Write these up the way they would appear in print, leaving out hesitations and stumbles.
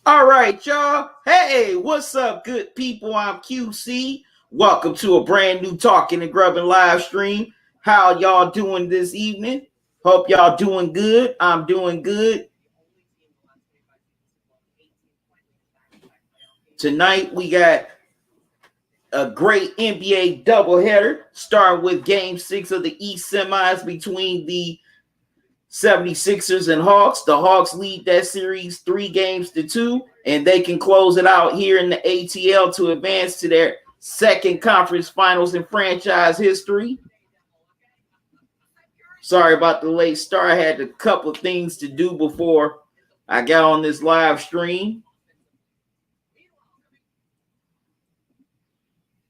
All right, y'all. Hey, what's up, good people? I'm QC. Welcome to a brand new Talking and Grubbing live stream. How y'all doing this evening? Hope y'all doing good. I'm doing good. Tonight we got a great NBA doubleheader, starting with Game 6 of the East semis between the 76ers and Hawks. The Hawks lead that series 3-2, and they can close it out here in the ATL to advance to their second conference finals in franchise history. Sorry about the late start. I had a couple of things to do before I got on this live stream.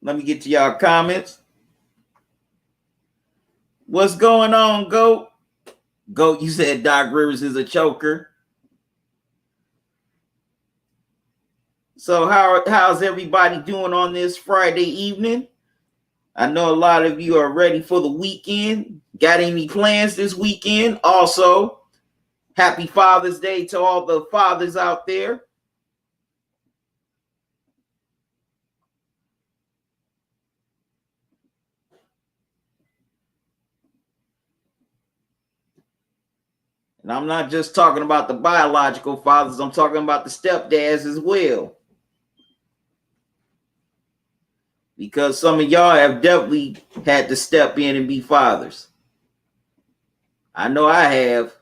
Let me get to y'all comments. What's going on, Goat? Goat, you said Doc Rivers is a choker. So how's everybody doing on this Friday evening? I know a lot of you are ready for the weekend. Got any plans this weekend? Also, happy Father's Day to all the fathers out there. And I'm not just talking about the biological fathers, I'm talking about the stepdads as well. Because some of y'all have definitely had to step in and be fathers. I know I have.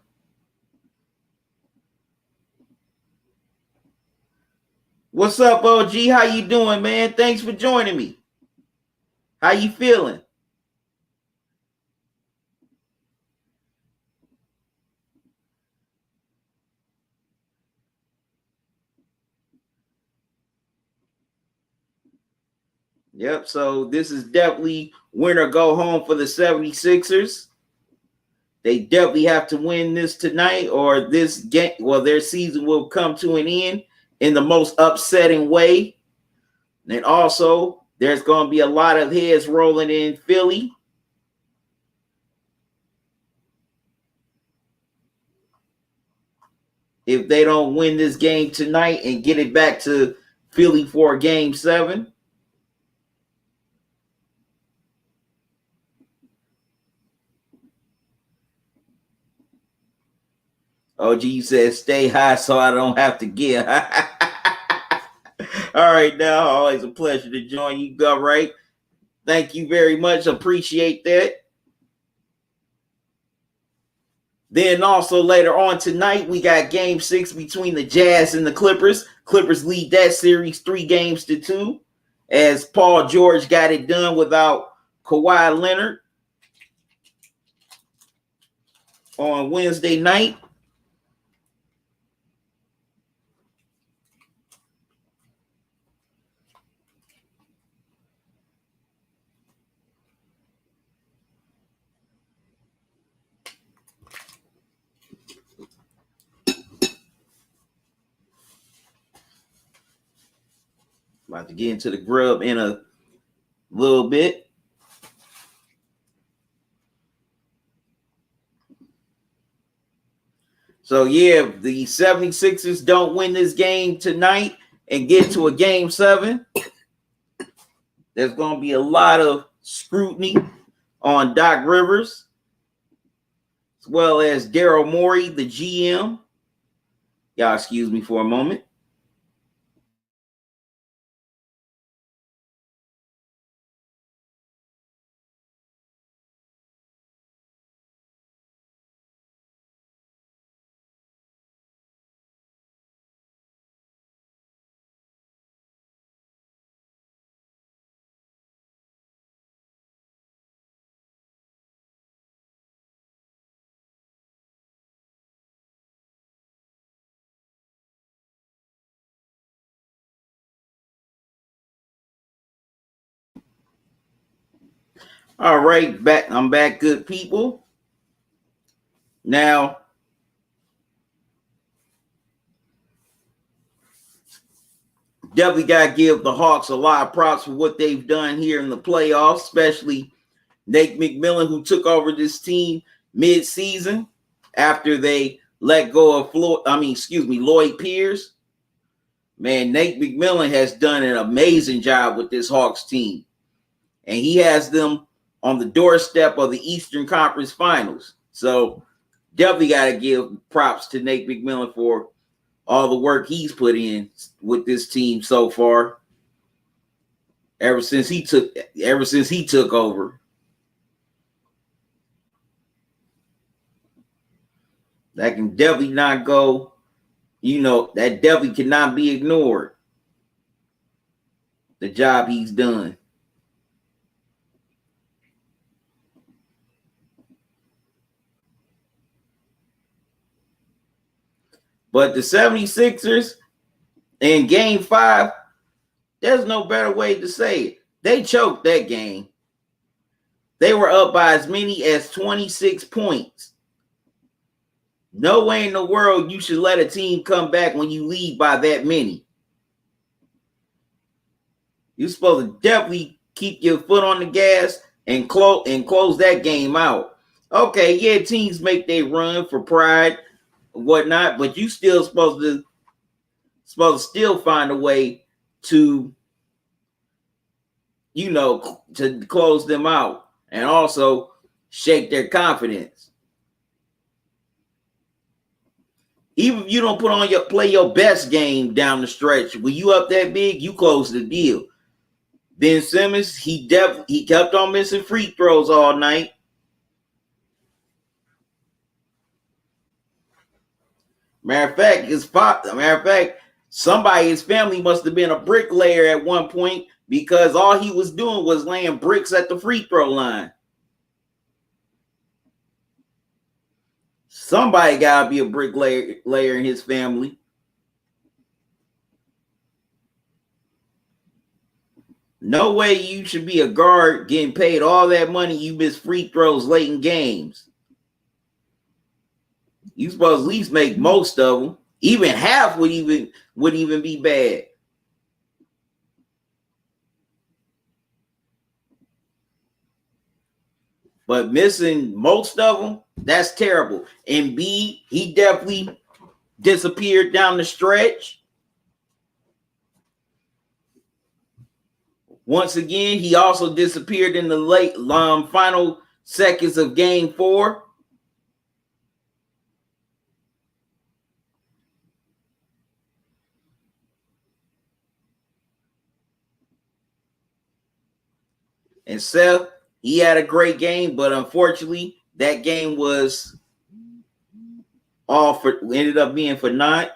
What's up, OG? How you doing, man? Thanks for joining me. How you feeling? Yep, so this is definitely win or go home for the 76ers. They definitely have to win this tonight, or this game, well, their season will come to an end in the most upsetting way. And also, there's going to be a lot of heads rolling in Philly. If they don't win this game tonight and get it back to Philly for Game 7. OG, you said stay high so I don't have to get high. All right, now, always a pleasure to join you, Go right. Thank you very much. Appreciate that. Then also later on tonight, we got Game 6 between the Jazz and the Clippers. Clippers lead that series 3-2 as Paul George got it done without Kawhi Leonard on Wednesday night. About to get into the grub in a little bit. So, yeah, the 76ers don't win this game tonight and get to a Game 7, there's going to be a lot of scrutiny on Doc Rivers, as well as Daryl Morey, the GM. Y'all excuse me for a moment. All right, I'm back, good people. Now, definitely got to give the Hawks a lot of props for what they've done here in the playoffs, especially Nate McMillan, who took over this team mid-season after they let go of Lloyd Pierce. Man, Nate McMillan has done an amazing job with this Hawks team. And he has them on the doorstep of the Eastern Conference Finals. So definitely got to give props to Nate McMillan for all the work he's put in with this team so far. Ever since he took over. That can definitely not go, that definitely cannot be ignored. The job he's done. But the 76ers in game 5, there's no better way to say it. They choked that game. They were up by as many as 26 points. No way in the world you should let a team come back when you lead by that many. You're supposed to definitely keep your foot on the gas and close that game out. Okay, yeah, teams make their run for pride and whatnot, but you still supposed to still find a way to, to close them out and also shake their confidence. Even if you don't play your best game down the stretch, when you up that big, you close the deal. Ben Simmons, he kept on missing free throws all night. Matter of fact, somebody, his family must have been a bricklayer at one point because all he was doing was laying bricks at the free throw line. Somebody gotta be a bricklayer in his family. No way you should be a guard getting paid all that money. You miss free throws late in games. You supposed to at least make most of them. Even half would even be bad. But missing most of them, that's terrible. And B, he definitely disappeared down the stretch. Once again, he also disappeared in the late final seconds of game 4. And Seth, he had a great game, but unfortunately, that game was ended up being for naught.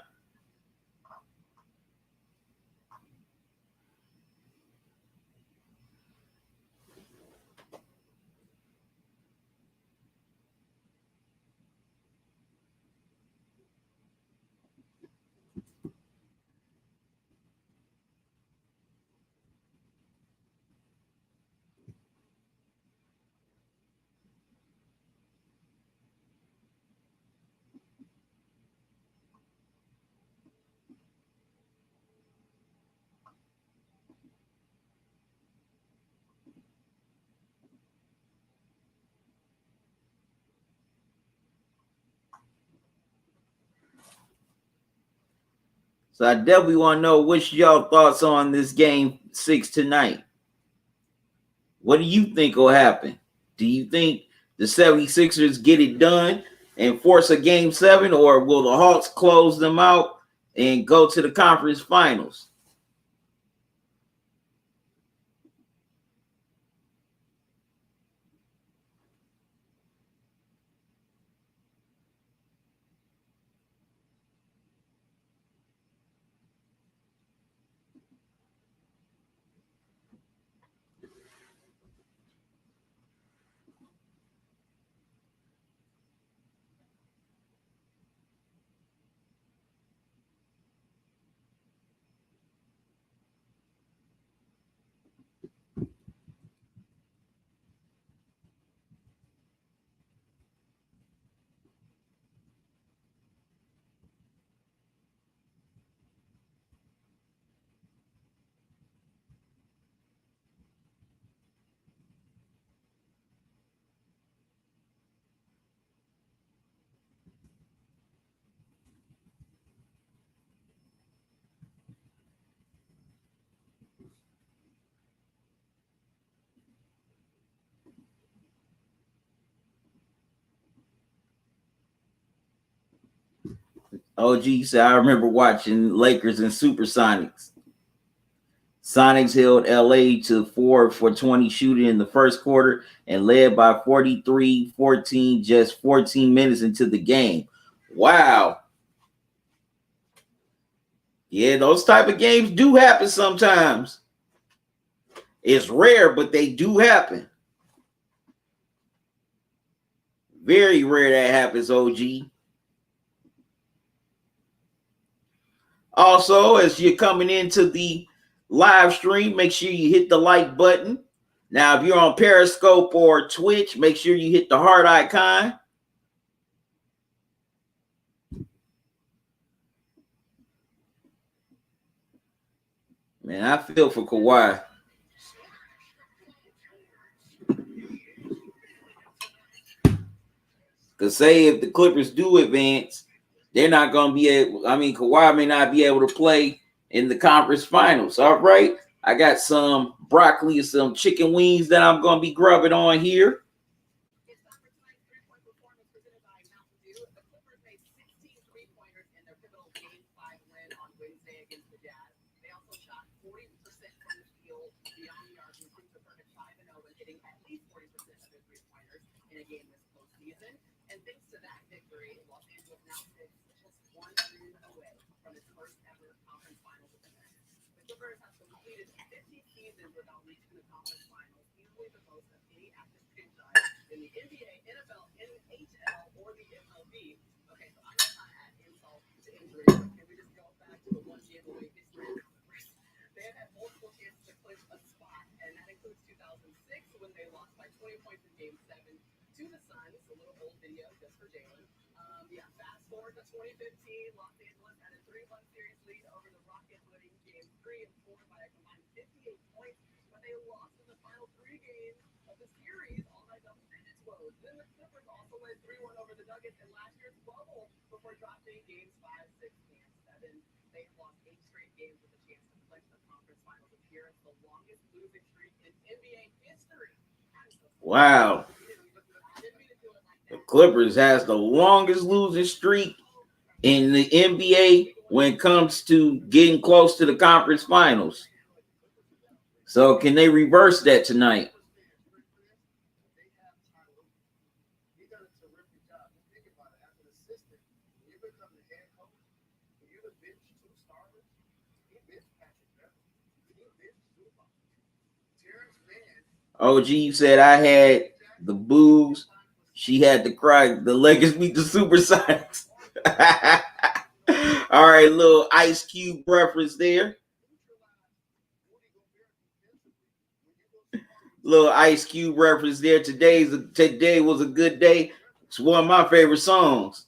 So I definitely want to know what's y'all thoughts on this game 6 tonight. What do you think will happen? Do you think the 76ers get it done and force a game 7, or will the Hawks close them out and go to the conference finals? OG said, I remember watching Lakers and Supersonics. Sonics held LA to 4 for 20 shooting in the first quarter and led by 43-14 just 14 minutes into the game. Wow. Yeah, those type of games do happen sometimes. It's rare, but they do happen. Very rare that happens, OG. Also, as you're coming into the live stream, make sure you hit the like button. Now, if you're on Periscope or Twitch, make sure you hit the heart icon. Man, I feel for Kawhi. Because say if the Clippers do advance, they're not going to be able, Kawhi may not be able to play in the conference finals. All right. I got some broccoli and some chicken wings that I'm going to be grubbing on here. Wow. The Clippers has the longest losing streak in the NBA when it comes to getting close to the conference finals. So can they reverse that tonight? OG said I had the booze. She had to cry. The Lakers beat the Supersonics. All right, little Ice Cube reference there. Little Ice Cube reference there. Today was a good day. It's one of my favorite songs.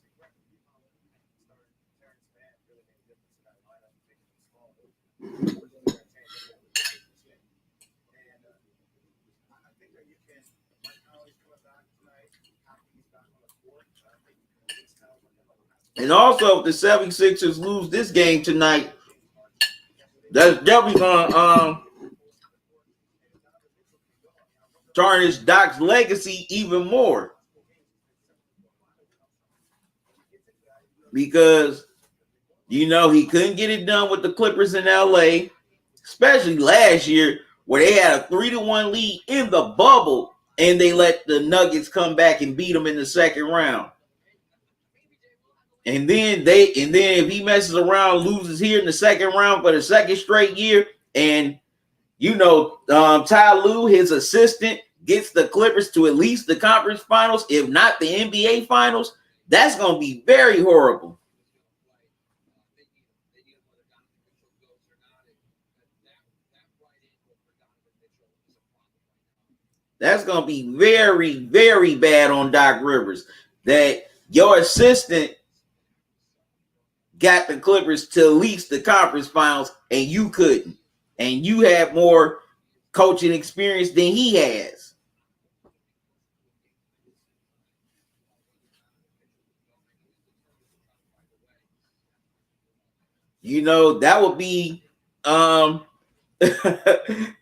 And also, if the 76ers lose this game tonight, that's definitely gonna tarnish Doc's legacy even more. Because, he couldn't get it done with the Clippers in LA, especially last year where they had a 3-1 lead in the bubble and they let the Nuggets come back and beat them in the second round. And then if he messes around, loses here in the second round for the second straight year, and Ty Lue, his assistant, gets the Clippers to at least the conference finals, if not the NBA finals, that's going to be very horrible. That's going to be very, very bad on Doc Rivers, that your assistant got the Clippers to at least the conference finals and you couldn't. And you had more coaching experience than he has. That would be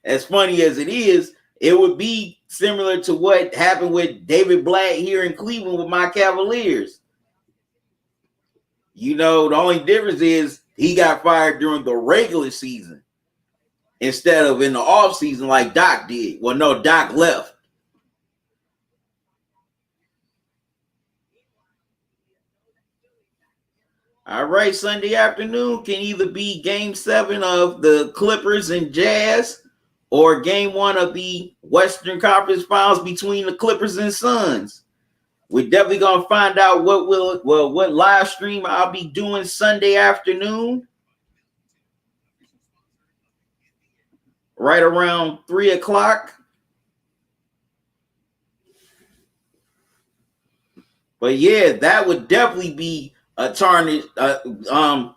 as funny as it is, it would be similar to what happened with David Blatt here in Cleveland with my Cavaliers. You know, the only difference is he got fired during the regular season instead of in the off season like Doc did. Well, no, Doc left. All right, Sunday afternoon can either be game 7 of the Clippers and Jazz or game 1 of the Western Conference Finals between the Clippers and Suns. We're definitely gonna find out what live stream I'll be doing Sunday afternoon, right around 3:00. But yeah, that would definitely be a tarnish on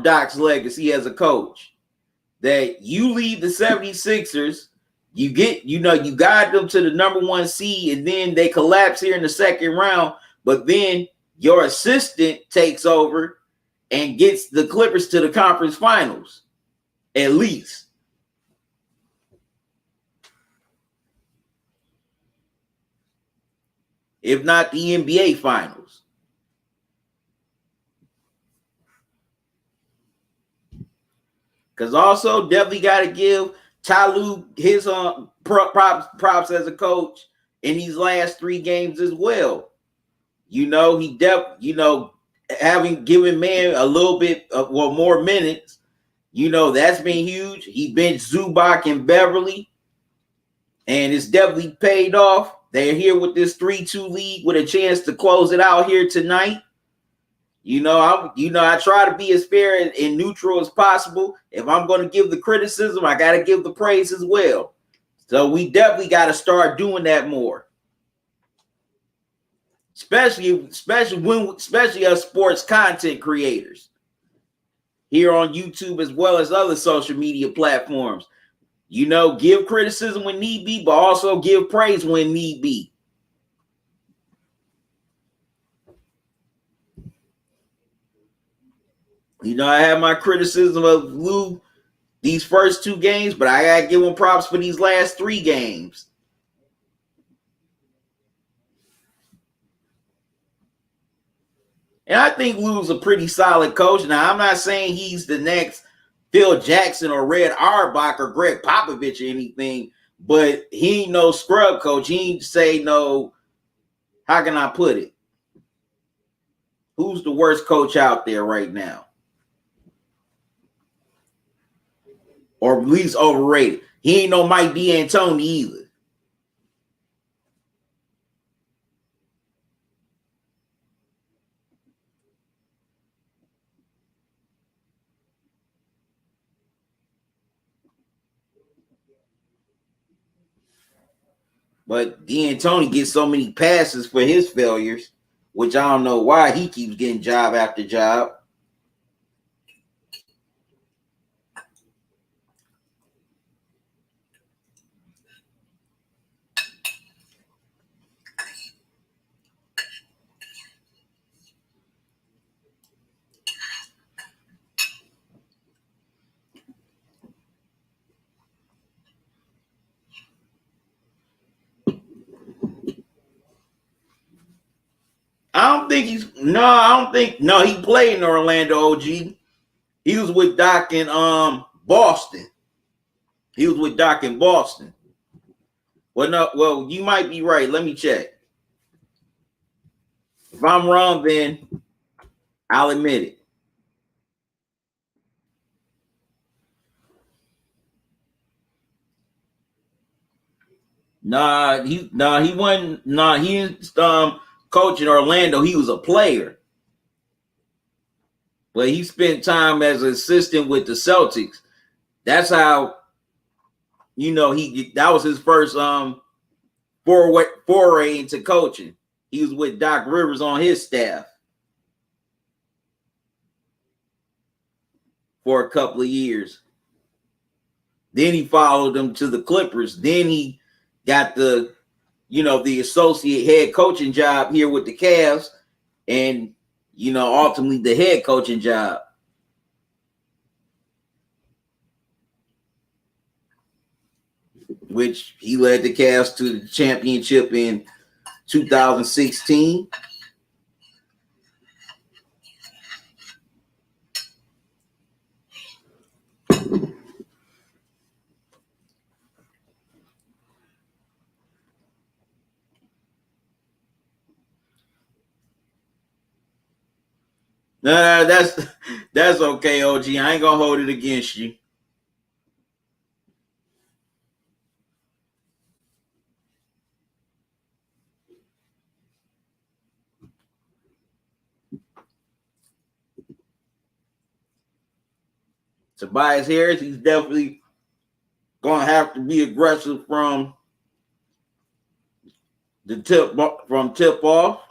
Doc's legacy as a coach. That you lead the 76ers, you guide them to the number 1 seed, and then they collapse here in the second round, but then your assistant takes over and gets the Clippers to the conference finals, at least. If not the NBA finals. Because also definitely got to give Ty Lue his props as a coach in these last 3 games as well. You know, having given man a little bit of more minutes, you know, that's been huge. He benched Zubac and Beverly, and it's definitely paid off. They're here with this 3-2 lead with a chance to close it out here tonight. I try to be as fair and neutral as possible. If I'm going to give the criticism, I got to give the praise as well. So we definitely got to start doing that more. Especially us sports content creators here on YouTube as well as other social media platforms. You know, give criticism when need be, but also give praise when need be. You know, I have my criticism of Lue these first 2 games, but I got to give him props for these last 3 games. And I think Lue's a pretty solid coach. Now, I'm not saying he's the next Phil Jackson or Red Auerbach or Greg Popovich or anything, but he ain't no scrub coach. He ain't say no, how can I put it? Who's the worst coach out there right now? Or at least overrated. He ain't no Mike D'Antoni either. But D'Antoni gets so many passes for his failures, which I don't know why he keeps getting job after job. He played in Orlando, OG. He was with Doc in Boston. Well, you might be right. Let me check. If I'm wrong, then I'll admit it. He wasn't. He didn't coach in Orlando. He was a player. But he spent time as an assistant with the Celtics. That's how, that was his first foray into coaching. He was with Doc Rivers on his staff for a couple of years. Then he followed them to the Clippers. Then he got the associate head coaching job here with the Cavs, and ultimately the head coaching job. Which he led the Cavs to the championship in 2016. No, that's okay, OG. I ain't gonna hold it against you. Tobias Harris, he's definitely gonna have to be aggressive from the tip off,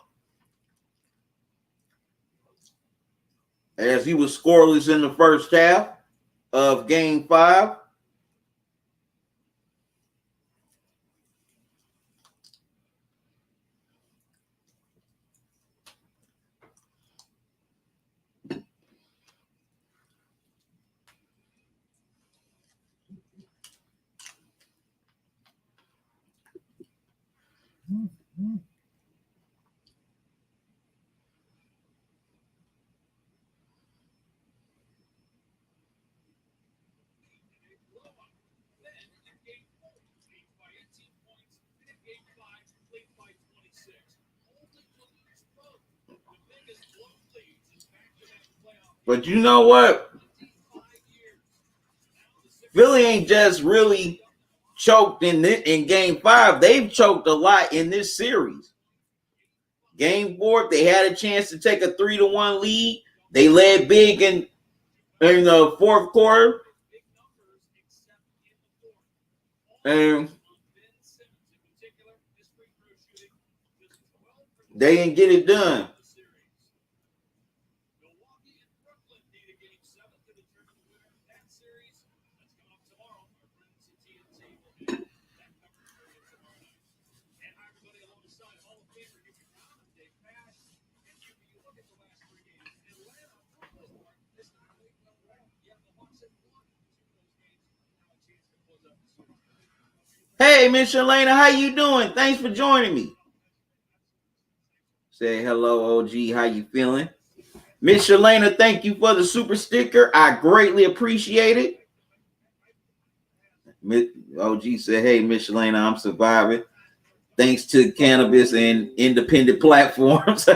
as he was scoreless in the first half of Game 5. But you know what? Philly ain't just really choked in Game 5. They've choked a lot in this series. Game 4, they had a chance to take a 3-1 lead. They led big in the fourth quarter. And they didn't get it done. Hey, Miss Shalana, how you doing? Thanks for joining me. Say hello, OG. How you feeling? Miss Shalana, thank you for the super sticker. I greatly appreciate it. OG said, hey, Miss Shalana, I'm surviving. Thanks to cannabis and independent platforms.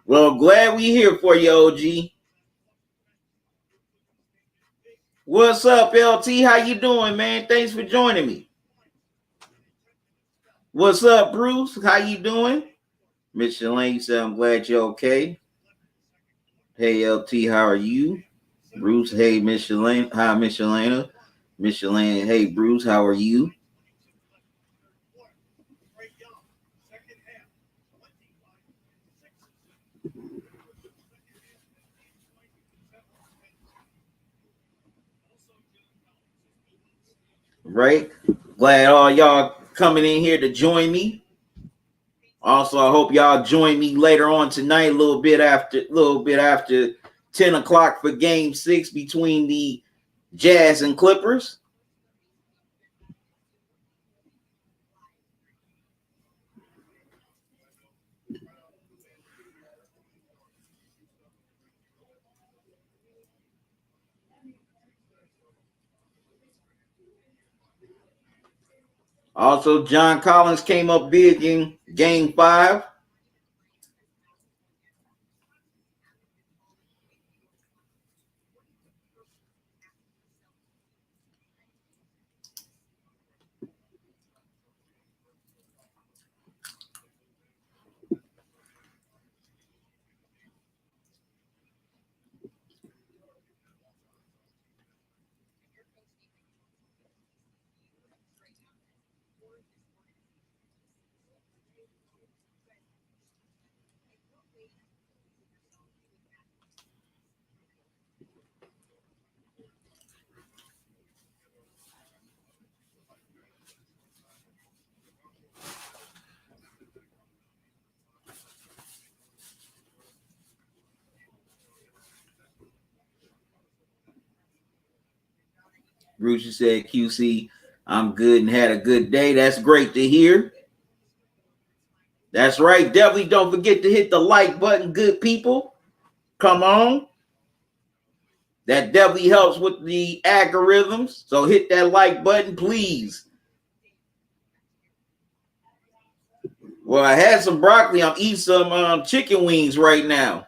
Well, glad we here for you, OG. What's up, LT? How you doing, man? Thanks for joining me. What's up, Bruce? How you doing? Miss Shalane, you said, I'm glad you're okay. Hey, LT, how are you? Bruce, hey, Miss Shalane. Hi, Miss Shalana. Miss Shalane, hey, Bruce, how are you? Right? Glad all y'all coming in here to join me. Also, I hope y'all join me later on tonight, a little bit after 10 o'clock for Game 6 between the Jazz and Clippers. Also, John Collins came up big in Game 5. Bruce said, QC, I'm good and had a good day. That's great to hear. That's right. Definitely don't forget to hit the like button, good people. Come on. That definitely helps with the algorithms. So hit that like button, please. Well, I had some broccoli. I'm eating some chicken wings right now.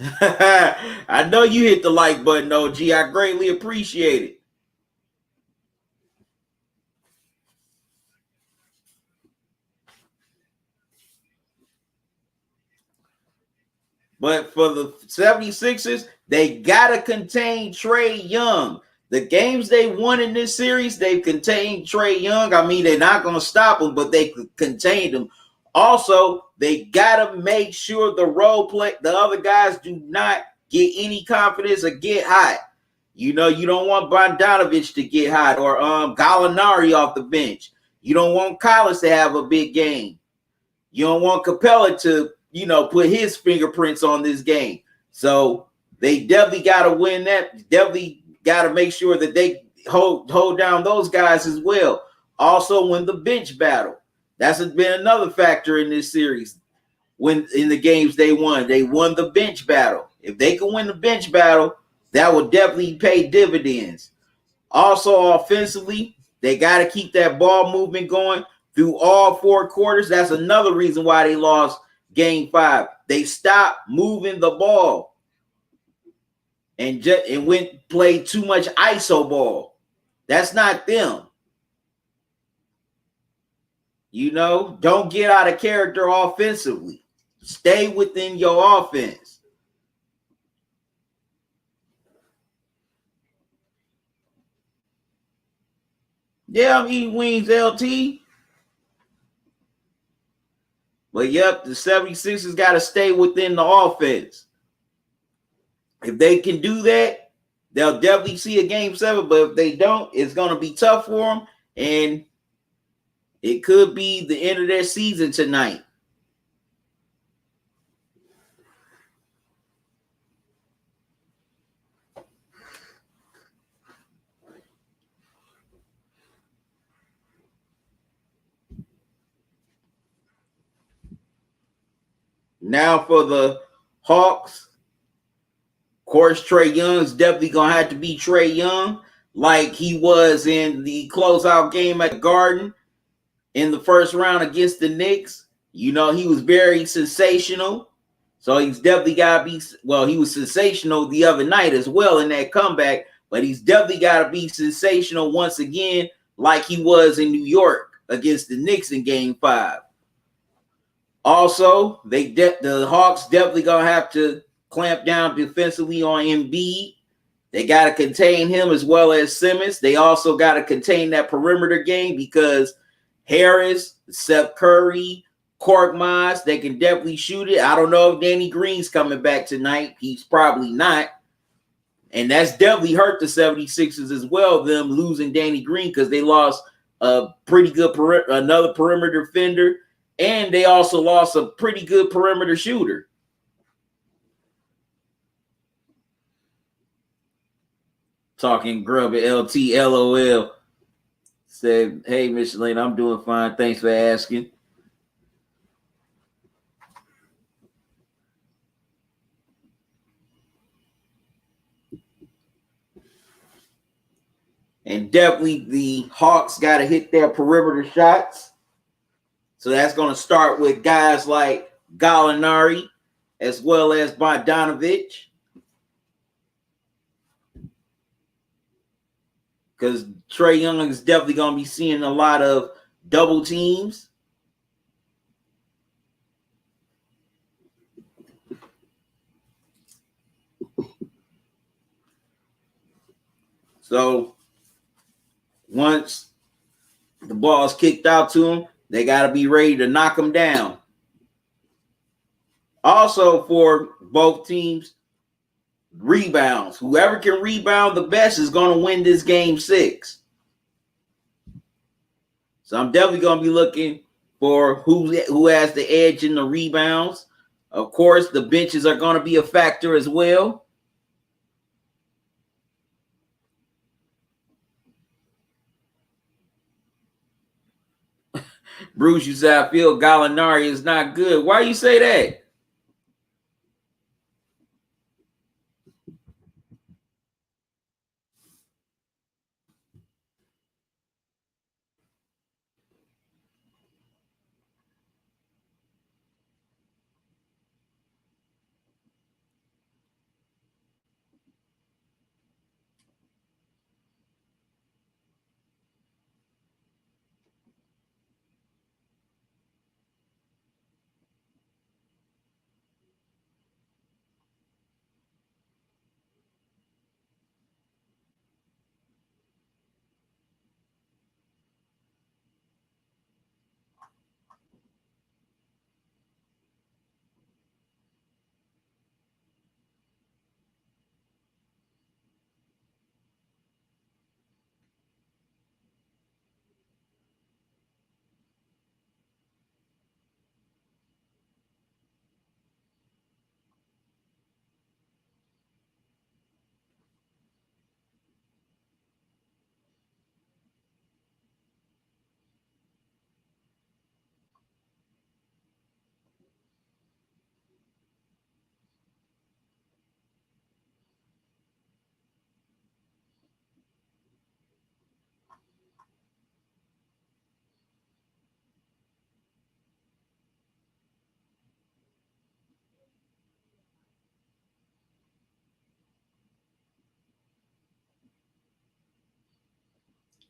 I know you hit the like button, OG. I greatly appreciate it. But for the 76ers, they got to contain Trae Young. The games they won in this series, they've contained Trae Young. I mean, they're not going to stop him, but they contained him. Also, they got to make sure the other guys do not get any confidence or get hot. You know, you don't want Bogdanovich to get hot or Gallinari off the bench. You don't want Collins to have a big game. You don't want Capella to, put his fingerprints on this game. So they definitely got to win that. Definitely got to make sure that they hold down those guys as well. Also, win the bench battle. That's been another factor in this series. When in the games they won the bench battle. If they can win the bench battle, that will definitely pay dividends. Also, offensively, they got to keep that ball movement going through all four quarters. That's another reason why they lost game 5. They stopped moving the ball and played too much ISO ball. That's not them. Don't get out of character offensively. Stay within your offense. Yeah, I'm eating wings, LT. But yep, the 76ers got to stay within the offense. If they can do that, they'll definitely see a game 7. But if they don't, it's going to be tough for them. And it could be the end of their season tonight. Now for the Hawks, of course, Trae Young's definitely going to have to be Trae Young like he was in the closeout game at the Garden in the first round against the Knicks. He was very sensational. So he's definitely got to be, he was sensational the other night as well in that comeback, but he's definitely got to be sensational once again like he was in New York against the Knicks in game 5. Also, the Hawks definitely going to have to clamp down defensively on Embiid. They got to contain him as well as Simmons. They also got to contain that perimeter game because Harris, Seth Curry, Korkmaz, they can definitely shoot it. I don't know if Danny Green's coming back tonight. He's probably not. And that's definitely hurt the 76ers as well, them losing Danny Green because they lost a pretty good another perimeter defender, and they also lost a pretty good perimeter shooter. Talking grub at LT, LOL. Said, hey, Miss Lane, I'm doing fine. Thanks for asking. And definitely the Hawks got to hit their perimeter shots. So that's going to start with guys like Gallinari as well as Bogdanovich. Because Trae Young is definitely going to be seeing a lot of double teams. So once the ball is kicked out to them, they got to be ready to knock them down. Also, for both teams, rebounds. Whoever can rebound the best is going to win this game 6. So I'm definitely going to be looking for who has the edge in the rebounds. Of course, the benches are going to be a factor as well. Bruce, you said I feel Gallinari is not good. Why you say that?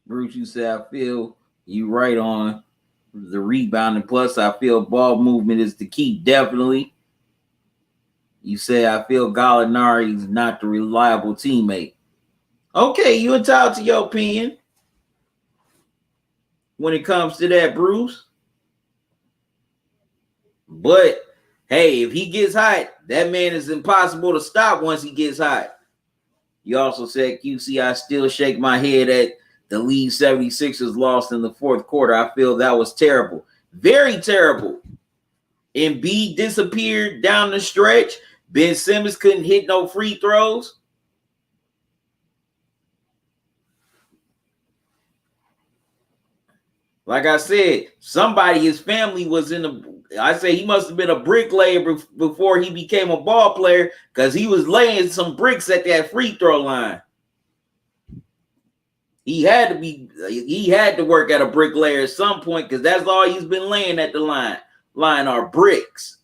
Bruce, you said I feel you right on the rebounding. Plus, I feel ball movement is the key. Definitely. You said I feel Gallinari is not the reliable teammate. Okay, you entitled to your opinion when it comes to that, Bruce. But hey, if he gets hot, that man is impossible to stop once he gets hot. You also said, QC, I still shake my head at the lead 76ers lost in the fourth quarter. I feel that was terrible. Very terrible. Embiid disappeared down the stretch. Ben Simmons couldn't hit no free throws. Like I said, somebody, his family was in the, I say he must have been a bricklayer before he became a ball player, because he was laying some bricks at that free throw line. He had to work at a bricklayer at some point, because that's all he's been laying at the line are bricks.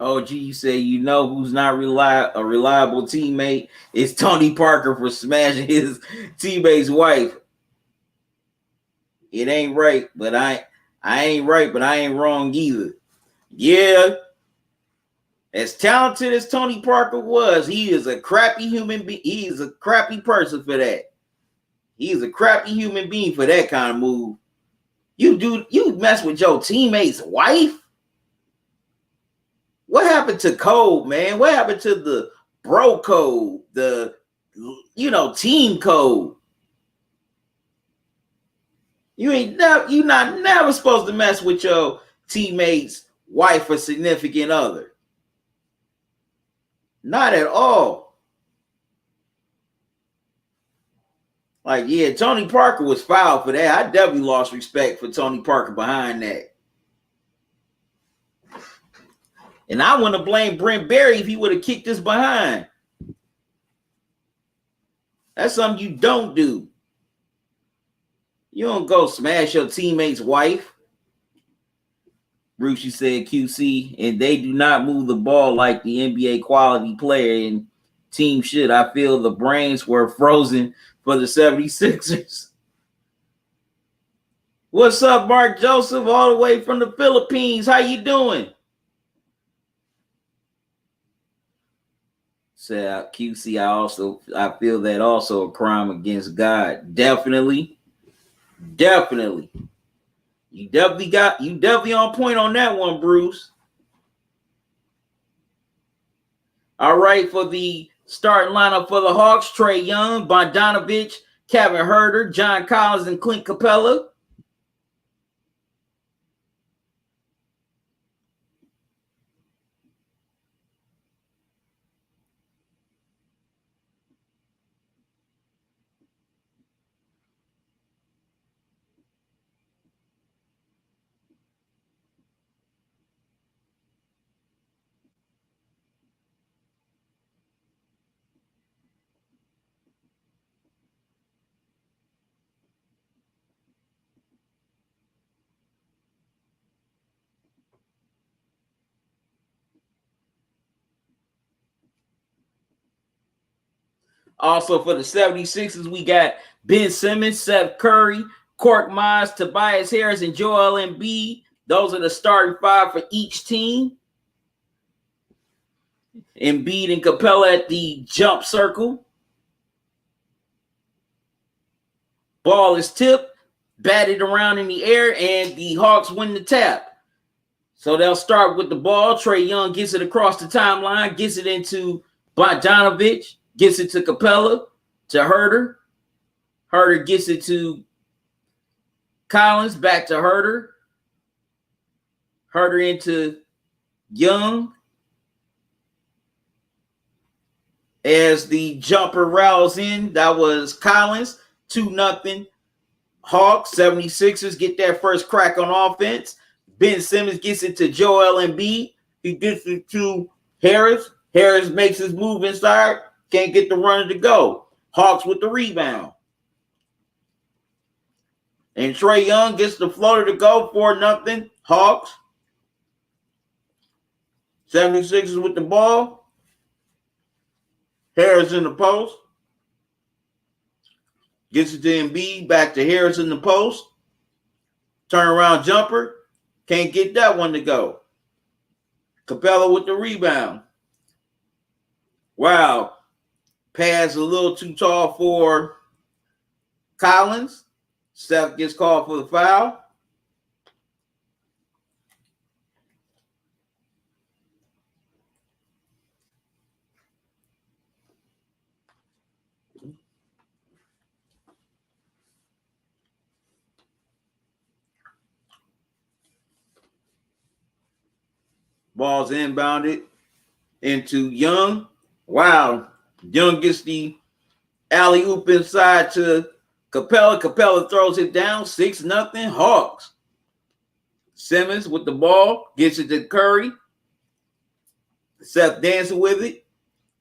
OG, you say you know who's not a reliable teammate? It's Tony Parker for smashing his teammate's wife. It ain't right, but I ain't right, but I ain't wrong either. Yeah. As talented as Tony Parker was, he is a crappy human being. He is a crappy person for that. He is a crappy human being for that kind of move. You mess with your teammate's wife? What happened to code, man? What happened to the bro code, the team code? You're not never supposed to mess with your teammate's wife or significant other. Not at all. Like, yeah, Tony Parker was fouled for that. I definitely lost respect for Tony Parker behind that. And I want to blame Brent Barry if he would have kicked us behind. That's something you don't do. You don't go smash your teammate's wife. Bruce, you said QC, and they do not move the ball like the NBA quality player and team should. I feel the brains were frozen for the 76ers. What's up, Mark Joseph, all the way from the Philippines? How you doing? Said QC, I feel that also a crime against God. Definitely. You definitely on point on that one, Bruce. All right, for the starting lineup for the Hawks, Trae Young, Bogdanovich, Kevin Huerter, John Collins, and Clint Capella. Also for the 76ers, we got Ben Simmons, Seth Curry, Cork Miles, Tobias Harris, and Joel Embiid. Those are the starting five for each team. Embiid and Capella at the jump circle. Ball is tipped, batted around in the air, and the Hawks win the tap. So they'll start with the ball. Trae Young gets it across the timeline, gets it into Bogdanovic, gets it to Capella, to Herder. Herder gets it to Collins, back to Herder. Herder into Young. As the jumper rattles in, that was Collins, 2-0. Hawks, 76ers get that first crack on offense. Ben Simmons gets it to Joel Embiid. He gets it to Harris. Harris makes his move inside. Can't get the runner to go. Hawks with the rebound. And Trae Young gets the floater to go, 4-0. Hawks. 76ers with the ball. Harris in the post. Gets it to Embiid, back to Harris in the post. Turnaround jumper. Can't get that one to go. Capella with the rebound. Wow. Pass a little too tall for Collins. Steph gets called for the foul. Ball's inbounded into Young. Wow. Young gets the alley-oop inside to Capella. Capella throws it down. 6-0 Hawks. Simmons with the ball. Gets it to Curry. Seth dancing with it.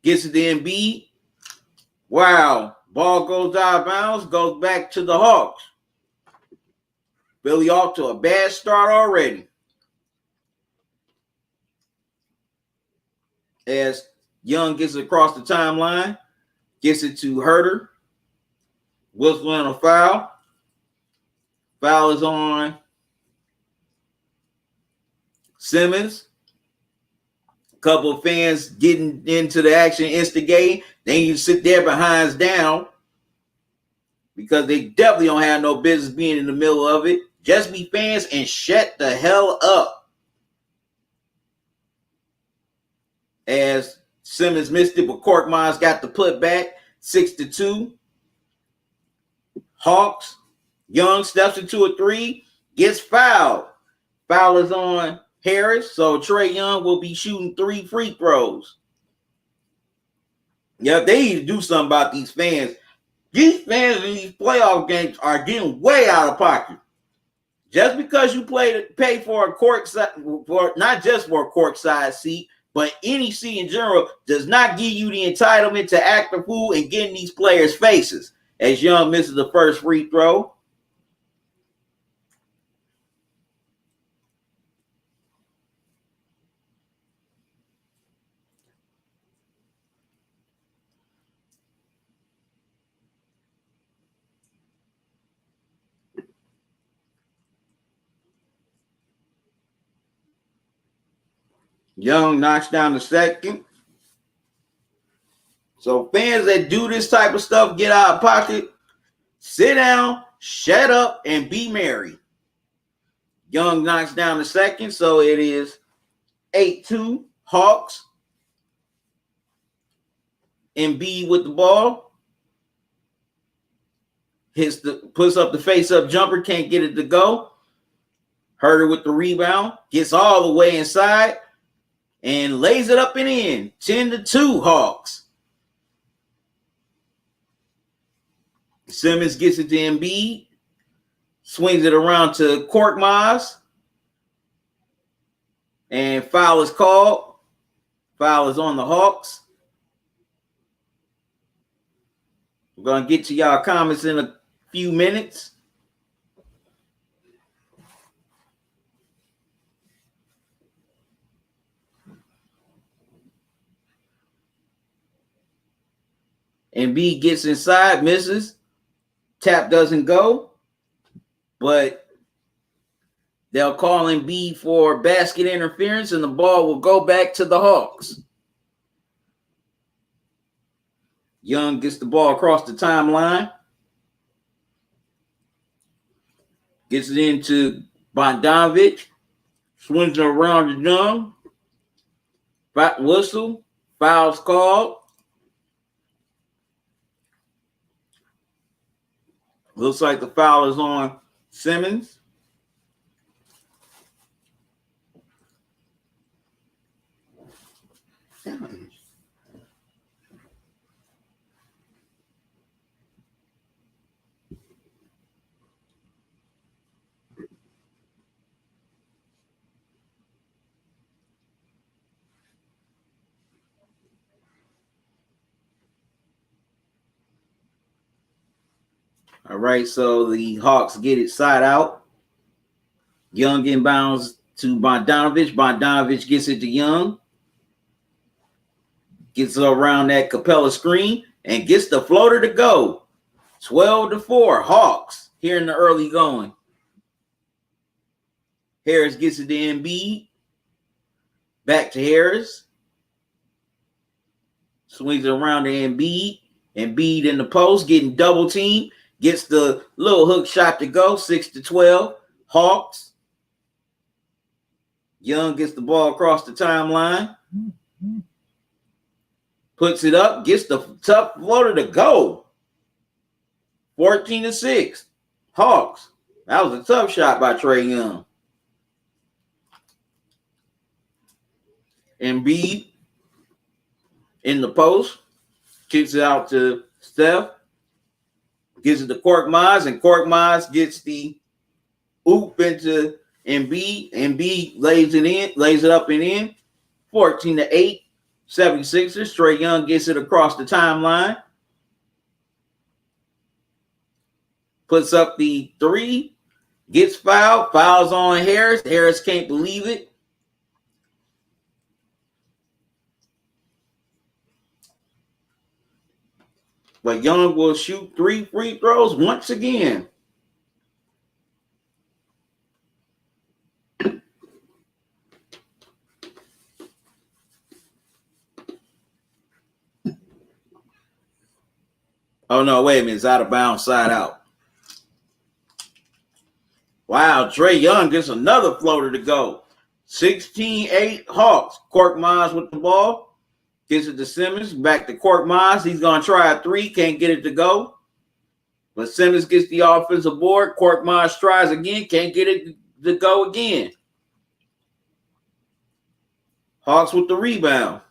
Gets it to Embiid. Wow. Ball goes out of bounds. Goes back to the Hawks. Philly off to a bad start already. As Young gets it across the timeline, gets it to Herder. Whistle on a foul. Foul is on Simmons. A couple of fans getting into the action, instigating. Then you sit there behinds down because they definitely don't have no business being in the middle of it. Just be fans and shut the hell up. As Simmons missed it, but Korkmaz got the putback, 6-2. Hawks. Young steps into a three, gets fouled. Foul is on Harris, so Trae Young will be shooting 3 free throws. Yeah, they need to do something about these fans. These fans in these playoff games are getting way out of pocket. Just because you pay for a courtside, for not just for a courtside seat, but any seat in general, does not give you the entitlement to act a fool and get in these players' faces. As Young misses the first free throw. Young knocks down the second. So fans that do this type of stuff, get out of pocket, sit down, shut up, and be merry. Young knocks down the second, so it is 8-2 Hawks. Embiid with the ball. Puts up the face-up jumper, can't get it to go. Herder with the rebound, gets all the way inside, and lays it up and in. 10-2 Hawks. Simmons gets it to Embiid. Swings it around to Korkmaz. And foul is called. Foul is on the Hawks. We're going to get to y'all comments in a few minutes. Embiid gets inside, misses. Tap doesn't go. But they'll call Embiid for basket interference, and the ball will go back to the Hawks. Young gets the ball across the timeline. Gets it into Bogdanovich. Swings it around the drum. Whistle. Foul's called. Looks like the foul is on Simmons. All right, so the Hawks get it side out. Young inbounds to Bogdanovich. Bogdanovich gets it to Young. Gets around that Capella screen and gets the floater to go. 12-4, Hawks here in the early going. Harris gets it to Embiid. Back to Harris. Swings it around to Embiid. Embiid in the post, getting double teamed. Gets the little hook shot to go. 6-12, Hawks. Young gets the ball across the timeline. Puts it up. Gets the tough floater to go. 14-6, Hawks. That was a tough shot by Trae Young. Embiid in the post. Kicks it out to Steph. Gives it to Korkmaz, and Korkmaz gets the oop into Embiid. Embiid lays it up and in. 14-8, 76ers. Trae Young gets it across the timeline. Puts up the three. Gets fouled. Fouls on Harris. Harris can't believe it. But Young will shoot 3 free throws once again. Oh, no, wait a minute. It's out of bounds, side out. Wow, Trae Young gets another floater to go. 16-8, Hawks. Korkmaz with the ball. Gets it to Simmons. Back to Korkmaz. He's going to try a three. Can't get it to go. But Simmons gets the offensive board. Korkmaz tries again. Can't get it to go again. Hawks with the rebound.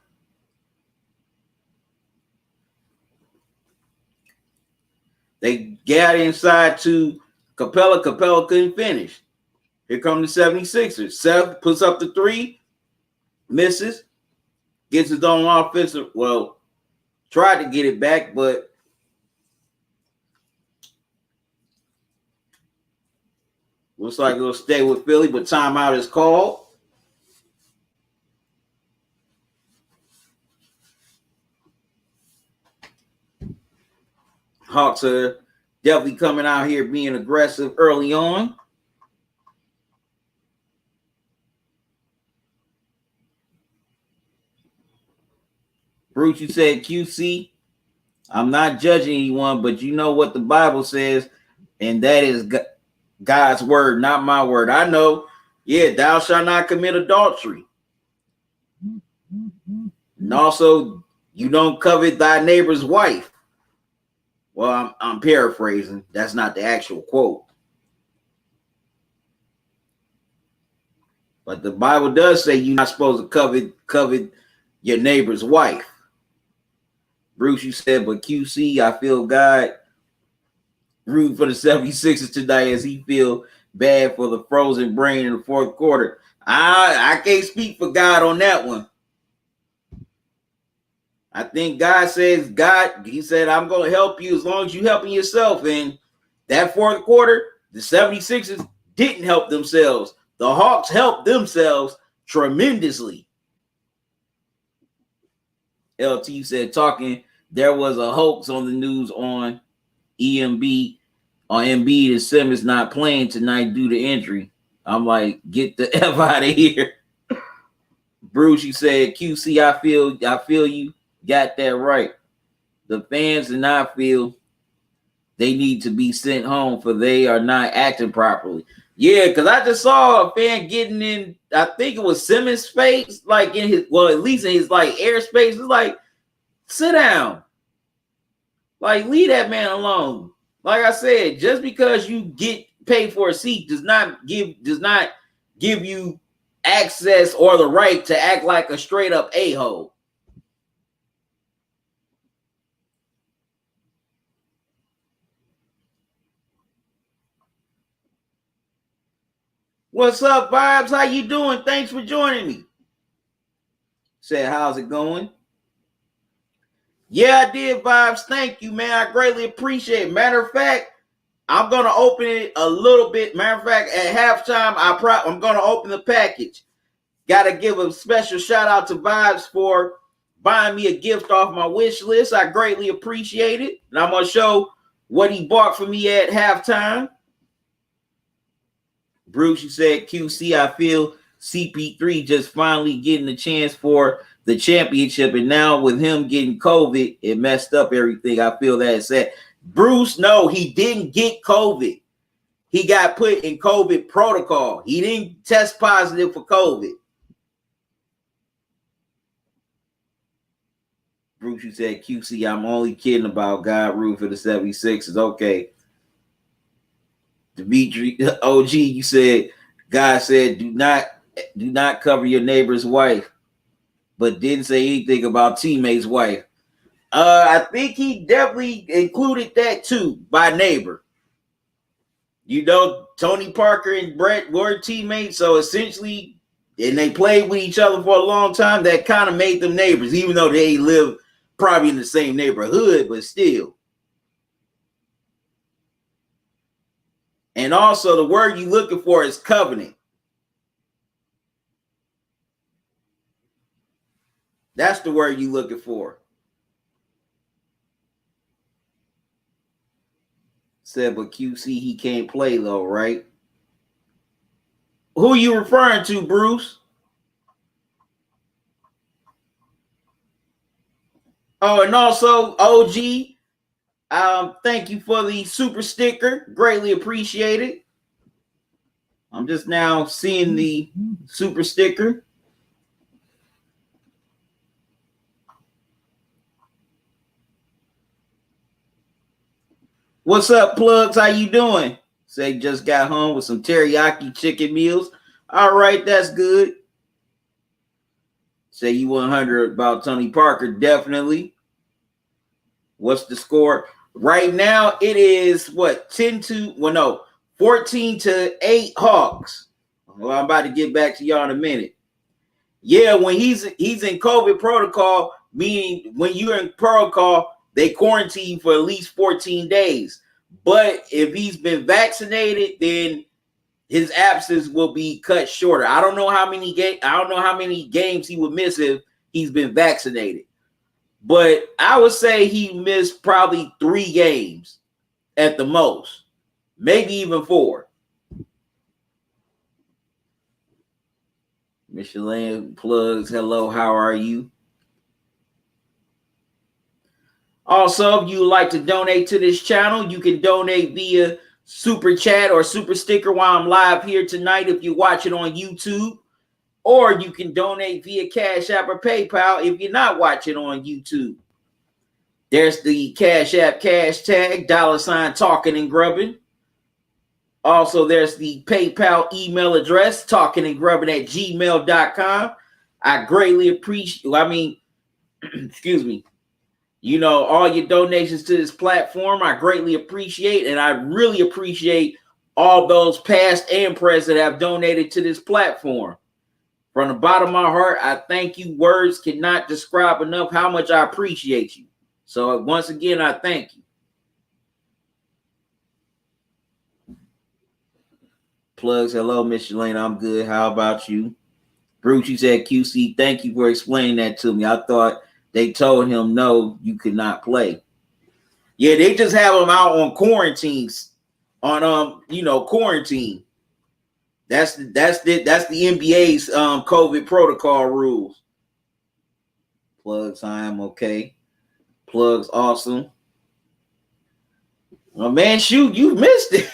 They got inside to Capella. Capella couldn't finish. Here come the 76ers. Seth puts up the three. Misses. Gets his own offensive. Well, tried to get it back, but looks like it'll stay with Philly, but timeout is called. Hawks are definitely coming out here being aggressive early on. Bruce, you said QC. I'm not judging anyone, but you know what the Bible says, and that is God's word, not my word. I know, yeah, thou shalt not commit adultery. And also, you don't covet thy neighbor's wife. Well, I'm paraphrasing. That's not the actual quote. But the Bible does say you're not supposed to covet your neighbor's wife. Bruce, you said, but QC, I feel God root for the 76ers tonight as he feel bad for the frozen brain in the fourth quarter. I can't speak for God on that one. I think God says, he said, I'm going to help you as long as you're helping yourself. And that fourth quarter, the 76ers didn't help themselves. The Hawks helped themselves tremendously. LT said, there was a hoax on the news on Embiid and Simmons not playing tonight due to injury. I'm like, get the F out of here. Bruce, you said, QC, I feel you got that right. The fans and I feel they need to be sent home for they are not acting properly. Yeah, because I just saw a fan getting in, I think it was Simmons' face, like in his, well, at least in his like airspace. It's like, sit down. Like, leave that man alone. Like I said, just because you get paid for a seat does not give you access or the right to act like a straight up a-hole. What's up, Vibes? How you doing? Thanks for joining me. Said, how's it going? Yeah, I did, Vibes. Thank you, man. I greatly appreciate it. Matter of fact, I'm gonna open it a little bit. Matter of fact, at halftime, I'm gonna open the package. Gotta give a special shout out to Vibes for buying me a gift off my wish list. I greatly appreciate it. And I'm gonna show what he bought for me at halftime. Bruce, you said QC, I feel CP3 just finally getting a chance for the championship, and now with him getting COVID, it messed up everything. I feel that it's sad. Bruce, no, he didn't get COVID. He got put in COVID protocol. He didn't test positive for COVID. Bruce, you said QC, I'm only kidding about God rule for the 76ers. Okay. Dimitri, OG, you said, God said, do not cover your neighbor's wife, but didn't say anything about teammate's wife. I think he definitely included that too, by neighbor. You know, Tony Parker and Brett were teammates, so essentially, and they played with each other for a long time, that kind of made them neighbors, even though they live probably in the same neighborhood, but still. And also, the word you're looking for is covenant. That's the word you're looking for. Said, but QC, he can't play though, right? Who are you referring to, Bruce? Oh, and also, OG, thank you for the super sticker. Greatly appreciated. I'm just now seeing the super sticker. What's up, Plugs? How you doing? Say just got home with some teriyaki chicken meals. All right, that's good. Say you 100 about Tony Parker, definitely. What's the score? Right now, it is what, 14-8 Hawks. Well, I'm about to get back to y'all in a minute. Yeah, when he's in COVID protocol, meaning when you're in protocol, they quarantine for at least 14 days. But if he's been vaccinated, then his absence will be cut shorter. I don't know how many games he would miss if he's been vaccinated. But I would say he missed probably 3 games at the most, maybe even 4. Michelin Plugs, hello, how are you? Also, if you would like to donate to this channel, you can donate via super chat or super sticker while I'm live here tonight if you watch it on YouTube. Or you can donate via Cash App or PayPal if you're not watching on YouTube. There's the Cash App cash tag, $ talking and grubbing. Also, there's the PayPal email address, talkingandgrubbing@gmail.com. I greatly appreciate, excuse me. You know, all your donations to this platform, I greatly appreciate, and I really appreciate all those past and present that have donated to this platform. From the bottom of my heart, I thank you. Words cannot describe enough how much I appreciate you. So once again, I thank you. Plugs, hello, Miss Shalane. I'm good. How about you? Bruce, you said QC, thank you for explaining that to me. I thought they told him, no, you could not play. Yeah, they just have him out on quarantines, on quarantine. That's the NBA's COVID protocol rules. Plugs, I am okay. Plugs, awesome. Well, man, shoot, you missed it.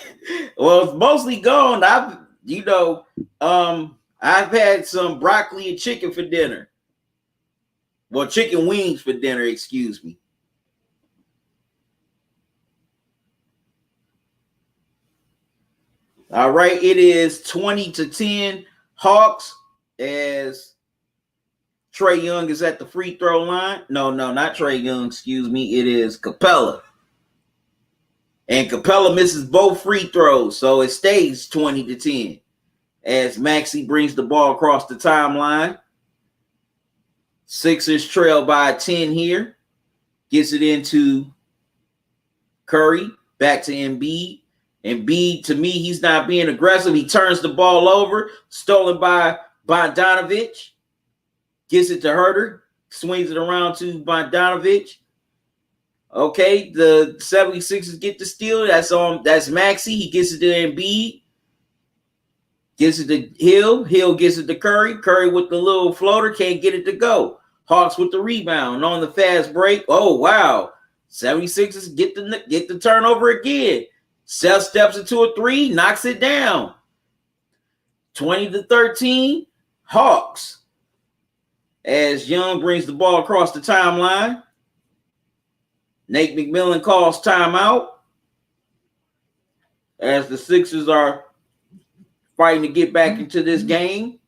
Well, it's mostly gone. I've had some broccoli and chicken for dinner. Well, chicken wings for dinner, excuse me. All right, it is 20-10 Hawks as Trae Young is at the free throw line. No, not Trae Young, excuse me. It is Capella. And Capella misses both free throws, so it stays 20-10 as Maxey brings the ball across the timeline. Sixers trail by 10 here. Gets it into Curry. Back to Embiid. Embiid, to me, he's not being aggressive. He turns the ball over. Stolen by Bogdanovich. Gets it to Herter. Swings it around to Bogdanovich. Okay, the 76ers get the steal. That's Maxey. He gets it to Embiid. Gets it to Hill. Hill gets it to Curry. Curry with the little floater. Can't get it to go. Hawks with the rebound on the fast break. Oh, wow. 76ers get the turnover again. Seth steps into a three. Knocks it down. 20-13. Hawks. As Young brings the ball across the timeline. Nate McMillan calls timeout. As the Sixers are fighting to get back into this game.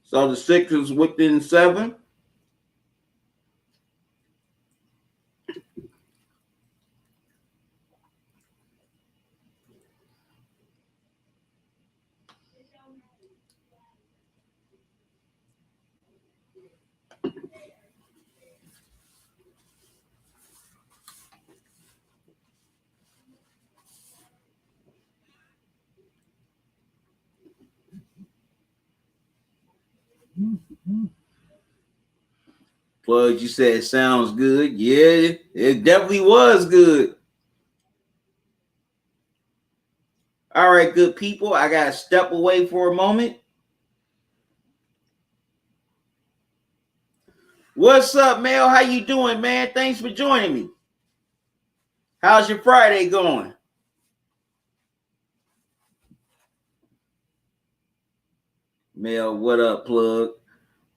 So the Sixers within 7. Plug, you said sounds good. Yeah, it definitely was good. All right, good people. I got to step away for a moment. What's up, Mel? How you doing, man? Thanks for joining me. How's your Friday going? Mel, what up, Plug?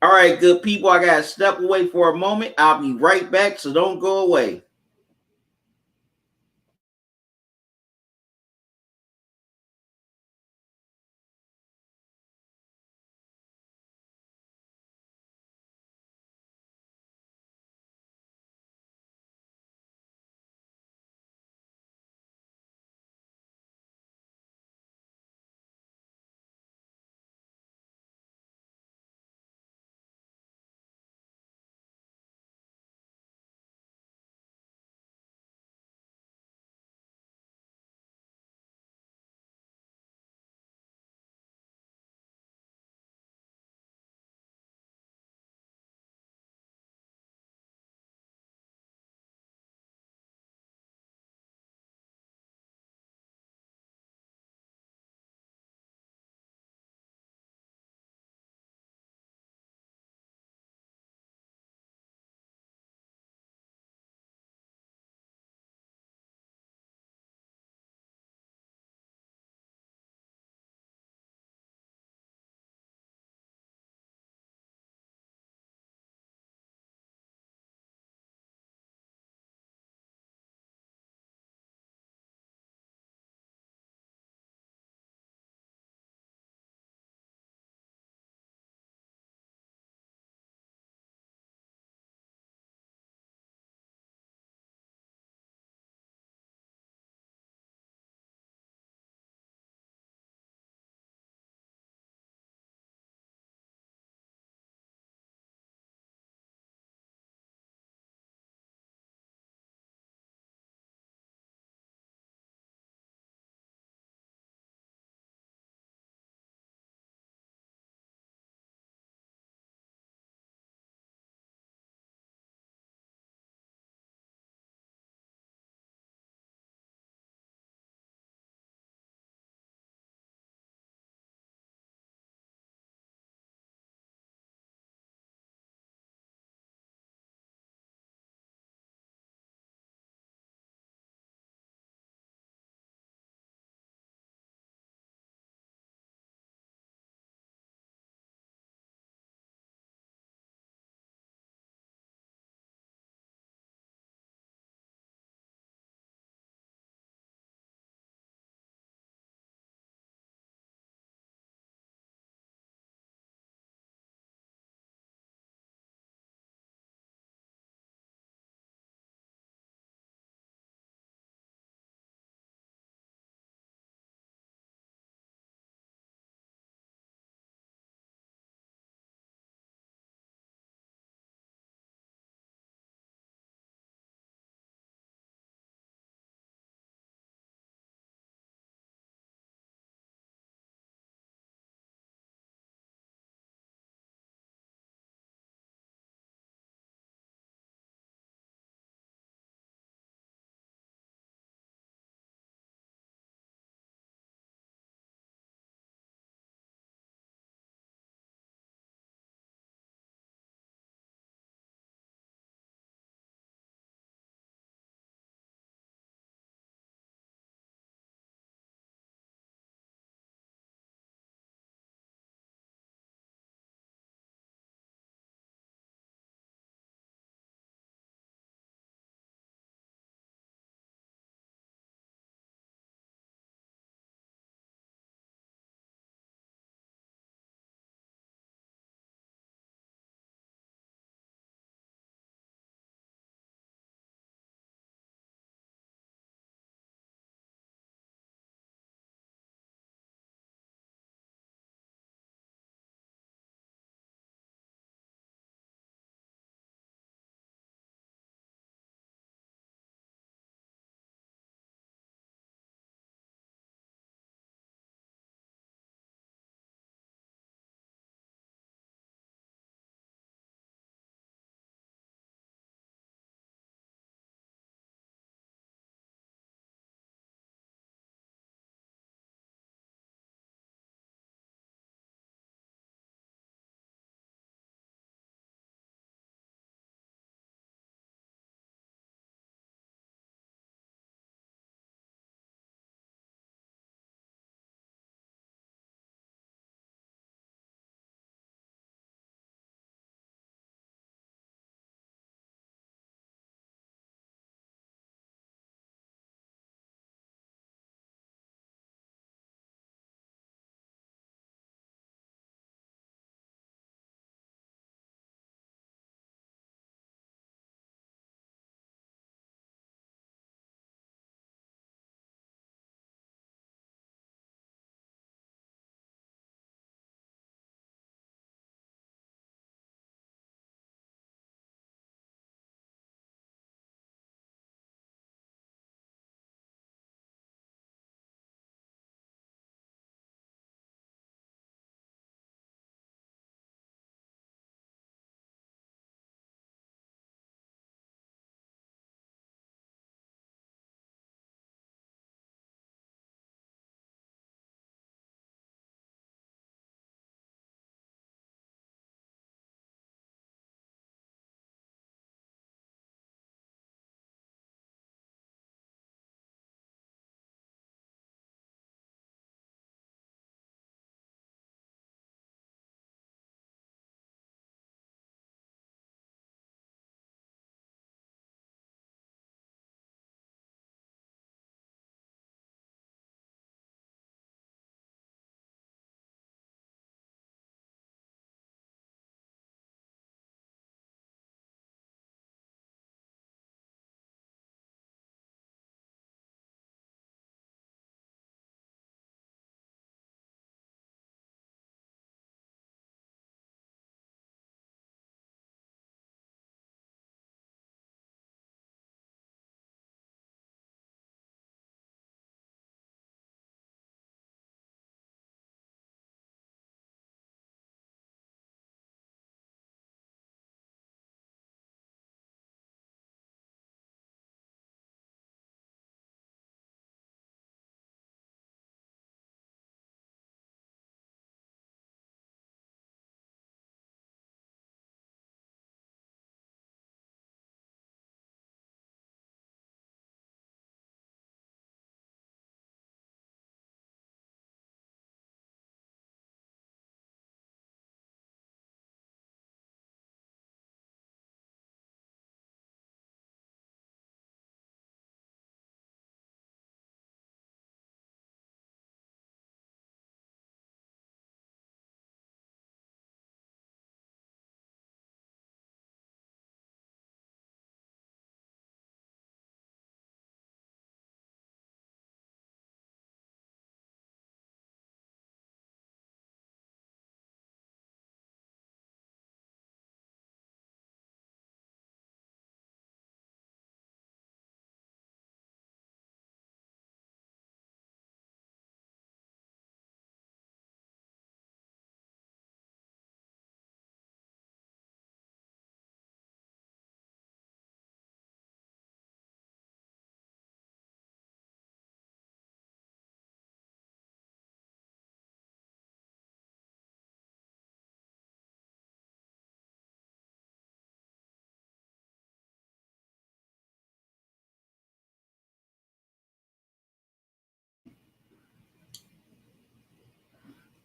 All right, good people. I got to step away for a moment. I'll be right back, so don't go away.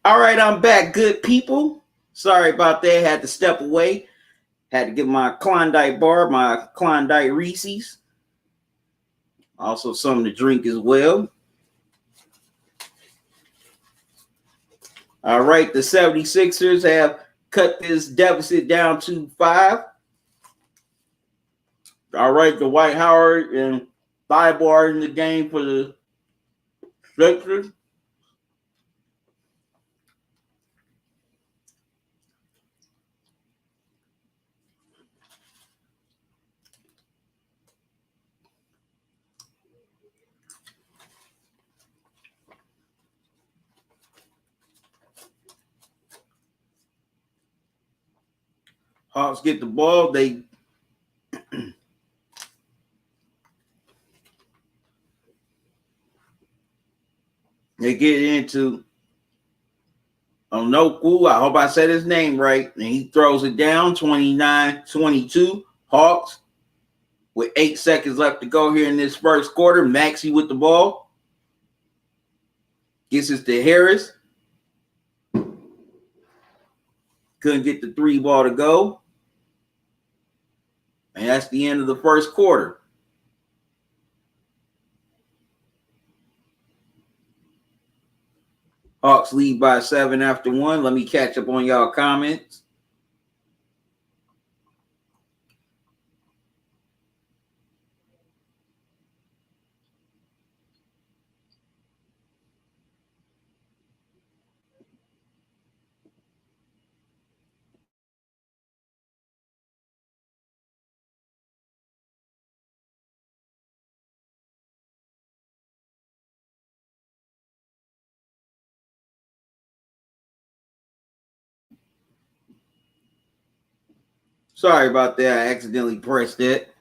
All right, I'm back, good people. Sorry about that. Had to step away. Had to get my Klondike bar, my Klondike Reese's. Also, something to drink as well. All right, the 76ers have cut this deficit down to 5. All right, the Dwight Howard and Thibault in the game for the Sixers. Hawks get the ball. They get into Onoku. I hope I said his name right. And he throws it down 29-22. Hawks with 8 seconds left to go here in this first quarter. Maxey with the ball. Gets it to Harris. Couldn't get the 3 ball to go. And that's the end of the first quarter. Hawks lead by 7 after 1. Let me catch up on y'all comments. Sorry about that. I accidentally pressed it.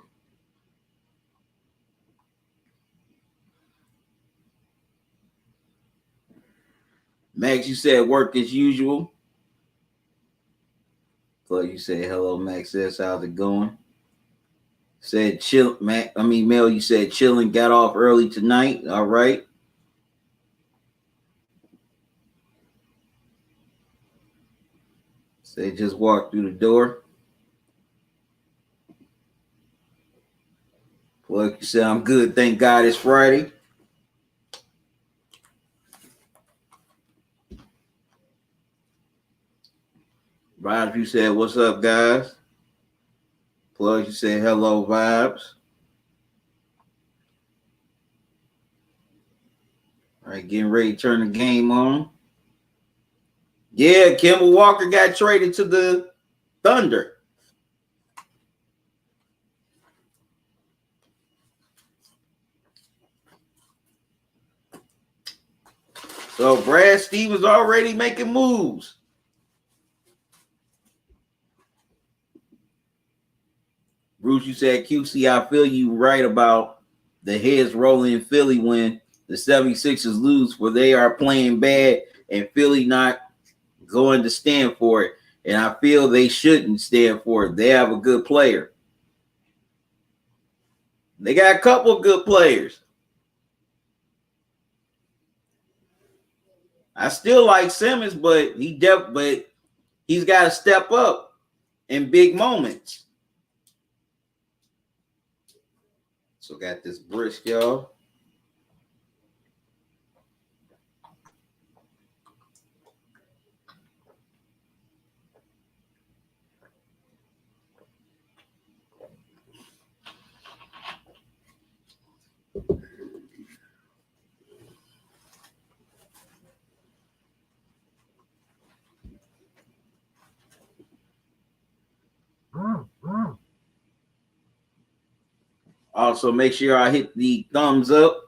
Max, you said work as usual. So you said hello, Max. How's it going? Said chill, Mac. Mel. You said chilling. Got off early tonight. All right. Said just walked through the door. Plug, you said I'm good. Thank God it's Friday. Vibes, you said what's up, guys. Plug, you said hello, Vibes. All right, getting ready to turn the game on. Yeah, Kemba Walker got traded to the Thunder. So Brad Stevens already making moves. Bruce, you said QC, I feel you right about the heads rolling in Philly when the 76ers lose, where they are playing bad and Philly not going to stand for it. And I feel they shouldn't stand for it. They have a good player. They got a couple of good players. I still like Simmons, but he's got to step up in big moments. So got this brisk, y'all. Also, make sure I hit the thumbs up.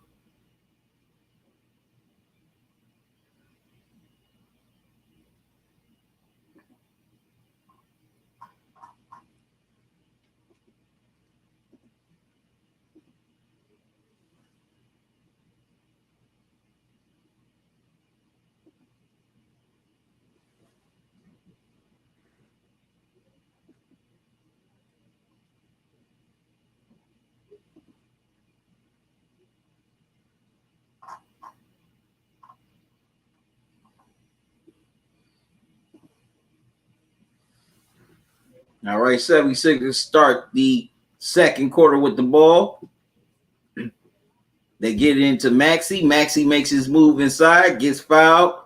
All right, 76ers start the second quarter with the ball. They get it into Maxey. Maxey makes his move inside, gets fouled,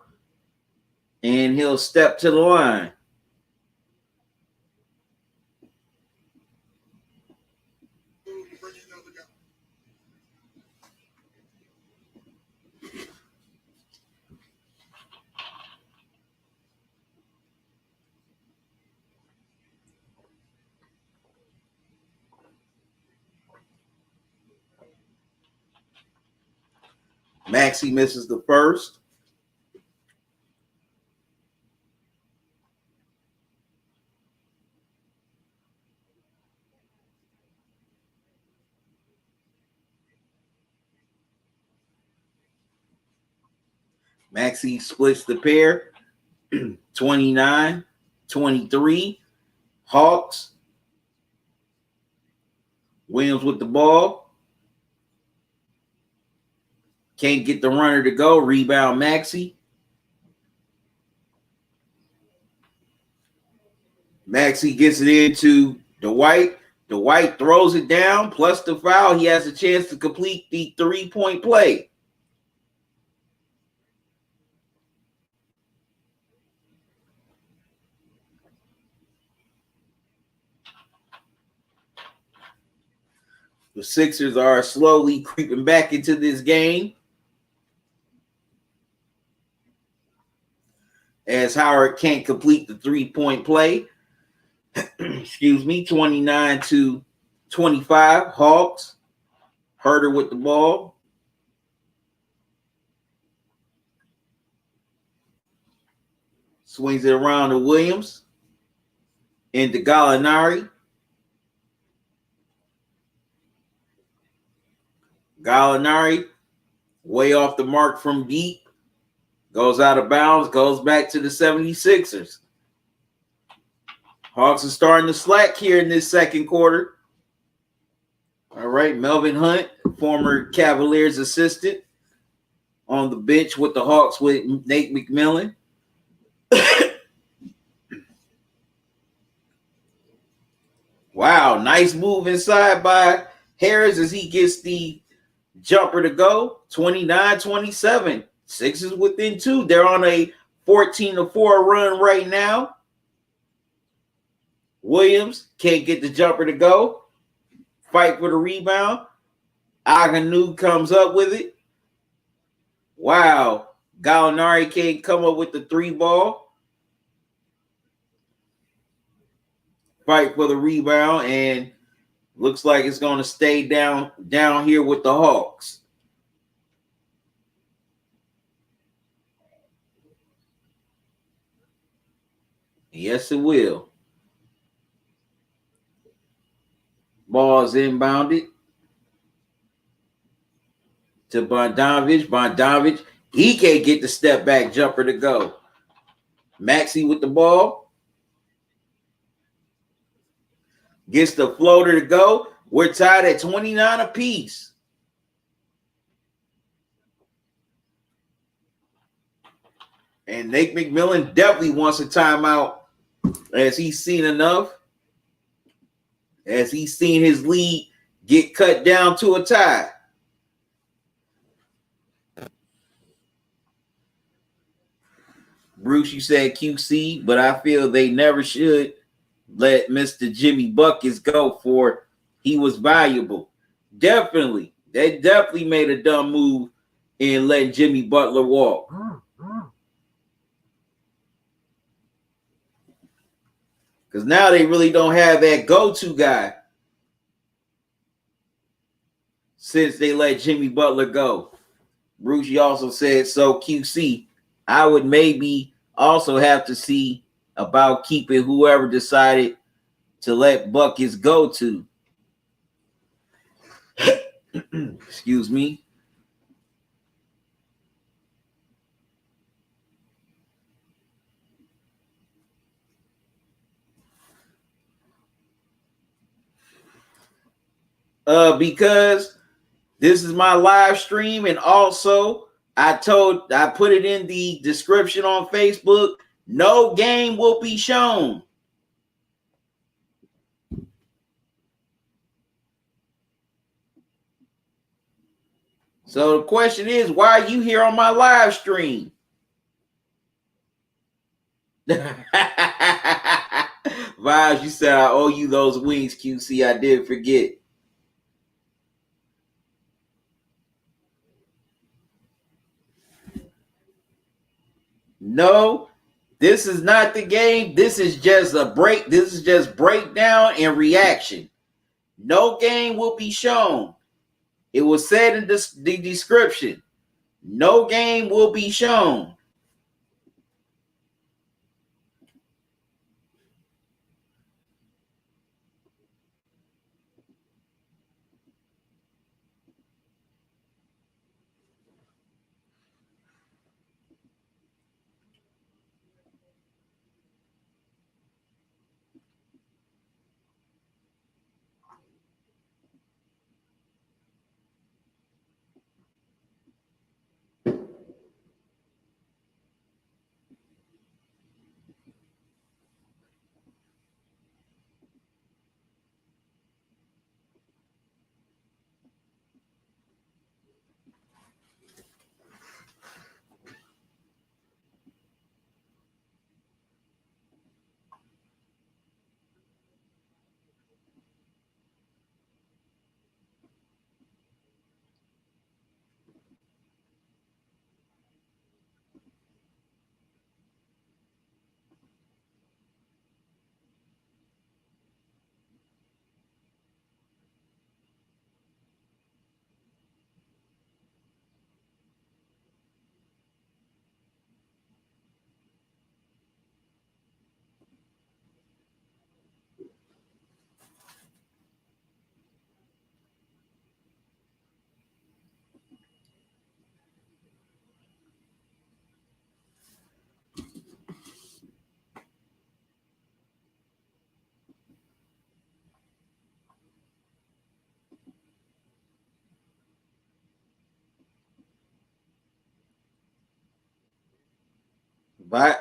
and he'll step to the line. Maxey misses the first. Maxey splits the pair. 29-23. Hawks. Williams with the ball. Can't get the runner to go. Rebound Maxey. Maxey gets it into Dwight. Dwight throws it down, plus the foul. He has a chance to complete the three-point play. The Sixers are slowly creeping back into this game as Howard can't complete the three-point play. Excuse me, 29-25. Hawks. Herter with the ball. Swings it around to Williams. Into Gallinari. Gallinari, way off the mark from deep. Goes out of bounds, goes back to the 76ers. Hawks are starting to slack here in this second quarter. All right, Melvin Hunt, former Cavaliers assistant, on the bench with the Hawks with Nate McMillan. Wow, nice move inside by Harris as he gets the jumper to go. 29-27. Sixers within two. They're on a 14-4 run right now. Williams can't get the jumper to go. Fight for the rebound. Agnew comes up with it. Wow. Gallinari can't come up with the three ball. Fight for the rebound, and looks like it's going to stay down here with the Hawks. Yes, it will. Ball's inbounded to Bogdanovich. Bogdanovich, he can't get the step back jumper to go. Maxey with the ball. Gets the floater to go. We're tied at 29 apiece. And Nate McMillan definitely wants a timeout as he's seen enough. As he's seen his lead get cut down to a tie. Bruce, you said QC, but I feel they never should let Mr. Jimmy Buckets go for he was valuable. Definitely. They definitely made a dumb move in letting Jimmy Butler walk. Because now they really don't have that go-to guy since they let Jimmy Butler go. Bruce, you also said, so QC, I would maybe also have to see about keeping whoever decided to let Buckets go to. Excuse me. Because this is my live stream, and also I put it in the description on Facebook. No game will be shown. So the question is, why are you here on my live stream? Vibes, you said I owe you those wings, QC. I did forget. No, this is not the game. This is just a break. This is just breakdown and reaction. No game will be shown. It was said in the description. No game will be shown.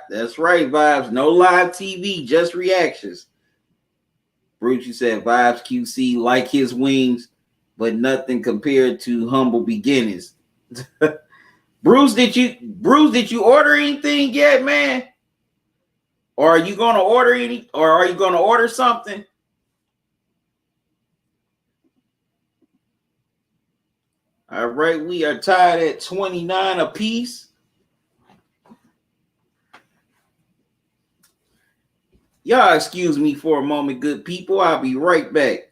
That's right, Vibes. No live TV, just reactions. Bruce, you said Vibes QC like his wings, but nothing compared to humble beginnings. Bruce, did you order anything yet, man? Or are you gonna order any? Or are you gonna order something? All right, we are tied at 29 apiece. Y'all excuse me for a moment, good people. I'll be right back.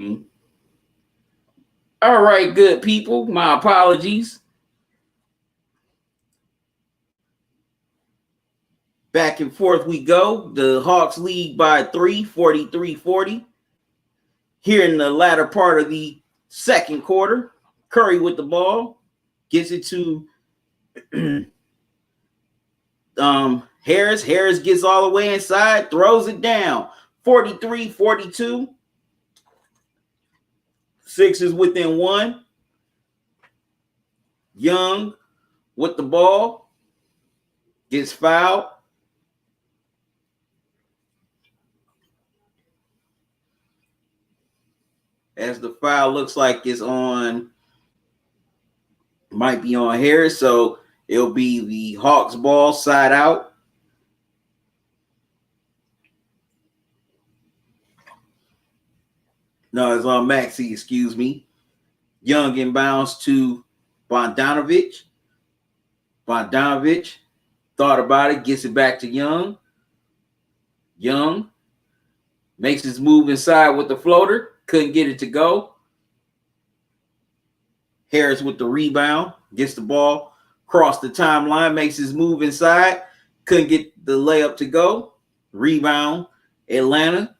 All right, good people. My apologies. Back and forth we go. The Hawks lead by 3, 43-40. Here in the latter part of the second quarter, Curry with the ball gets it to Harris. Harris gets all the way inside, throws it down. 43-42. Sixers within one. Young with the ball gets fouled. As the foul looks like it's on, might be on Harris, so it'll be the Hawks ball side out. No, it's on Maxey, excuse me. Young inbounds to Bogdanovic. Bogdanovic thought about it, gets it back to Young. Young makes his move inside with the floater. Couldn't get it to go. Harris with the rebound. Gets the ball. Cross the timeline. Makes his move inside. Couldn't get the layup to go. Rebound. Atlanta.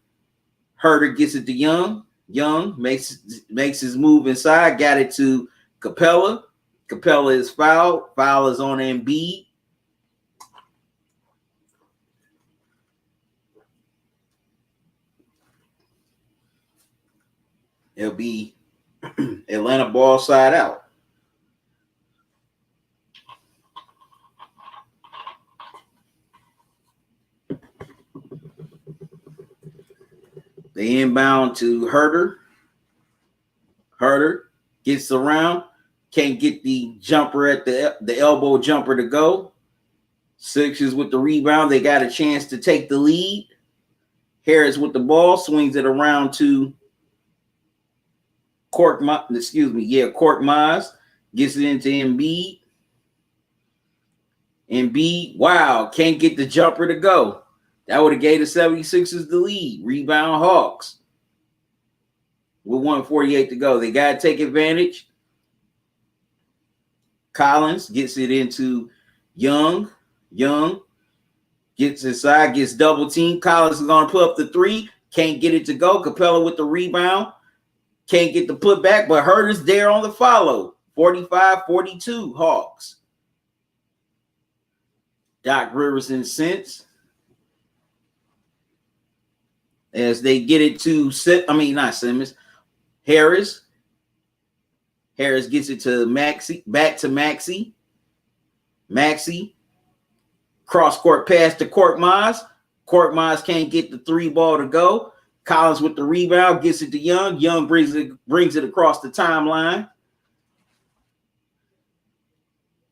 Herter gets it to Young. Young makes his move inside. Got it to Capella. Capella is fouled. Foul is on Embiid. It'll be Atlanta ball side out. They inbound to Herter. Herter gets around. Can't get the jumper at the elbow jumper to go. Sixers with the rebound. They got a chance to take the lead. Harris with the ball. Swings it around to Korkmaz. Gets it into Embiid. Embiid, wow, can't get the jumper to go. That would have gave the 76ers the lead. Rebound Hawks. With 1:48 to go. They got to take advantage. Collins gets it into Young. Young gets inside, gets double teamed. Collins is going to put up the three. Can't get it to go. Capella with the rebound. Can't get the putback, but Herter's there on the follow. 45-42 Hawks. Doc Rivers incensed as they get it to not Simmons. Harris. Harris gets it to Maxey. Back to Maxey. Maxey. Cross court pass to Korkmaz. Korkmaz can't get the three ball to go. Collins with the rebound, gets it to Young. Young brings it across the timeline.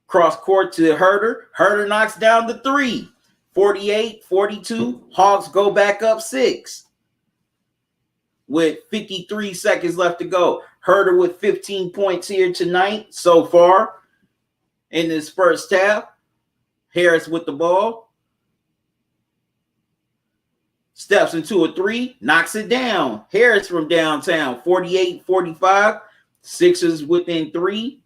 Cross court to Herter. Herter knocks down the three. 48-42. Hawks go back up 6 with 53 seconds left to go. Herter with 15 points here tonight so far in this first half. Harris with the ball. Steps into a three, knocks it down. Harris from downtown, 48-45. Sixers within 3.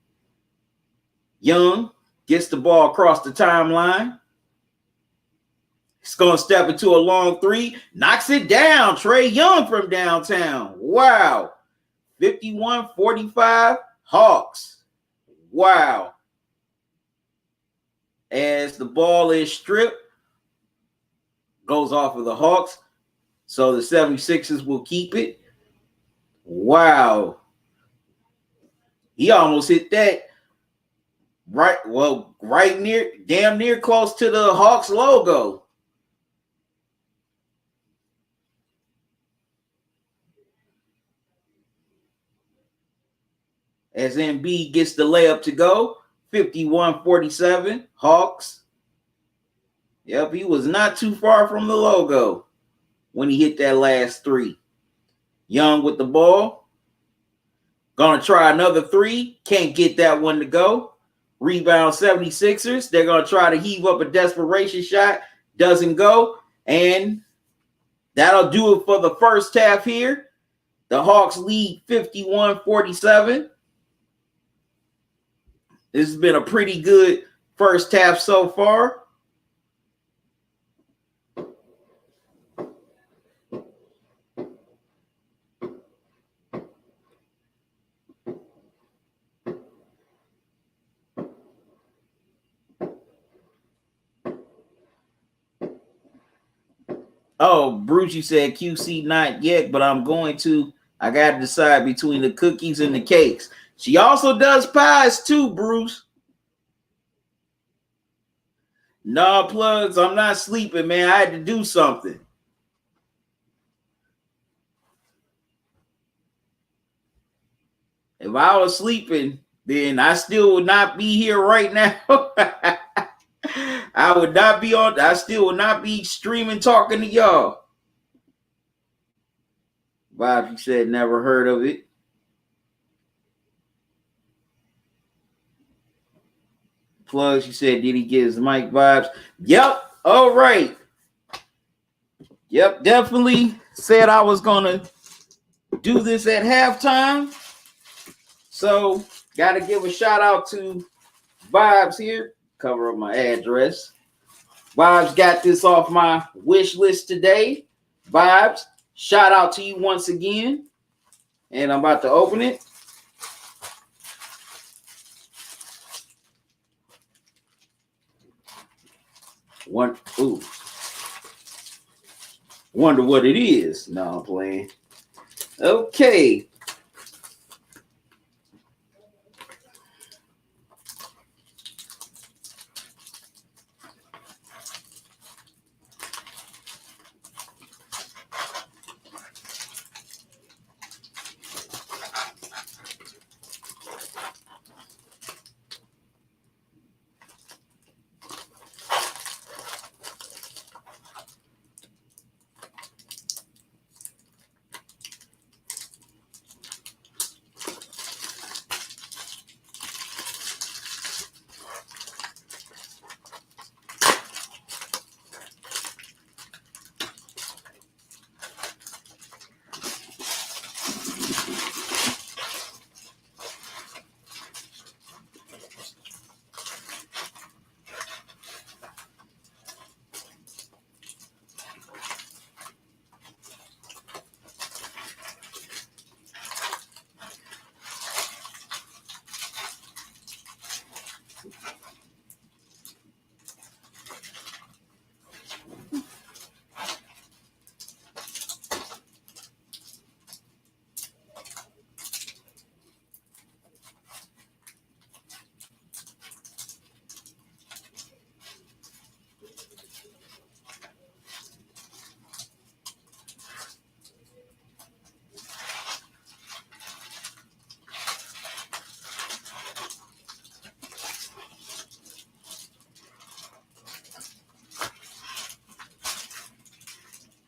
Young gets the ball across the timeline. He's going to step into a long 3, knocks it down. Trae Young from downtown. Wow. 51-45 Hawks. Wow. As the ball is stripped, goes off of the Hawks. So the 76ers will keep it. Wow. He almost hit that damn near close to the Hawks logo. As Embiid gets the layup to go. 51-47 Hawks. Yep, he was not too far from the logo when he hit that last 3. Young with the ball. Gonna try another 3. Can't get that one to go. Rebound 76ers. They're gonna try to heave up a desperation shot. Doesn't go. And that'll do it for the first half here. The Hawks lead 51-47. This has been a pretty good first half so far. Oh, Bruce, you said QC not yet, but I'm going to. I got to decide between the cookies and the cakes. She also does pies too, Bruce. No plugs. I'm not sleeping, man. I had to do something. If I was sleeping, then I still would not be here right now. I would not be on. I still would not be streaming, talking to y'all. Bob, you said never heard of it. Plugs, you said, did he get his mic vibes? Yep. All right. Yep, definitely said I was gonna do this at halftime. So gotta give a shout out to Vibes here. Cover up my address. Vibes got this off my wish list today. Vibes, shout out to you once again. And I'm about to open it. Ooh. Wonder what it is. No, I'm playing. Okay.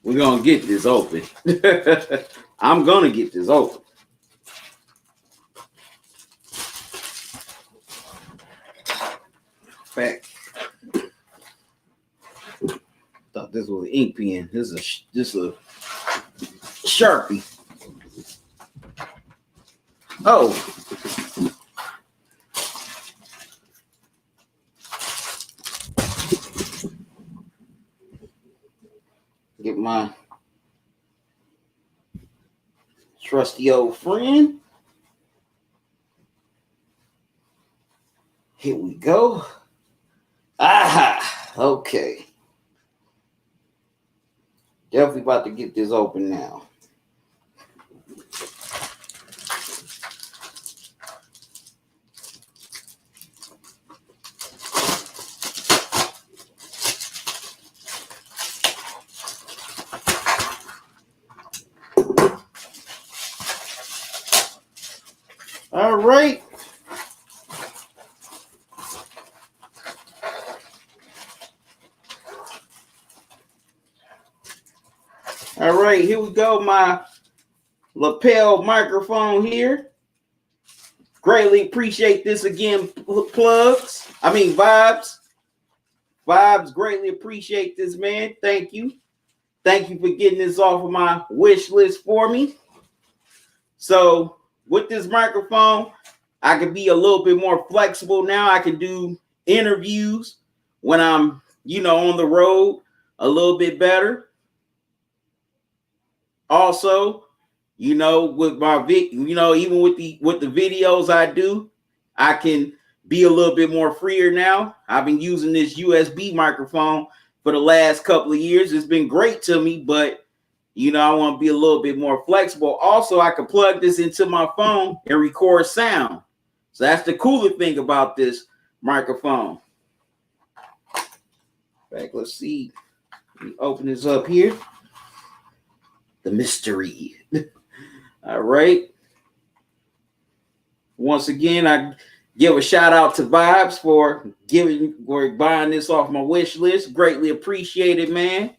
We're going to get this open. I'm going to get this open. Fact. Thought this was an ink pen. This is a Sharpie. Oh. Get my trusty old friend. Here we go. Aha. Okay. Definitely about to get this open now. All right. All right, here we go. My lapel microphone here. Greatly appreciate this again, plugs. Vibes. Vibes, greatly appreciate this, man. Thank you. Thank you for getting this off of my wish list for me. So with this microphone, I can be a little bit more flexible now. I can do interviews when I'm, on the road a little bit better. Also, with my even with the videos I do, I can be a little bit more freer now. I've been using this USB microphone for the last couple of years. It's been great to me, but I want to be a little bit more flexible. Also, I can plug this into my phone and record sound. So that's the cooler thing about this microphone. In fact, let's see. Let me open this up here. The mystery. All right. Once again, I give a shout out to Vibes for buying this off my wish list. Greatly appreciated, man.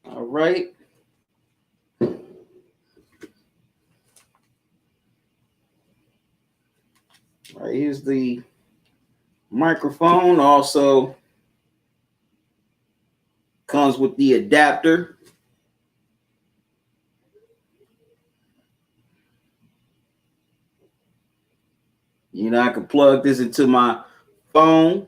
All right. All right, here's the microphone. Also comes with the adapter. I can plug this into my phone.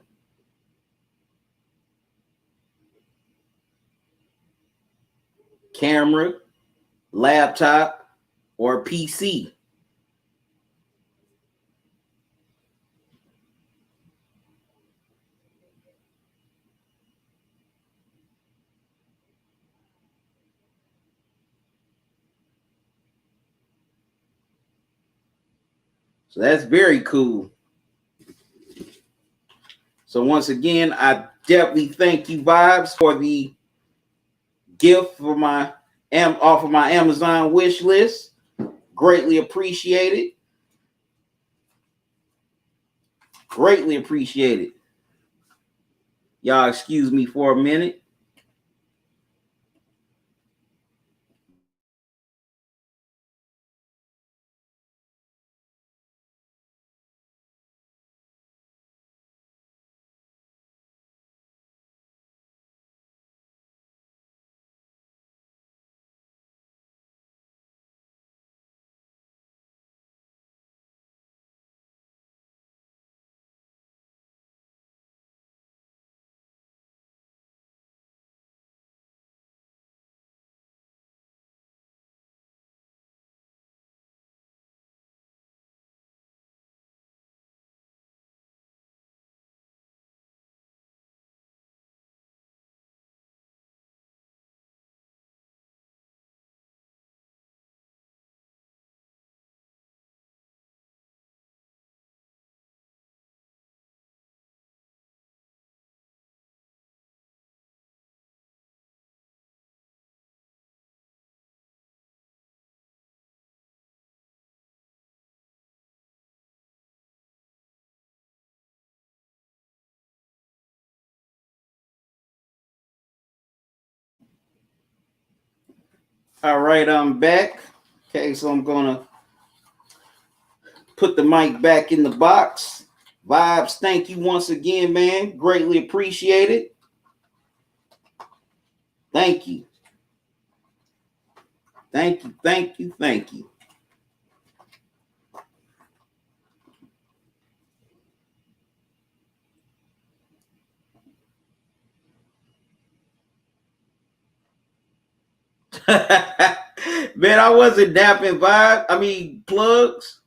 Camera, laptop, or PC. So that's very cool. So once again, I definitely thank you, Vibes, for the gift for off of my Amazon wish list. Greatly appreciated. Greatly appreciated. Y'all excuse me for a minute. All right, I'm back. Okay, so I'm gonna put the mic back in the box. Vibes, thank you once again, man. Greatly appreciate it. Thank you. Thank you, thank you, thank you. Man, I wasn't dapping plugs.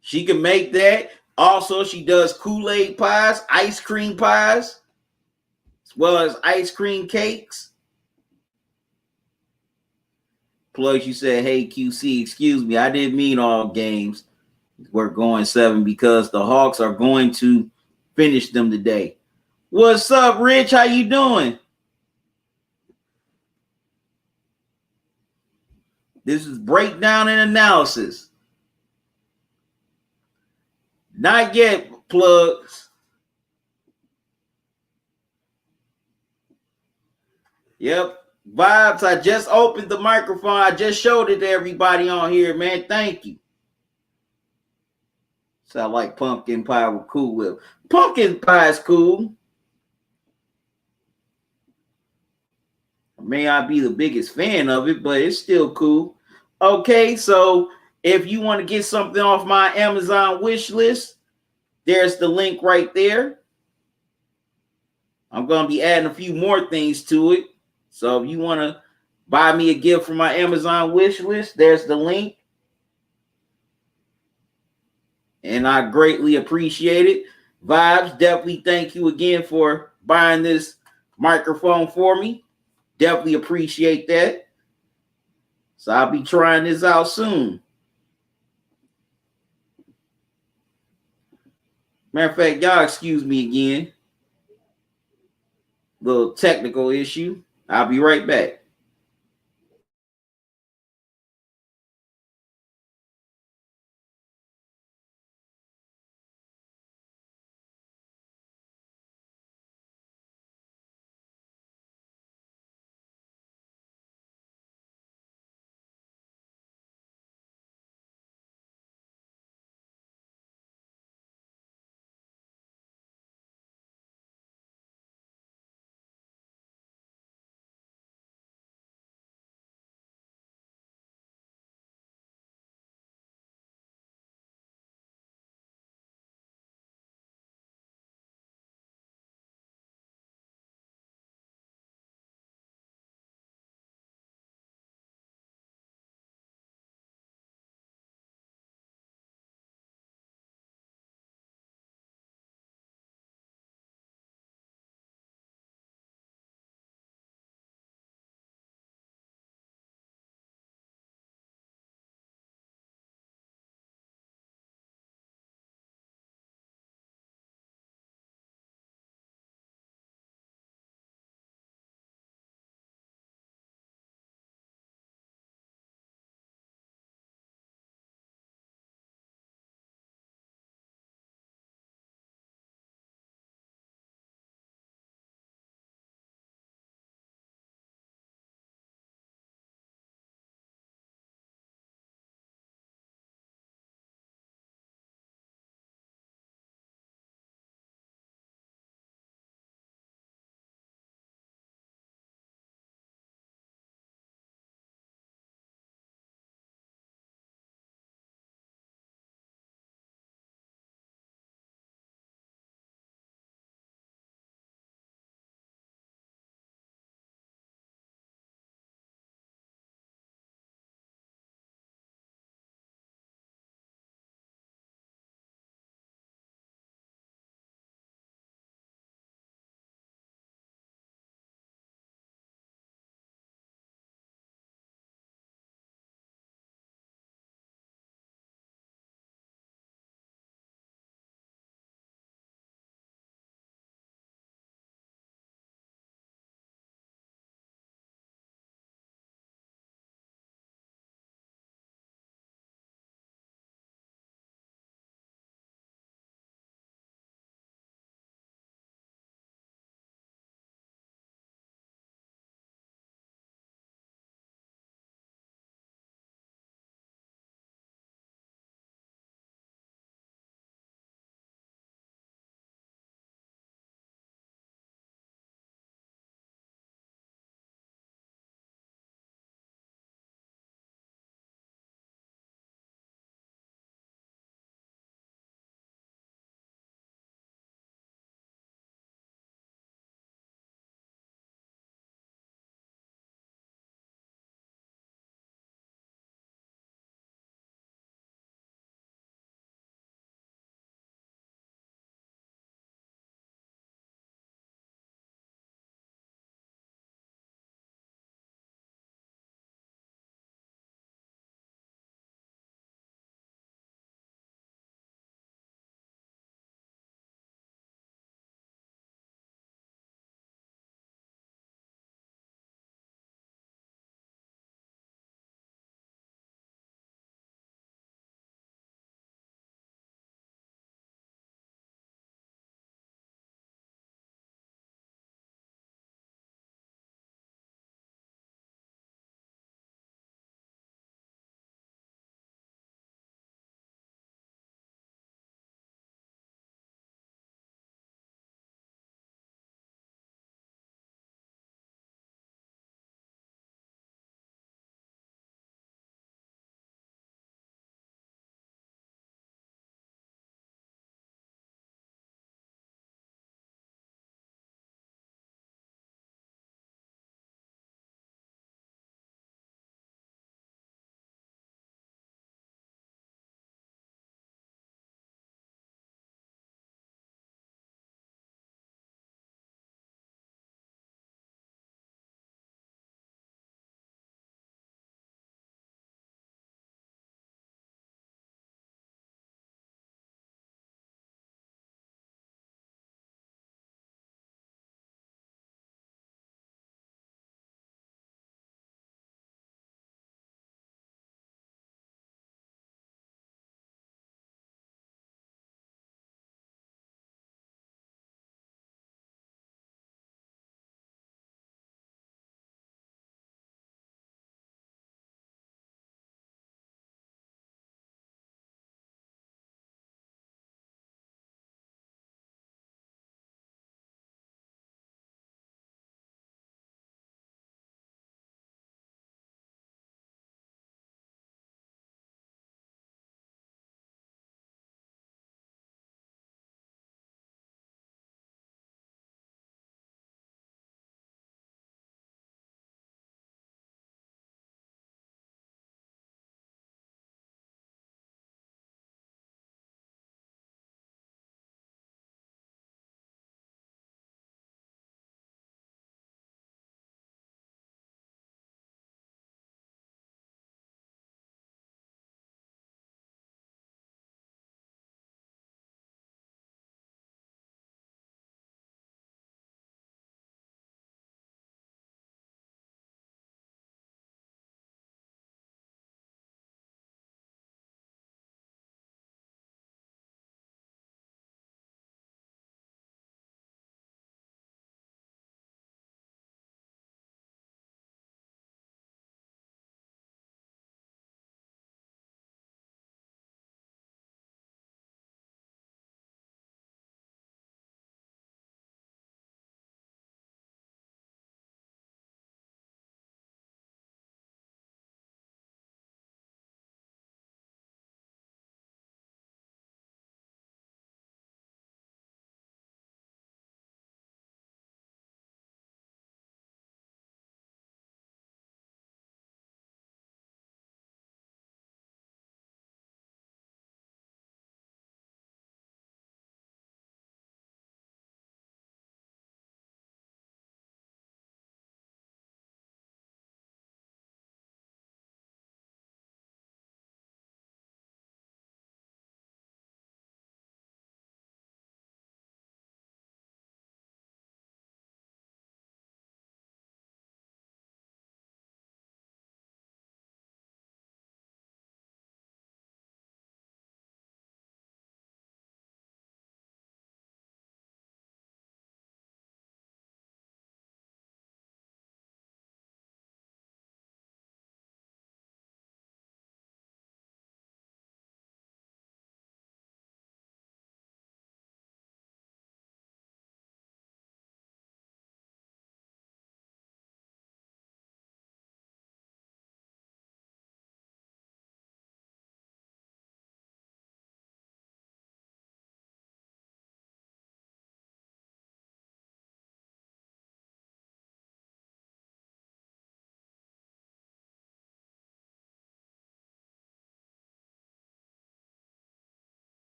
She can make that. Also, she does Kool-Aid pies, ice cream pies, as well as ice cream cakes. Plugs, you said, hey, QC, excuse me. I didn't mean all games. We're going 7 because the Hawks are going to finish them today. What's up, Rich? How you doing? This is breakdown and analysis. Not yet, plugs. Yep. Vibes, I just opened the microphone. I just showed it to everybody on here, man. Thank you. Sound like pumpkin pie with Cool Whip. Pumpkin pie is cool. May not be the biggest fan of it, but it's still cool. Okay, so if you want to get something off my Amazon wish list, there's the link right there. I'm going to be adding a few more things to it. So if you want to buy me a gift from my Amazon wish list, there's the link. And I greatly appreciate it. Vibes, definitely thank you again for buying this microphone for me. Definitely appreciate that. So I'll be trying this out soon. Matter of fact, y'all excuse me again. Little technical issue. I'll be right back.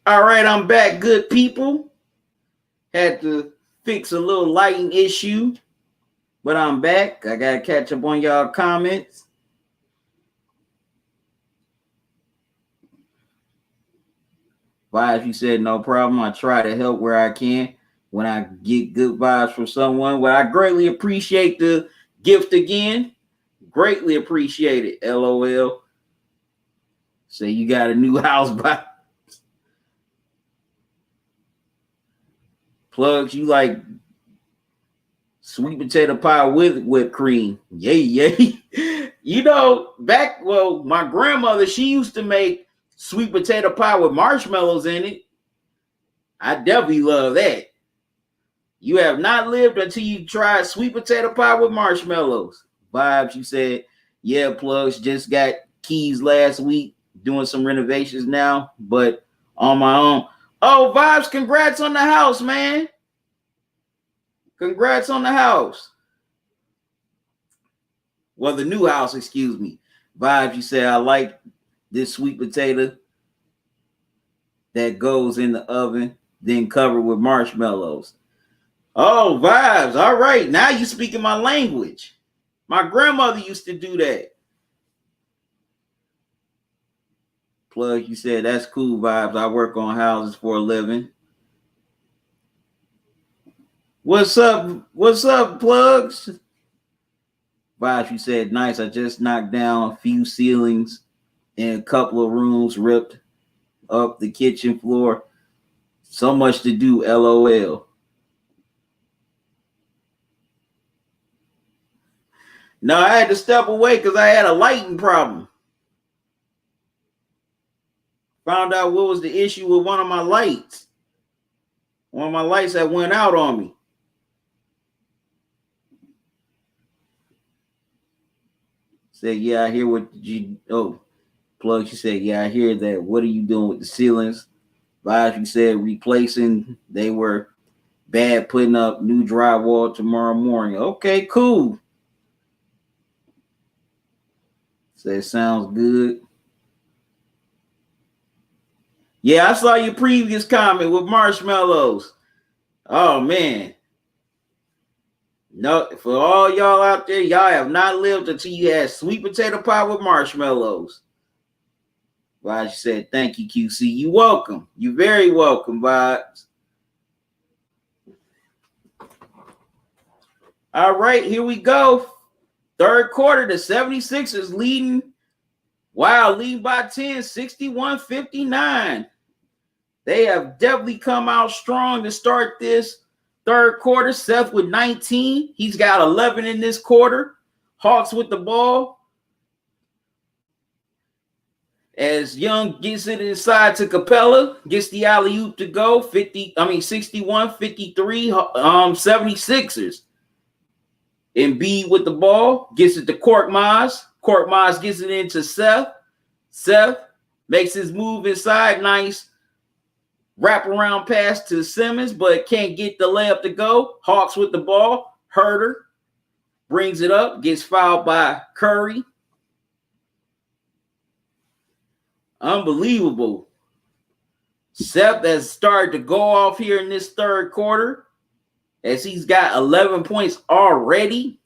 All right, I'm back, good people. Had to fix a little lighting issue, but I'm back. I gotta catch up on y'all comments. Vibes, you said no problem. I try to help where I can when I get good vibes from someone. Well, I greatly appreciate the gift again. Greatly appreciate it. LOL. Say you got a new house by Plugs. You like sweet potato pie with whipped cream. Yay, yay. You know, my grandmother, she used to make sweet potato pie with marshmallows in it. I definitely love that. You have not lived until you tried sweet potato pie with marshmallows. Vibes, you said, yeah, Plugs, just got keys last week, doing some renovations now, but on my own. Oh, Vibes, congrats on the house, man. Congrats on the house. Well, the new house, excuse me. Vibes, you said, I like this sweet potato that goes in the oven, then covered with marshmallows. Oh, Vibes. All right. Now you speaking my language. My grandmother used to do that. Plug, you said, that's cool, Vibes. I work on houses for a living. What's up? What's up, Plugs? Vibes, you said, nice. I just knocked down a few ceilings and a couple of rooms, ripped up the kitchen floor. So much to do, LOL. No, I had to step away because I had a lighting problem. Found out what was the issue with one of my lights. One of my lights that went out on me. Said, yeah, I hear what you... Oh, Plug, she said, yeah, I hear that. What are you doing with the ceilings? Vibes, you said, replacing. They were bad, putting up new drywall tomorrow morning. Okay, cool. Said, sounds good. Yeah, I saw your previous comment with marshmallows. Oh, man. No, for all y'all out there, y'all have not lived until you had sweet potato pie with marshmallows. Vibes said, thank you, QC. You welcome. You're very welcome, Vibes. All right, here we go. Third quarter, the 76ers leading. Wow, leading by 10, 61-59. They have definitely come out strong to start this third quarter. Seth with 19. He's got 11 in this quarter. Hawks with the ball. As Young gets it inside to Capella, gets the alley-oop to go. 61-53, 76ers. Embiid with the ball, gets it to Korkmaz. Korkmaz gets it into Seth. Seth makes his move inside. Nice wraparound pass to Simmons, but can't get the layup to go. Hawks with the ball. Herter brings it up, gets fouled by Curry. Unbelievable. Seth has started to go off here in this third quarter as he's got 11 points already.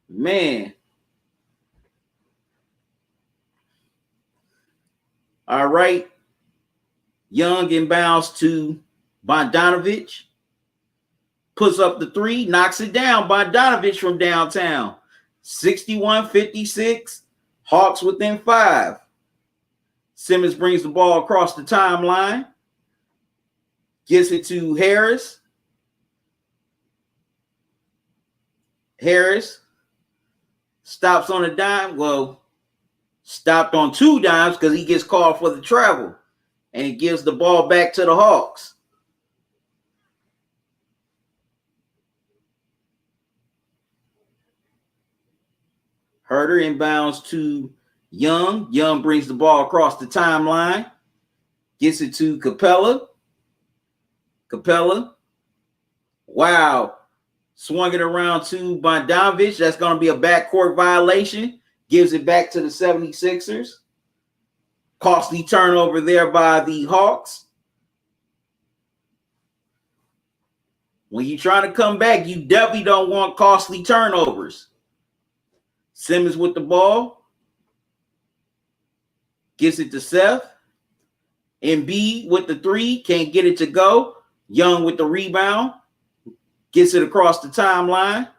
Man. All right. Young inbounds to Bogdanovich. Puts up the three, knocks it down. Bogdanovich from downtown. 61-56. Hawks within 5. Simmons brings the ball across the timeline. Gets it to Harris. Harris stops on a dime. Well, stopped on 2 dimes because he gets called for the travel. And he gives the ball back to the Hawks. Herter inbounds to Young. Young brings the ball across the timeline. Gets it to Capella. Capella. Wow. Swung it around to Bogdanovich. That's going to be a backcourt violation. Gives it back to the 76ers. Costly turnover there by the Hawks. When you're trying to come back, you definitely don't want costly turnovers. Simmons with the ball. Gets it to Seth. Embiid with the three. Can't get it to go. Young with the rebound. Gets it across the timeline.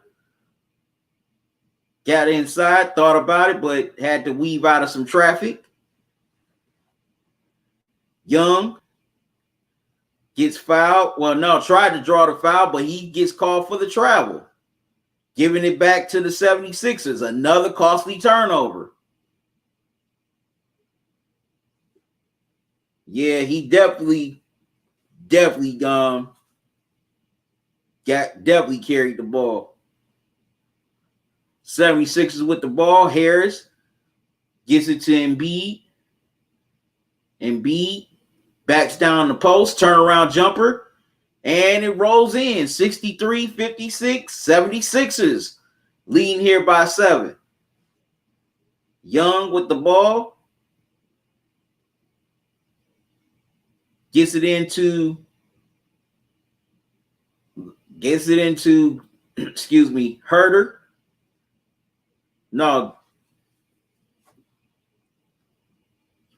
Got inside. Thought about it, but had to weave out of some traffic. Young gets fouled. Well, no, tried to draw the foul, but he gets called for the travel. Giving it back to the 76ers. Another costly turnover. Yeah, he definitely carried the ball. 76ers with the ball. Harris gets it to Embiid. Embiid backs down the post, turnaround jumper, and it rolls in. 63-56, 76ers leading here by 7. Young with the ball. Gets it into Herder. No,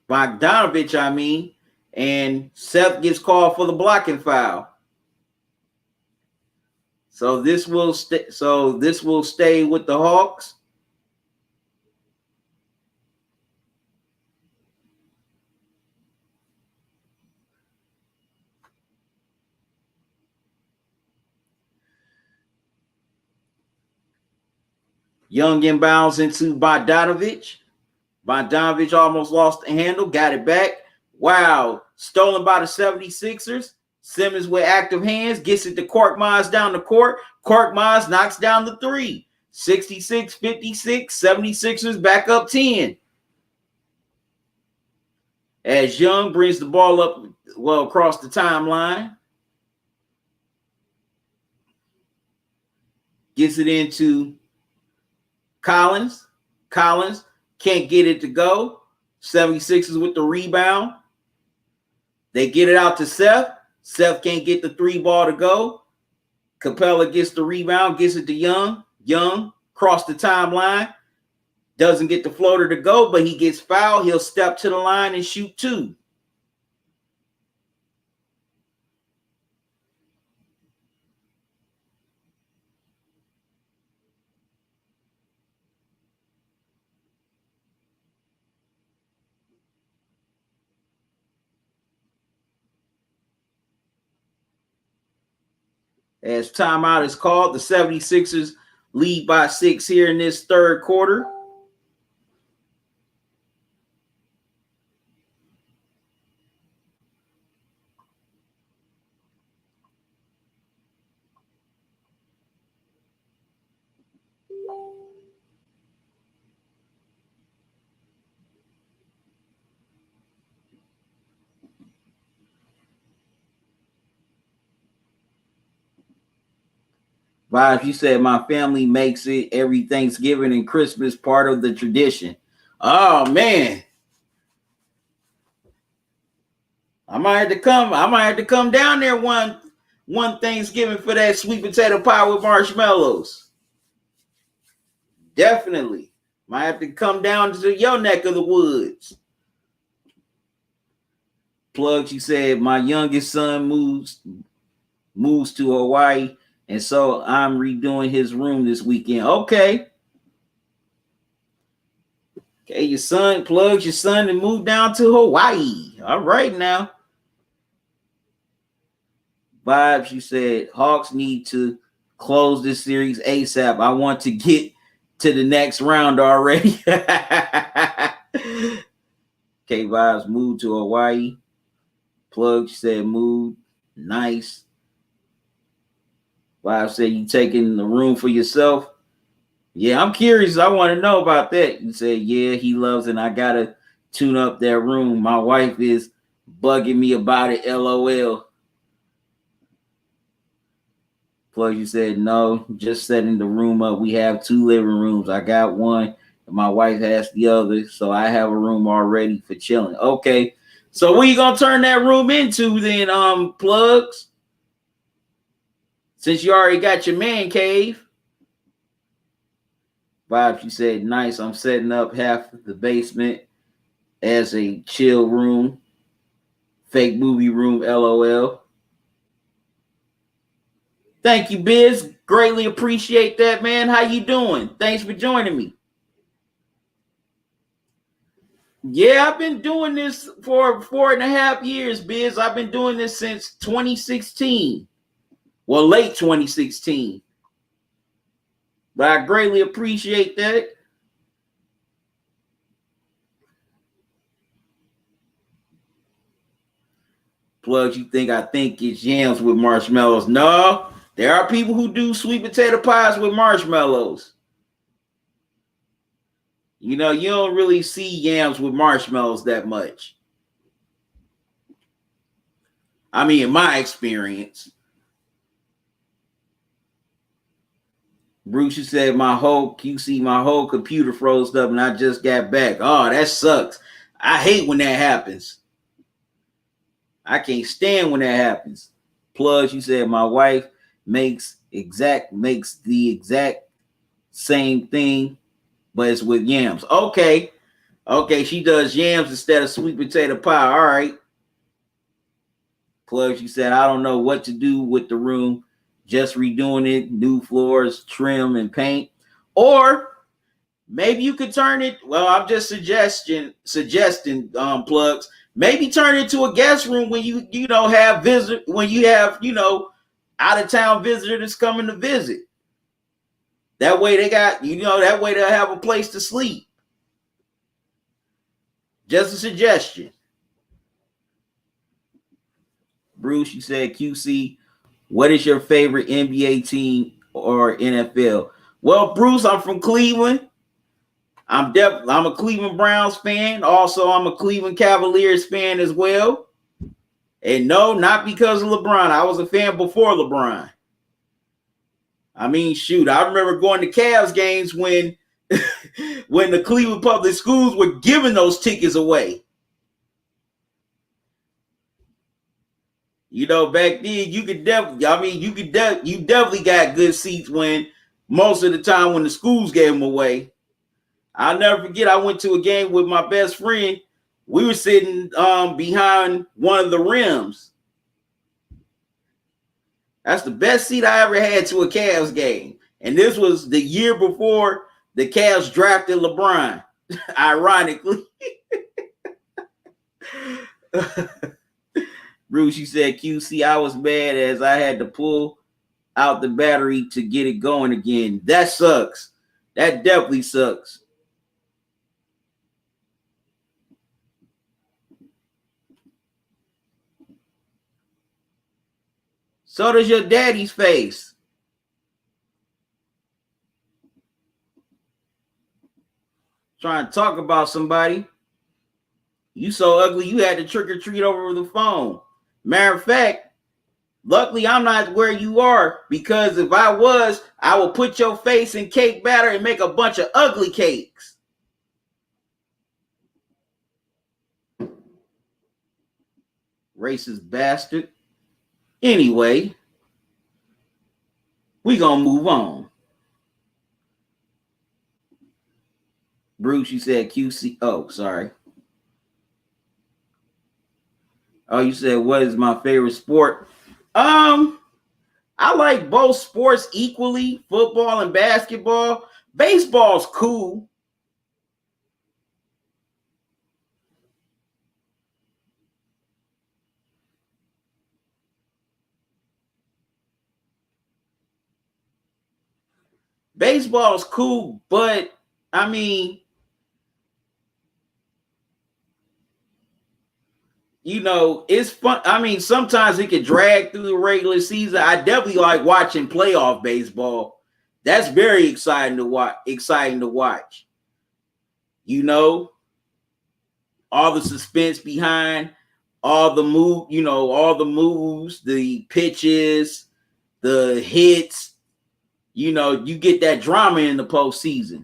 Bogdanovich, I mean, and Seth gets called for the blocking foul. So this will stay with the Hawks. Young inbounds into Bogdanovich. Bogdanovich almost lost the handle, got it back. Wow, stolen by the 76ers. Simmons with active hands, gets it to Korkmaz down the court. Korkmaz knocks down the three. 66-56, 76ers back up 10. As Young brings the ball up, across the timeline. Gets it into Collins. Collins can't get it to go. 76ers with the rebound. They get it out to Seth. Seth can't get the three ball to go. Capella gets the rebound, gets it to Young. Young cross the timeline. Doesn't get the floater to go, but he gets fouled. He'll step to the line and shoot 2. As timeout is called, the 76ers lead by 6 here in this third quarter. Vibes, you said my family makes it every Thanksgiving and Christmas part of the tradition. Oh man. I might have to come down there one Thanksgiving for that sweet potato pie with marshmallows. Definitely. Might have to come down to your neck of the woods. Plug, she said, my youngest son moves to Hawaii, and so I'm redoing his room this weekend. Okay, your son plugs your son and move down to Hawaii. All right now. Vibes, you said, Hawks need to close this series ASAP. I want to get to the next round already. Okay, Vibes, move to Hawaii. Plug said move. Nice. Vibes said you taking the room for yourself. Yeah, I'm curious. I want to know about that. You said, yeah, he loves it. And I got to tune up that room. My wife is bugging me about it. LOL. Plug, you said, no, just setting the room up. We have 2 living rooms. I got one My wife has the other, so I have a room already for chilling. Okay. So what you gonna turn that room into then, plugs? Since you already got your man cave. Vibe, she said, nice. I'm setting up half of the basement as a chill room. Fake movie room, LOL. Thank you, Biz. Greatly appreciate that, man. How you doing? Thanks for joining me. Yeah, I've been doing this for 4.5 years, Biz. I've been doing this since 2016. Well, late 2016. But I greatly appreciate that. Plugs, you think I think it's yams with marshmallows? No, there are people who do sweet potato pies with marshmallows. You know, you don't really see yams with marshmallows that much. I mean, in my experience. Bruce, you said my whole computer froze up and I just got back. Oh, that sucks. I hate when that happens. I can't stand when that happens. Plus, you said my wife makes the exact same thing, but it's with yams. Okay. She does yams instead of sweet potato pie. All right. Plus, you said I don't know what to do with the room. Just redoing it, new floors, trim, and paint. Or maybe you could turn it. Well, I'm just suggesting plugs. Maybe turn it to a guest room when you have when you have out of town visitors coming to visit. That way they got that way they'll have a place to sleep. Just a suggestion. Bruce, you said QC. What is your favorite NBA team or NFL? Well, Bruce, I'm from Cleveland. I'm a Cleveland Browns fan. Also, I'm a Cleveland Cavaliers fan as well. And no, not because of LeBron. I was a fan before LeBron. I mean, shoot, I remember going to Cavs games when when the Cleveland public schools were giving those tickets away. Back then you definitely got good seats when most of the time when the schools gave them away. I'll never forget, I went to a game with my best friend. We were sitting behind one of the rims. That's the best seat I ever had to a Cavs game. And this was the year before the Cavs drafted LeBron, ironically. Bruce, you said, QC, I was mad as I had to pull out the battery to get it going again. That sucks. That definitely sucks. So does your daddy's face. Trying to talk about somebody. You so ugly, you had to trick or treat over the phone. Matter of fact, luckily I'm not where you are, because if I was, I would put your face in cake batter and make a bunch of ugly cakes. Racist bastard. Anyway, we gonna move on. Bruce, you said QC. Oh, sorry. Oh, you said what is my favorite sport? I like both sports equally, football and basketball. Baseball's cool. Baseball's cool, but I mean, it's fun. I mean, sometimes it can drag through the regular season. I definitely like watching playoff baseball. That's very exciting to watch. All the suspense behind all the moves, the pitches, the hits. You get that drama in the postseason.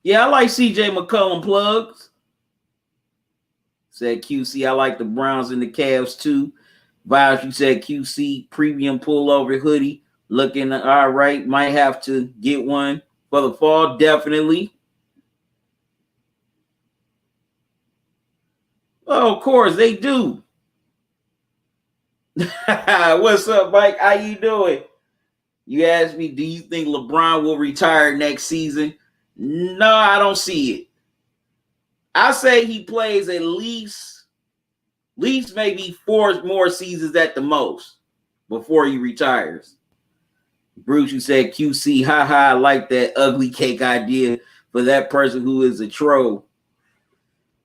Yeah, I like CJ McCollum plugs. Said QC, I like the Browns and the Cavs too. Vibes, you said QC premium pullover hoodie. Looking all right. Might have to get one for the fall. Definitely. Oh, of course, they do. What's up, Mike? How you doing? You asked me, do you think LeBron will retire next season? No, I don't see it. I say he plays at least maybe 4 more seasons at the most before he retires. Bruce, you said QC, haha, I like that ugly cake idea for that person who is a troll.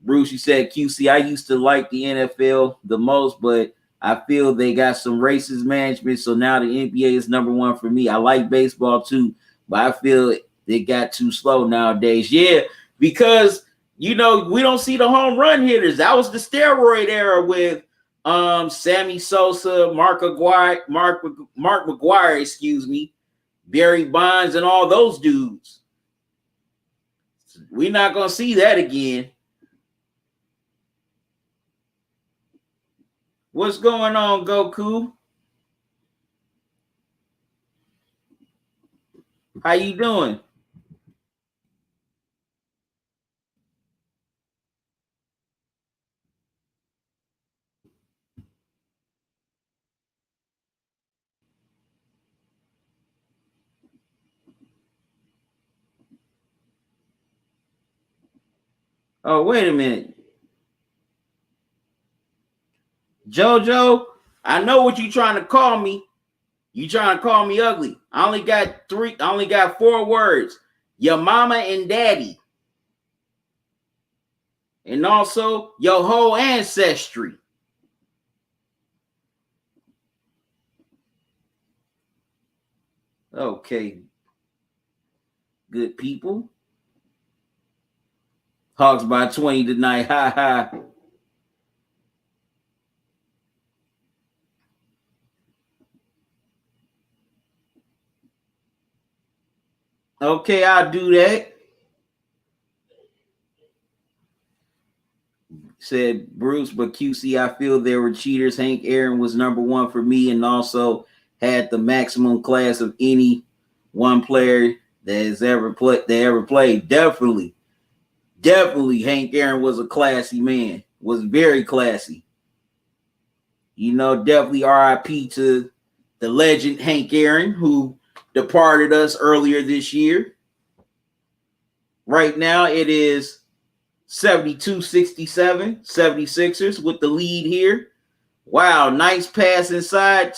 Bruce, you said QC, I used to like the NFL the most, but I feel they got some racist management, so now the NBA is number one for me. I like baseball too, but I feel they got too slow nowadays. Yeah, because we don't see the home run hitters. That was the steroid era with Sammy Sosa, Mark McGwire, excuse me, Barry Bonds, and all those dudes. We're not gonna see that again. What's going on, Goku? How you doing? Oh, wait a minute. JoJo, I know what you trying to call me. You trying to call me ugly. I only got 4 words. Your mama and daddy. And also your whole ancestry. Okay, good people. Hawks by 20 tonight. Ha ha. Okay, I'll do that. Said Bruce, but QC, I feel there were cheaters. Hank Aaron was number one for me and also had the maximum class of any one player that has ever played. Definitely Hank Aaron was a classy man, was very classy. Definitely RIP to the legend Hank Aaron, who departed us earlier this year. Right now it is 72-67, 76ers with the lead here. Wow, nice pass inside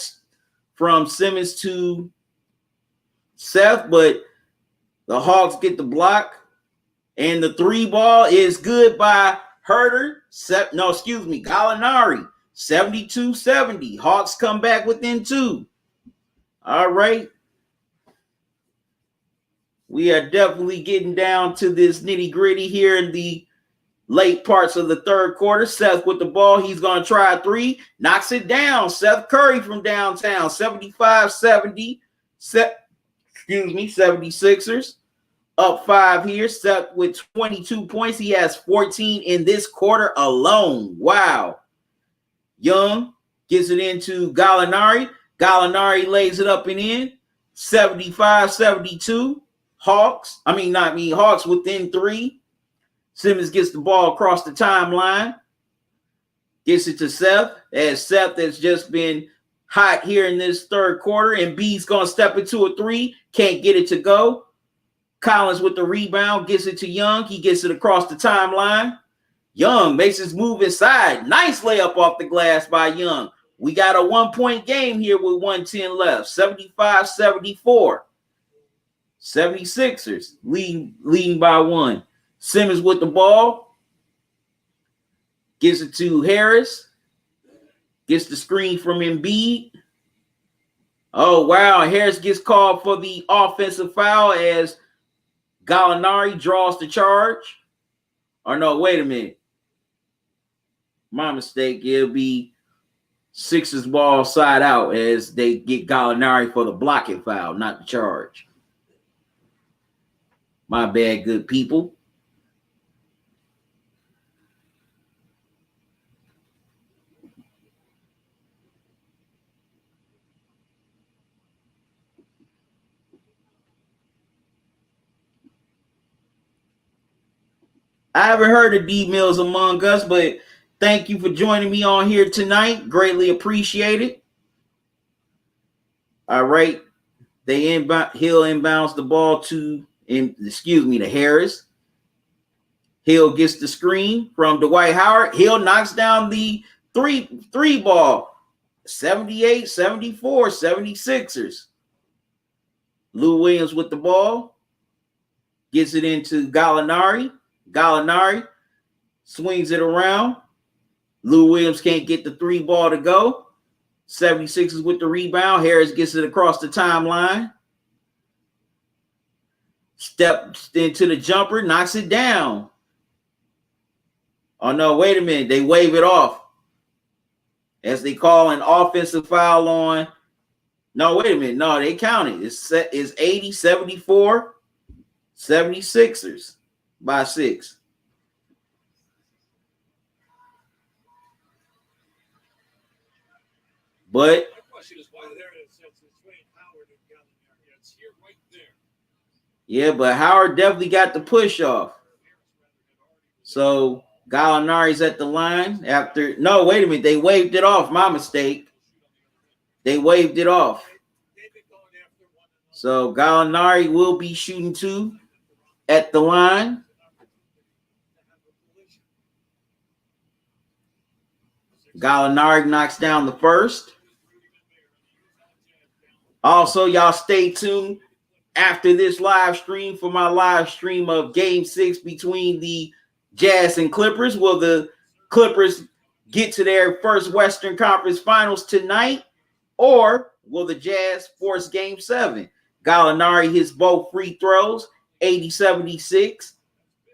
from Simmons to Seth, but the Hawks get the block. And the 3 ball is good by Herter. Gallinari. 72-70. Hawks come back within 2. All right. We are definitely getting down to this nitty gritty here in the late parts of the third quarter. Seth with the ball. He's going to try a 3. Knocks it down. Seth Curry from downtown. 75-70. 76ers. Up 5 here. Seth with 22 points. He has 14 in this quarter alone. Wow. Young gets it into Gallinari. Gallinari lays it up and in. 75-72. Hawks within 3. Simmons gets the ball across the timeline. Gets it to Seth. As Seth has just been hot here in this third quarter. And B's going to step into a 3. Can't get it to go. Collins with the rebound. Gets it to Young. He gets it across the timeline. Young makes his move inside. Nice layup off the glass by Young. We got a 1-point game here with 1:10 left. 75-74. 76ers leading by 1. Simmons with the ball. Gives it to Harris. Gets the screen from Embiid. Oh, wow. Harris gets called for the offensive foul as Gallinari draws the charge. Or no, wait a minute. My mistake. It'll be Sixers ball side out as they get Gallinari for the blocking foul, not the charge. My bad, good people. I haven't heard of D Mills Among Us, but thank you for joining me on here tonight. Greatly appreciated. All right. Hill inbounds the ball to Harris. Hill gets the screen from Dwight Howard. Hill knocks down the three ball. 78, 74, 76ers. Lou Williams with the ball. Gets it into Gallinari. Gallinari swings it around. Lou Williams can't get the three ball to go. 76ers with the rebound. Harris gets it across the timeline. Steps into the jumper, knocks it down. Oh, no, wait a minute. They wave it off as they call an offensive foul on. No, wait a minute. No, they count it. It's 80, 74, 76ers by 6. But yeah, but Howard definitely got the push off. So Gallinari's at the line after. No, wait a minute. They waved it off. My mistake. They waved it off. So Gallinari will be shooting 2 at the line. Gallinari knocks down the first. Also, y'all stay tuned after this live stream for my live stream of Game 6 between the Jazz and Clippers. Will the Clippers get to their first Western Conference Finals tonight, or will the Jazz force Game 7? Gallinari hits both free throws, 80-76,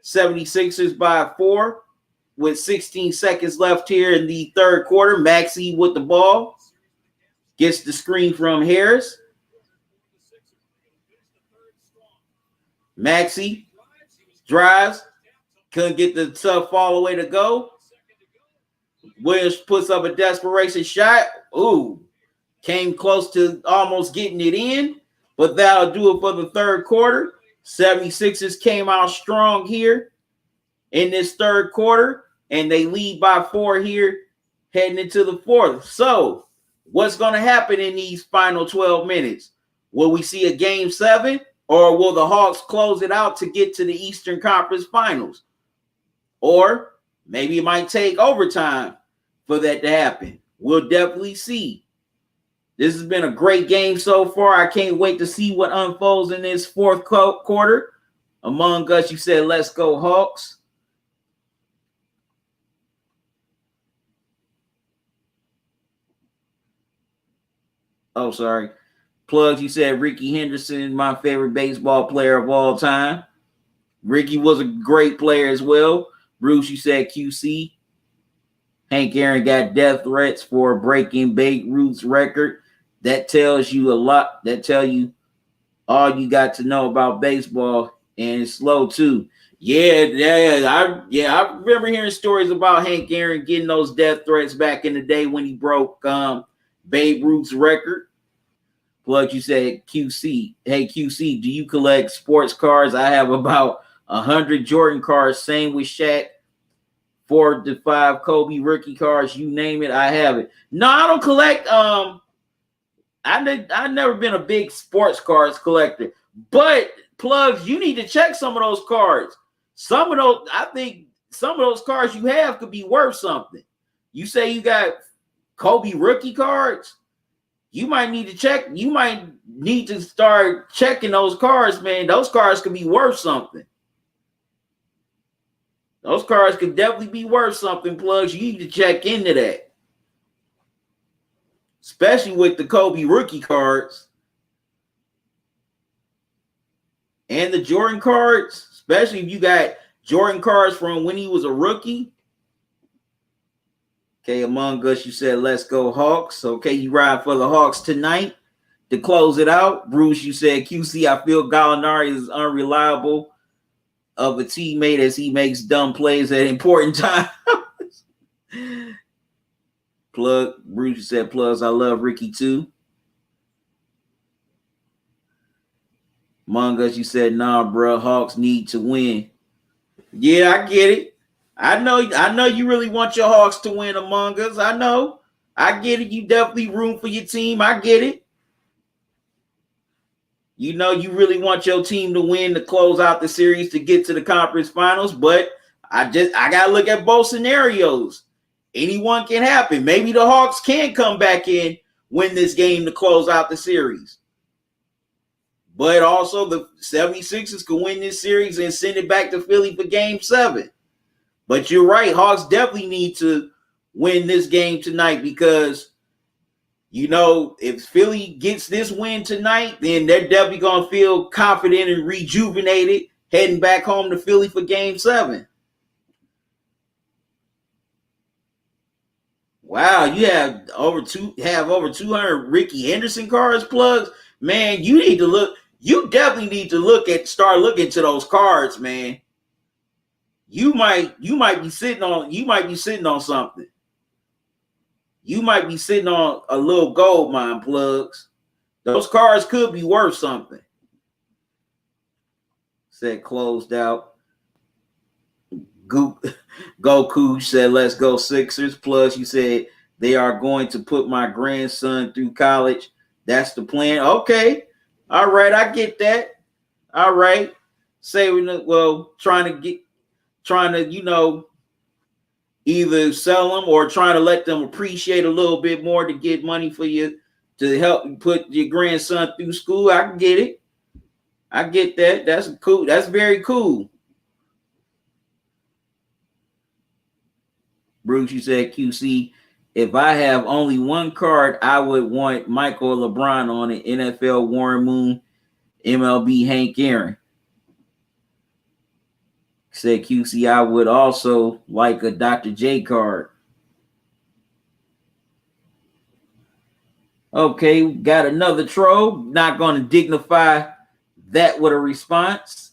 76ers by 4 with 16 seconds left here in the third quarter. Maxey with the ball. Gets the screen from Harris. Maxey drives. Couldn't get the tough fall away to go. Williams puts up a desperation shot. Ooh. Came close to almost getting it in. But that'll do it for the third quarter. 76ers came out strong here in this third quarter. And they lead by 4 here heading into the fourth. So what's going to happen in these final 12 minutes? Will we see a Game 7, or will the Hawks close it out to get to the Eastern Conference Finals? Or maybe it might take overtime for that to happen. We'll definitely see. This has been a great game so far. I can't wait to see what unfolds in this fourth quarter. Among Us, you said, let's go Hawks. Oh, sorry. Plugs, you said Ricky Henderson, my favorite baseball player of all time. Ricky was a great player as well. Bruce, you said QC. Hank Aaron got death threats for breaking Babe Ruth's record. That tells you a lot. That tell you all you got to know about baseball, and it's slow too. I remember hearing stories about Hank Aaron getting those death threats back in the day when he broke Babe Ruth's record. Plug, you said QC. Hey, QC, do you collect sports cards? I have about 100 Jordan cards. Same with Shaq. 4 to 5 Kobe rookie cards. You name it, I have it. No, I don't collect. I've never been a big sports cards collector. But Plugs, you need to check some of those cards. I think some of those cards you have could be worth something. You say you got Kobe rookie cards. You might need to check. You might need to start checking those cards, man. Those cards could be worth something. Those cards could definitely be worth something, Plugs. You need to check into that. Especially with the Kobe rookie cards. And the Jordan cards. Especially if you got Jordan cards from when he was a rookie. Okay, Among Us, you said, let's go Hawks. Okay, you ride for the Hawks tonight to close it out. Bruce, you said, QC, I feel Gallinari is unreliable. of a teammate as he makes dumb plays at important times. Plug, Bruce said, plus I love Ricky too. Among Us, you said, nah, bro, Hawks need to win. Yeah, I get it. I know you really want your Hawks to win, Among Us. I know. I get it. You definitely room for your team. I get it. You know you really want your team to win to close out the series to get to the conference finals, but I gotta look at both scenarios. Anyone can happen. Maybe the Hawks can come back in, win this game to close out the series. But also the 76ers can win this series and send it back to Philly for game 7. But you're right, Hawks definitely need to win this game tonight because, you know, if Philly gets this win tonight, then they're definitely going to feel confident and rejuvenated heading back home to Philly for game 7. Wow, you have over 200 Ricky Henderson cards plugs. Man, you need to look. You definitely need to start looking to those cards, man. You might be sitting on something. You might be sitting on a little gold mine, plugs. Those cards could be worth something. Said closed out. Goku said, let's go Sixers. Plus, you said they are going to put my grandson through college. That's the plan. Okay. All right. I get that. All right. Trying to, you know, either sell them or trying to let them appreciate a little bit more to get money for you to help put your grandson through school. I can get it. I get that. That's cool. That's very cool. Bruce, you said QC, if I have only one card, I would want Michael LeBron on it, NFL Warren Moon, MLB Hank Aaron. Said QC, I would also like a Dr. J card. Okay, got another troll. Not going to dignify that with a response.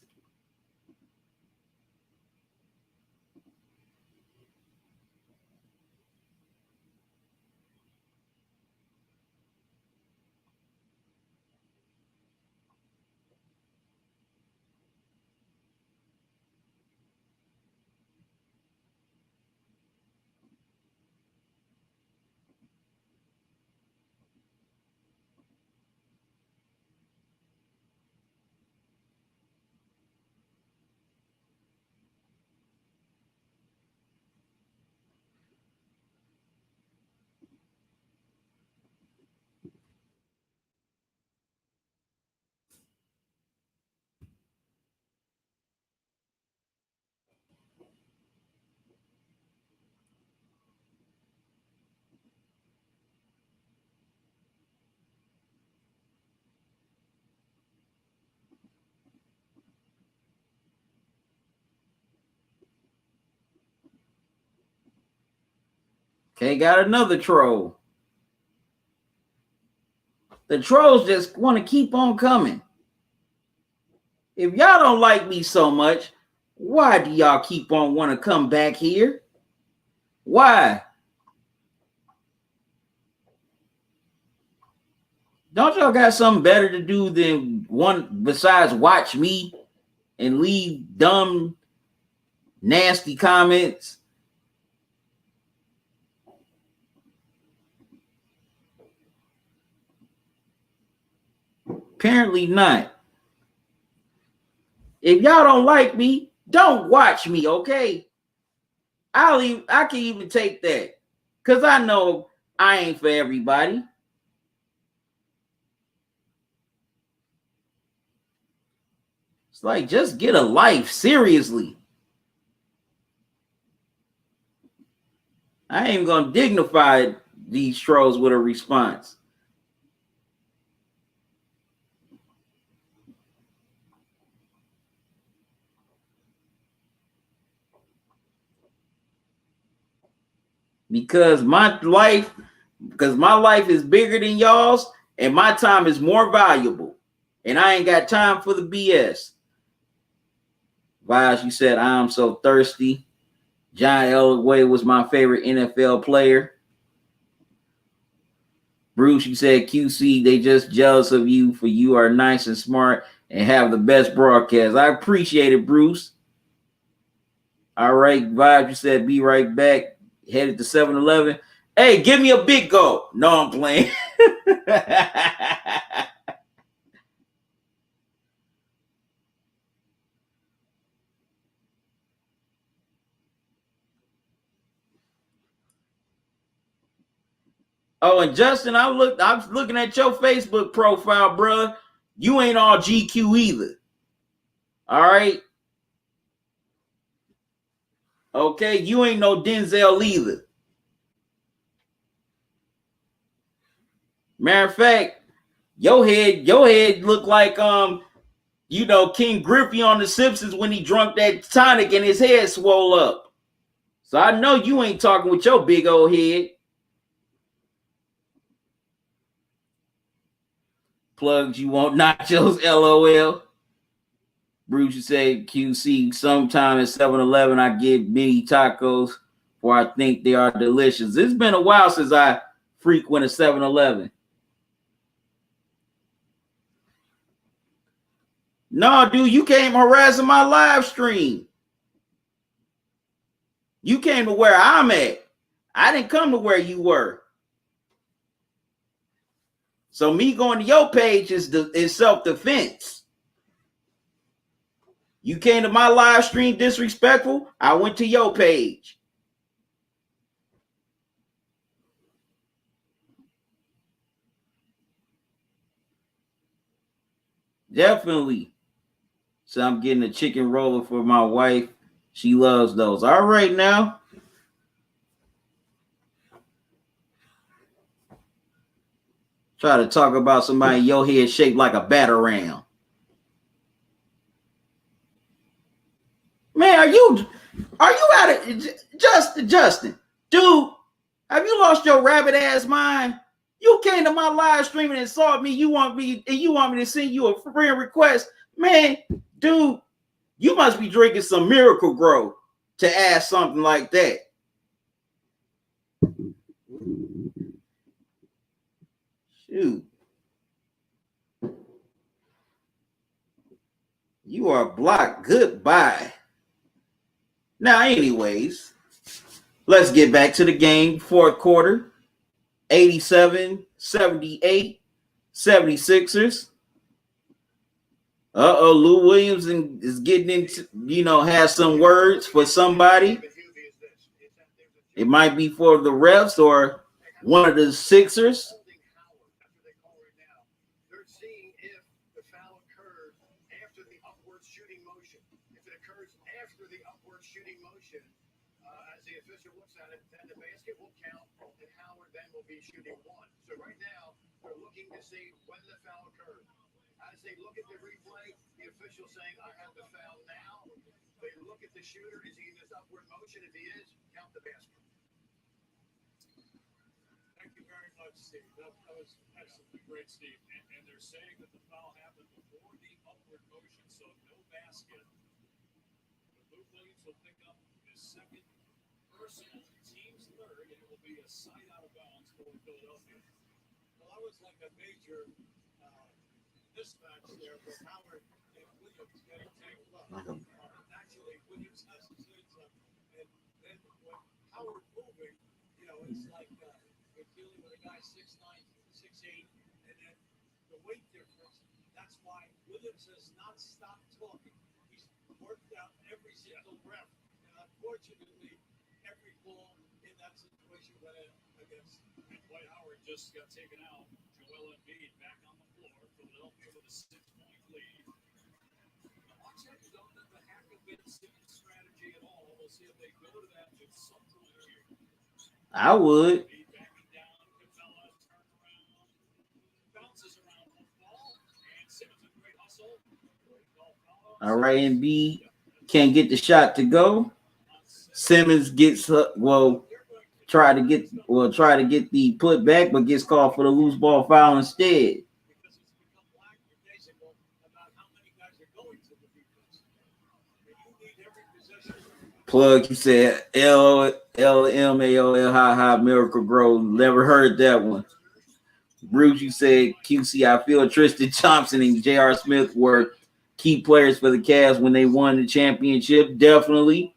Okay, got another troll. The trolls just want to keep on coming. If y'all don't like me so much, why do y'all keep on want to come back here? Why? Don't y'all got something better to do than one besides watch me and leave dumb, nasty comments? Apparently not. If y'all don't like me, don't watch me, okay? I can even take that. Because I know I ain't for everybody. It's like, just get a life, seriously. I ain't gonna dignify these trolls with a response. Because my life is bigger than y'all's, and my time is more valuable. And I ain't got time for the BS. Vibes, you said, I'm so thirsty. John Elway was my favorite NFL player. Bruce, you said, QC, they just jealous of you for you are nice and smart and have the best broadcast. I appreciate it, Bruce. All right, Vibes, you said, be right back. Headed to 7-Eleven. Hey, give me a big go. No, I'm playing. Oh, and Justin, I was looking at your Facebook profile, bro. You ain't all GQ either. All right. Okay, you ain't no Denzel either. Matter of fact, your head looked like King Griffey on The Simpsons when he drunk that tonic and his head swole up. So I know you ain't talking with your big old head. Plugs, you want nachos, LOL. Bruce, you say, QC, sometime at 7-Eleven, I get mini tacos, for I think they are delicious. It's been a while since I frequent a 7-Eleven. No, dude, you came harassing my live stream. You came to where I'm at. I didn't come to where you were. So me going to your page is self-defense. You came to my live stream disrespectful, I went to your page. Definitely. So I'm getting a chicken roller for my wife. She loves those. All right now. Try to talk about somebody your head shaped like a batarang. Man, are you out of Justin? Dude, have you lost your rabbit ass mind? You came to my live stream and insulted me. You want me to send you a friend request? Man, dude, you must be drinking some Miracle Grow to ask something like that. Shoot. You are blocked. Goodbye. Now, anyways, let's get back to the game. Fourth quarter, 87-78, 76ers. Lou Williams is getting into, has some words for somebody. It might be for the refs or one of the Sixers. Shooting one. So right now, we're looking to see when the foul occurred. As they look at the replay, the official saying, I have the foul now. They look at the shooter. Is he in this upward motion? If he is, count the basket. Thank you very much, Steve. That was excellent. Great, Steve. And they're saying that the foul happened before the upward motion, so no basket. But Lou Williams will pick up his second personal, team's third, and it will be a side out of bounds for Philadelphia. Well, that was like a major mismatch there for Howard and Williams getting tangled up. Naturally, Williams has his legs up, and then when Howard moving, it's like you're dealing with a guy 6'9", 6'8", and then the weight difference. That's why Williams has not stopped talking. He's worked out every single rep, and unfortunately, every ball in that situation went in against. And Dwight Howard just got taken out. Joel Embiid back on the floor. Philadelphia with a 6-point lead. The Hawks don't have the hack of Ben Simmons strategy at all. We'll see if they go to that at some point here. I would. Backing down, Capella turns around, bounces around the ball, and Simmons a great hustle. All right, Embiid can't get the shot to go. Simmons gets try to get the putback, but gets called for the loose ball foul instead. Because it's become lackadaisical about how many guys are going to the defense. And you Plug, you said LMAOL, ha ha, Miracle Grow. Never heard that one. Bruce, you said QC, I feel Tristan Thompson and J.R. Smith were key players for the Cavs when they won the championship. Definitely.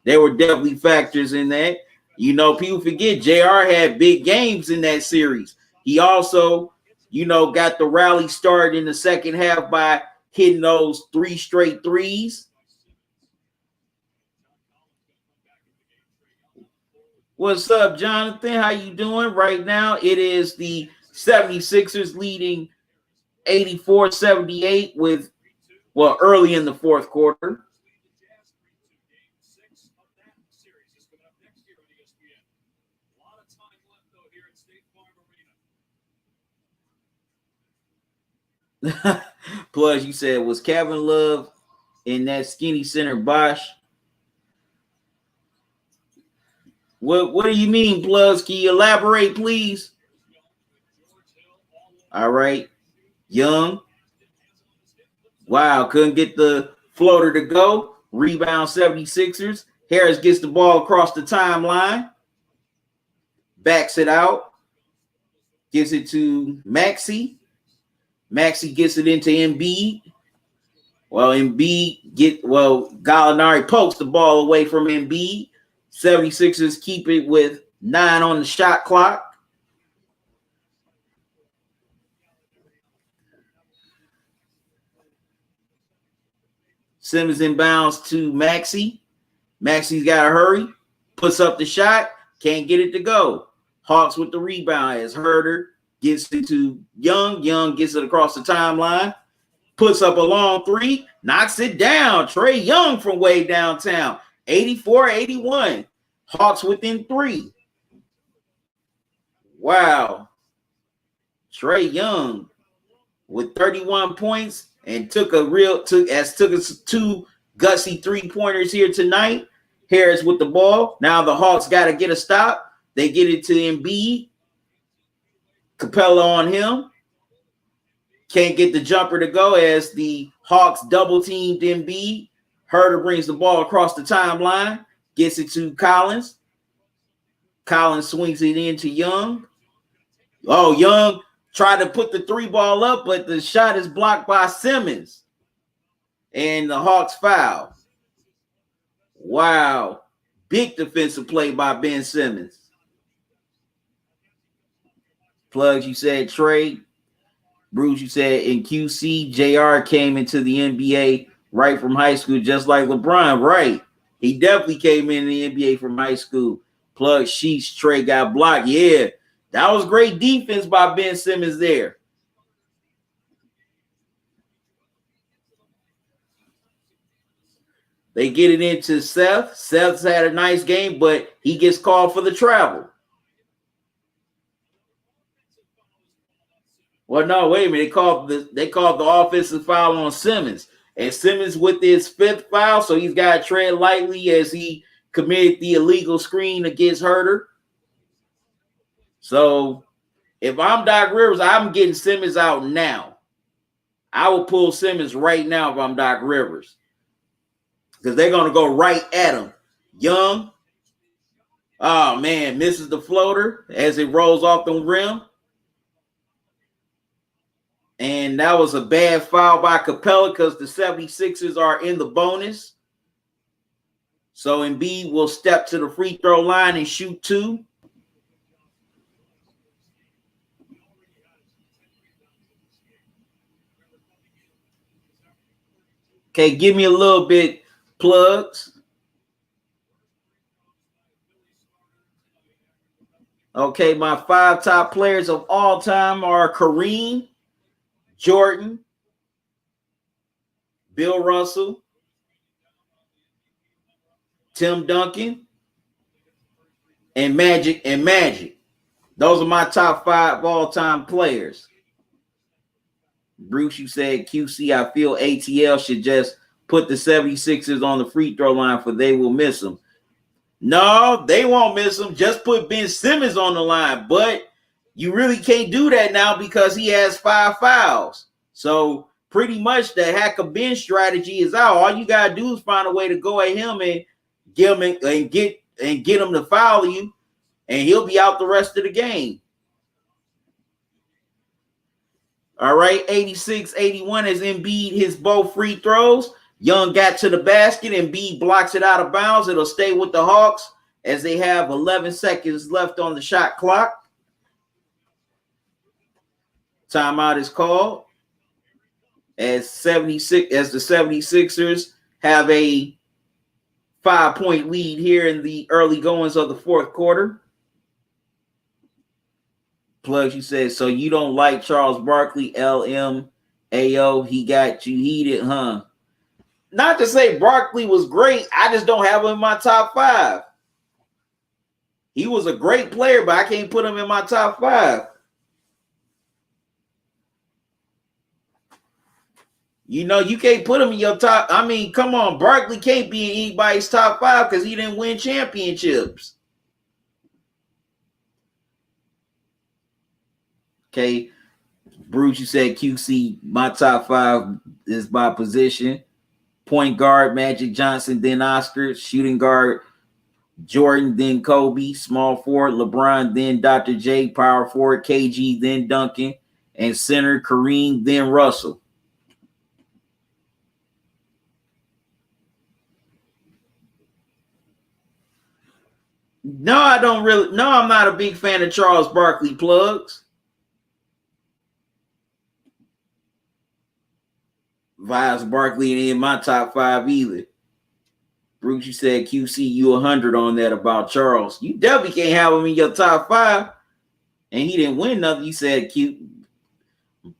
They were definitely factors in that. You know, people forget JR had big games in that series. He also, you know, got the rally started in the second half by hitting those 3 straight threes. What's up, Jonathan? How you doing? Right now, it is the 76ers leading 84-78 with, well, early in the fourth quarter. Plus, you said, was Kevin Love in that skinny center Bosch? What do you mean, Plus? Can you elaborate, please? All right. Young. Wow, couldn't get the floater to go. Rebound 76ers. Harris gets the ball across the timeline. Backs it out. Gives it to Maxey. Maxey gets it into Embiid. Well, Gallinari pokes the ball away from Embiid. 76ers keep it with 9 on the shot clock. Simmons inbounds to Maxey. Maxey's got to hurry. Puts up the shot. Can't get it to go. Hawks with the rebound as Herter gets it to Young. Young gets it across the timeline. Puts up a long 3. Knocks it down. Trae Young from way downtown. 84-81. Hawks within 3. Wow. Trae Young with 31 points and took us 2 gutsy 3-pointers here tonight. Harris with the ball. Now the Hawks got to get a stop. They get it to Embiid. Capella on him. Can't get the jumper to go as the Hawks double-teamed Embiid. Herter brings the ball across the timeline. Gets it to Collins. Collins swings it into Young. Oh, Young tried to put the 3-ball up, but the shot is blocked by Simmons. And the Hawks foul. Wow. Big defensive play by Ben Simmons. Plugs, you said Trey. Bruce, you said in QC, JR came into the NBA right from high school, just like LeBron, right? He definitely came in the NBA from high school. Plug Sheets, Trey got blocked. Yeah, that was great defense by Ben Simmons there. They get it into Seth. Seth's had a nice game, but he gets called for the travel. Well, no, wait a minute. They called the offensive foul on Simmons. And Simmons with his 5th foul, so he's got to tread lightly as he committed the illegal screen against Herter. So if I'm Doc Rivers, I'm getting Simmons out now. I will pull Simmons right now if I'm Doc Rivers. Because they're going to go right at him. Young. Oh, man, misses the floater as it rolls off the rim. And that was a bad foul by Capella because the 76ers are in the bonus. So Embiid will step to the free throw line and shoot 2. Okay, give me a little bit, Plugs. Okay, my 5 top players of all time are Kareem, Jordan, Bill Russell, Tim Duncan, and Magic. Those are my top 5 all-time players. Bruce, you said QC, I feel ATL should just put the 76ers on the free throw line for they will miss them. No, they won't miss them. Just put Ben Simmons on the line. But you really can't do that now because he has 5 fouls. So pretty much the hack of Ben strategy is out. All you got to do is find a way to go at him and get him and get him to foul you, and he'll be out the rest of the game. All right, 86-81 as Embiid hits both free throws. Young got to the basket, and Embiid blocks it out of bounds. It'll stay with the Hawks as they have 11 seconds left on the shot clock. Timeout is called as the 76ers have a 5-point lead here in the early goings of the fourth quarter. Plugs, you said, so you don't like Charles Barkley, LMAO, he got you heated, huh? Not to say Barkley was great, I just don't have him in my top 5. He was a great player, but I can't put him in my top 5. You know, you can't put him in your top. I mean, come on, Barkley can't be in anybody's top 5 because he didn't win championships. Okay, Bruce, you said QC, my top 5 is by position. Point guard, Magic Johnson, then Oscar. Shooting guard, Jordan, then Kobe. Small forward, LeBron, then Dr. J. Power forward, KG, then Duncan. And center, Kareem, then Russell. No, I don't really. No, I'm not a big fan of Charles Barkley, plugs. Vibes Barkley ain't in my top 5 either. Bruce, you said QC, you 100 on that about Charles. You definitely can't have him in your top 5. And he didn't win nothing. You said Q.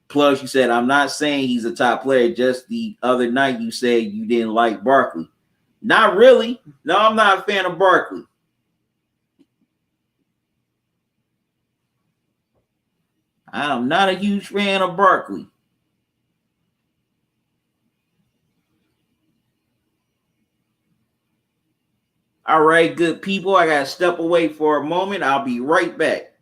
Plus, you said, I'm not saying he's a top player. Just the other night you said you didn't like Barkley. Not really. No, I'm not a fan of Barkley. I'm not a huge fan of Barkley. All right, good people. I got to step away for a moment. I'll be right back.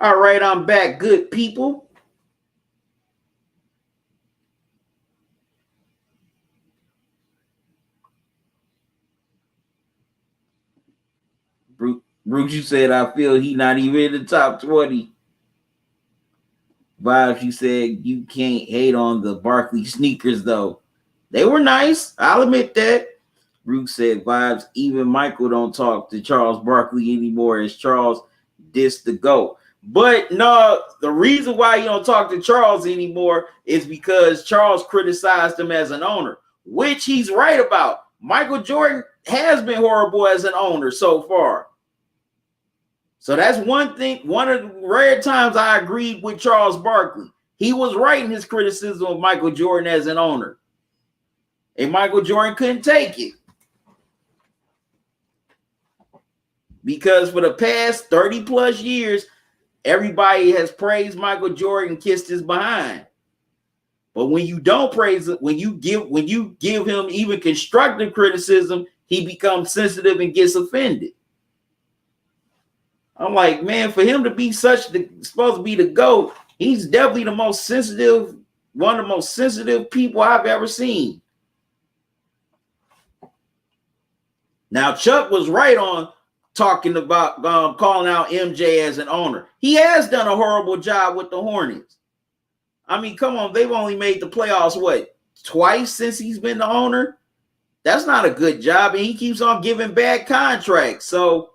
All right, I'm back, good people. Bruce, you said I feel he not even in the top 20. Vibes, you said you can't hate on the Barkley sneakers though. They were nice. I'll admit that. Bruce said vibes. Even Michael don't talk to Charles Barkley anymore as Charles dissed the GOAT. But no, the reason why you don't talk to Charles anymore is because Charles criticized him as an owner, which he's right about. Michael Jordan has been horrible as an owner so far. So that's one thing, one of the rare times I agreed with Charles Barkley. He was right in his criticism of Michael Jordan as an owner. And Michael Jordan couldn't take it. Because for the past 30 plus years, everybody has praised Michael Jordan and kissed his behind. But when you don't praise it, when you give him even constructive criticism, he becomes sensitive and gets offended. I'm like, man, for him to be supposed to be the GOAT, he's definitely the most sensitive, one of the most sensitive people I've ever seen. Now, Chuck was right on talking about calling out MJ as an owner. He has done a horrible job with the Hornets. I mean, come on, they've only made the playoffs, what, twice since he's been the owner? That's not a good job, and he keeps on giving bad contracts. So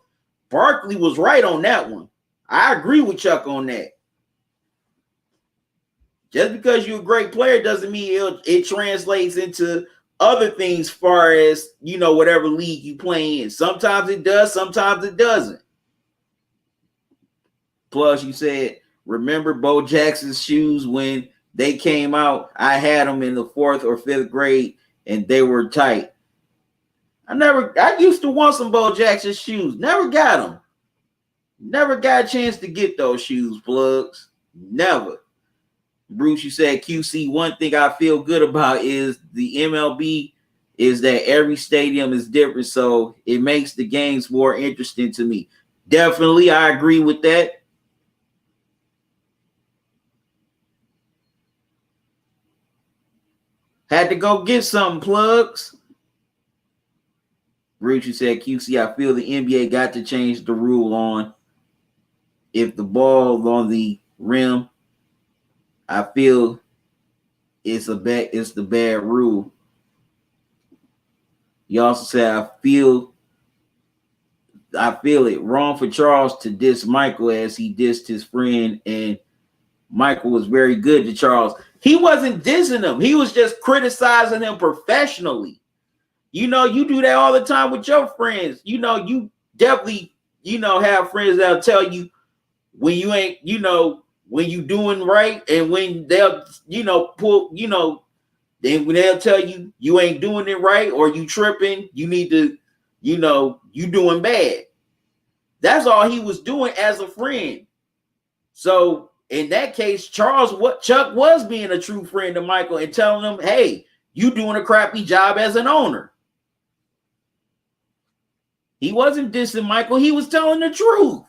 Barkley was right on that one. I agree with Chuck on that. Just because you're a great player doesn't mean it translates into other things, far as, you know, whatever league you play in. Sometimes it does, sometimes it doesn't. Plus, you said, remember Bo Jackson's shoes when they came out? I had them in the 4th or 5th grade, and they were tight. I used to want some Bo Jackson shoes. Never got them. Never got a chance to get those shoes, plugs. Never. Bruce, you said QC, one thing I feel good about is the MLB is that every stadium is different, so it makes the games more interesting to me. Definitely, I agree with that. Had to go get some plugs. Bruce, you said QC, I feel the NBA got to change the rule on if the ball on the rim. I feel it's the bad rule. You also said I feel it wrong for Charles to diss Michael as he dissed his friend, and Michael was very good to Charles. He wasn't dissing him. He was just criticizing him professionally. You know, you do that all the time with your friends. You know, you definitely, have friends that'll tell you when you ain't, when you doing right, and when they'll, then when they'll tell you you ain't doing it right or you tripping, you need to, you doing bad. That's all he was doing as a friend. So in that case, Chuck was being a true friend to Michael and telling him, hey, you doing a crappy job as an owner. He wasn't dissing Michael. He was telling the truth.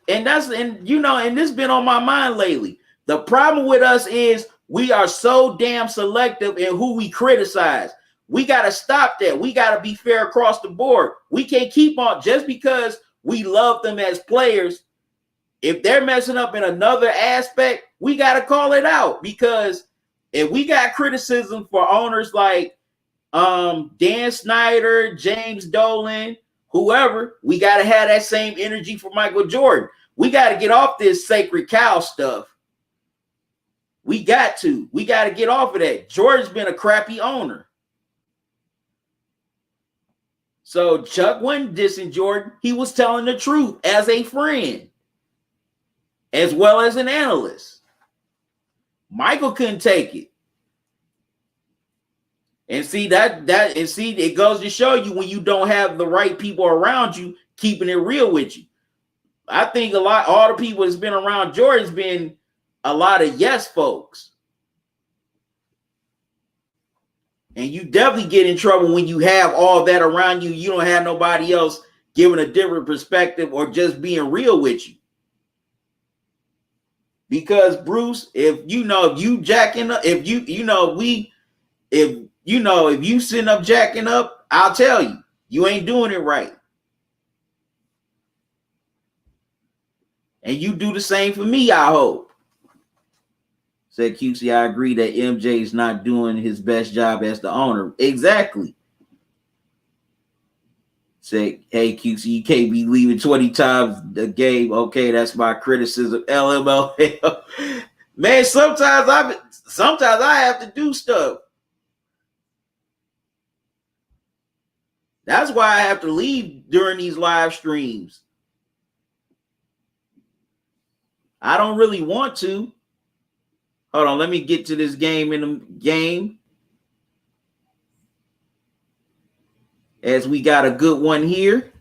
And this has been on my mind lately. The problem with us is we are so damn selective in who we criticize. We got to stop that. We got to be fair across the board. We can't keep on just because we love them as players. If they're messing up in another aspect, we got to call it out, because if we got criticism for owners like Dan Snyder, James Dolan, whoever, we got to have that same energy for Michael Jordan. We got to get off this sacred cow stuff. We got to get off of that. Jordan's been a crappy owner. So Chuck wasn't dissing Jordan. He was telling the truth as a friend, as well as an analyst. Michael couldn't take it. And see it goes to show you when you don't have the right people around you, keeping it real with you. I think all the people that's been around Jordan's been a lot of yes folks. And you definitely get in trouble when you have all that around you. You don't have nobody else giving a different perspective or just being real with you. Because Bruce, if you jacking up, if you sitting up jacking up, I'll tell you, you ain't doing it right. And you do the same for me, I hope. Said QC, I agree that MJ is not doing his best job as the owner. Exactly. Say, hey, QC, you can't be leaving 20 times a game. Okay, that's my criticism. LML. Man, sometimes I have to do stuff. That's why I have to leave during these live streams. I don't really want to. Hold on, let me get to this game in the game. As we got a good one here.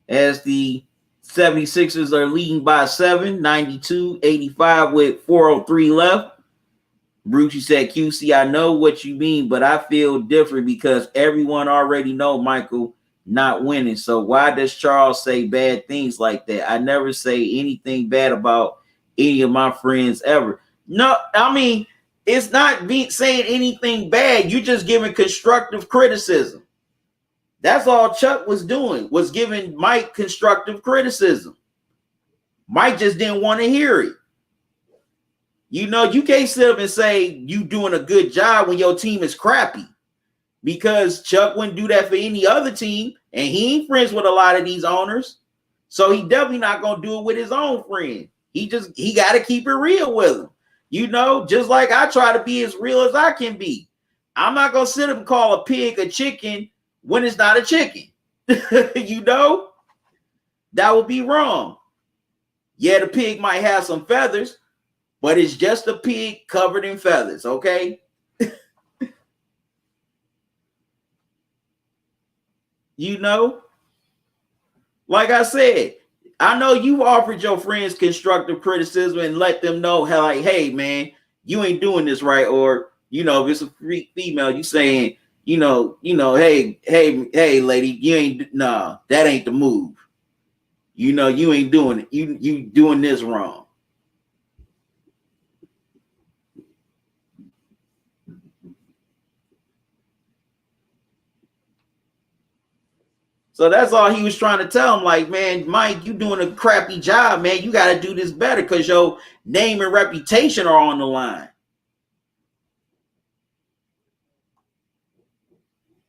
As the 76ers are leading by 7, 92-85 with 4:03 left. Brucey said, QC, I know what you mean, but I feel different because everyone already know Michael not winning. So why does Charles say bad things like that? I never say anything bad about any of my friends ever. No, I mean, it's not saying anything bad. You're just giving constructive criticism. That's all Chuck was doing, was giving Mike constructive criticism. Mike just didn't want to hear it. You can't sit up and say you doing a good job when your team is crappy, because Chuck wouldn't do that for any other team, and he ain't friends with a lot of these owners. So he definitely not going to do it with his own friend. He got to keep it real with them. Just like I try to be as real as I can be. I'm not going to sit up and call a pig a chicken when it's not a chicken. That would be wrong. Yeah, the pig might have some feathers, but it's just a pig covered in feathers, okay? Like I said, I know you offered your friends constructive criticism and let them know how, like, hey, man, you ain't doing this right. Or, if it's a female, you saying, hey, lady, that ain't the move. You ain't doing it. You doing this wrong. So that's all he was trying to tell him. Like, man, Mike, you doing a crappy job, man. You got to do this better because your name and reputation are on the line.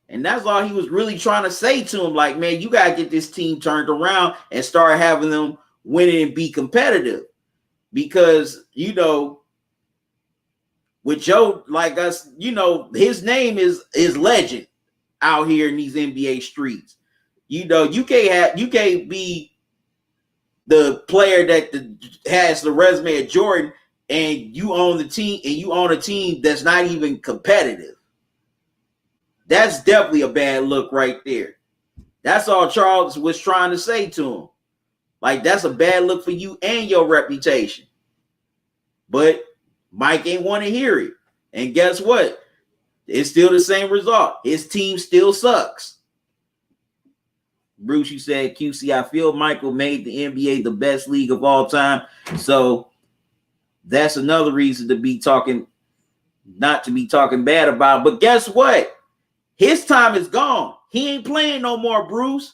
And that's all he was really trying to say to him. Like, man, you got to get this team turned around and start having them winning and be competitive. Because, with Joe, like us, his name is legend out here in these NBA streets. You can't be the player that has the resume of Jordan and you own the team and you own a team that's not even competitive. That's definitely a bad look right there. That's all Charles was trying to say to him. Like, that's a bad look for you and your reputation. But Mike ain't want to hear it. And guess what? It's still the same result. His team still sucks. Bruce, you said, QC, I feel Michael made the NBA the best league of all time. So that's another reason not to be talking bad about. But guess what? His time is gone. He ain't playing no more, Bruce.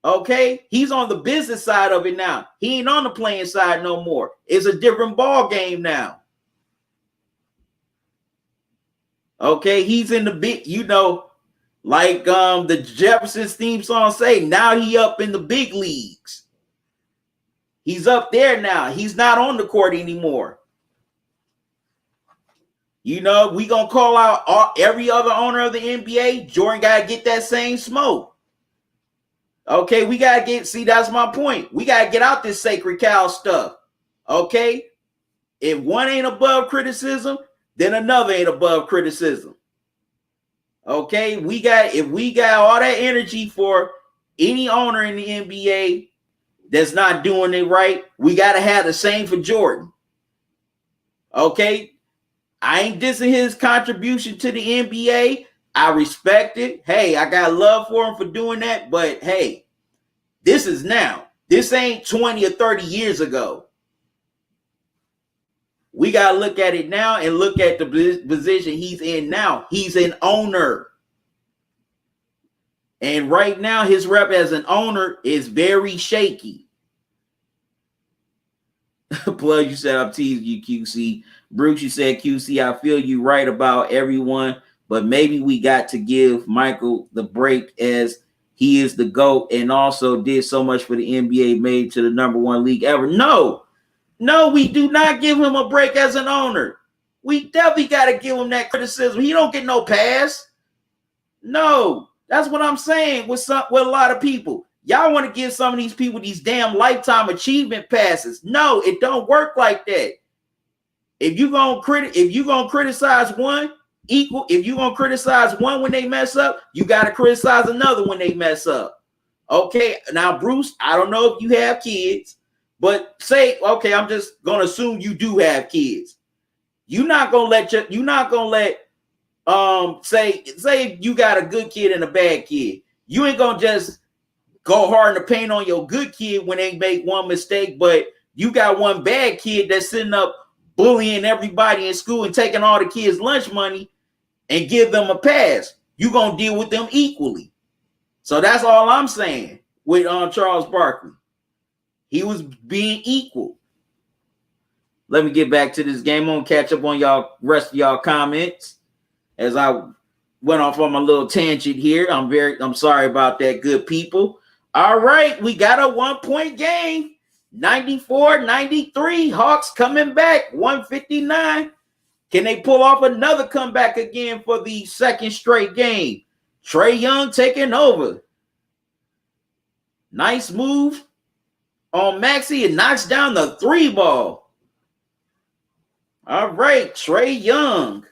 Okay? He's on the business side of it now. He ain't on the playing side no more. It's a different ball game now. Okay? He's in the big, like the Jefferson's theme song say, now he up in the big leagues. He's up there now. He's not on the court anymore. We gonna call out every other owner of the NBA. Jordan gotta get that same smoke. Okay, we gotta that's my point. We gotta get out this sacred cow stuff. Okay? If one ain't above criticism, then another ain't above criticism. Okay, if we got all that energy for any owner in the NBA that's not doing it right, we got to have the same for Jordan. Okay, I ain't dissing his contribution to the NBA. I respect it. Hey, I got love for him for doing that. But hey, this is now. This ain't 20 or 30 years ago. We got to look at it now and look at the position he's in now. He's an owner. And right now, his rep as an owner is very shaky. Plug, you said I'm teasing you, QC. Bruce, you said, QC, I feel you right about everyone, but maybe we got to give Michael the break as he is the GOAT and also did so much for the NBA, made to the #1 league ever. No, we do not give him a break as an owner. We definitely got to give him that criticism. He don't get no pass. No, that's what I'm saying with a lot of people. Y'all want to give some of these people these damn lifetime achievement passes. No, it don't work like that. If you're gonna criticize one, if you're gonna criticize one when they mess up, you gotta criticize another when they mess up. Okay, now Bruce, I don't know if you have kids, but say, okay, I'm just gonna assume you do have kids. You're not gonna let say you got a good kid and a bad kid. You ain't gonna just go hard in the paint on your good kid when they make one mistake, but you got one bad kid that's sitting up bullying everybody in school and taking all the kids' lunch money and give them a pass. You're gonna deal with them equally. So that's all I'm saying with Charles Barkley. He was being equal. Let me get back to this game. I'm gonna catch up on y'all rest of y'all comments as I went off on my little tangent here. I'm sorry about that, good people. All right, we got a 1-point game. 94-93. Hawks coming back. 159. Can they pull off another comeback again for the second straight game? Trae Young taking over. Nice move on Maxey and knocks down the 3 ball. All right, Trae Young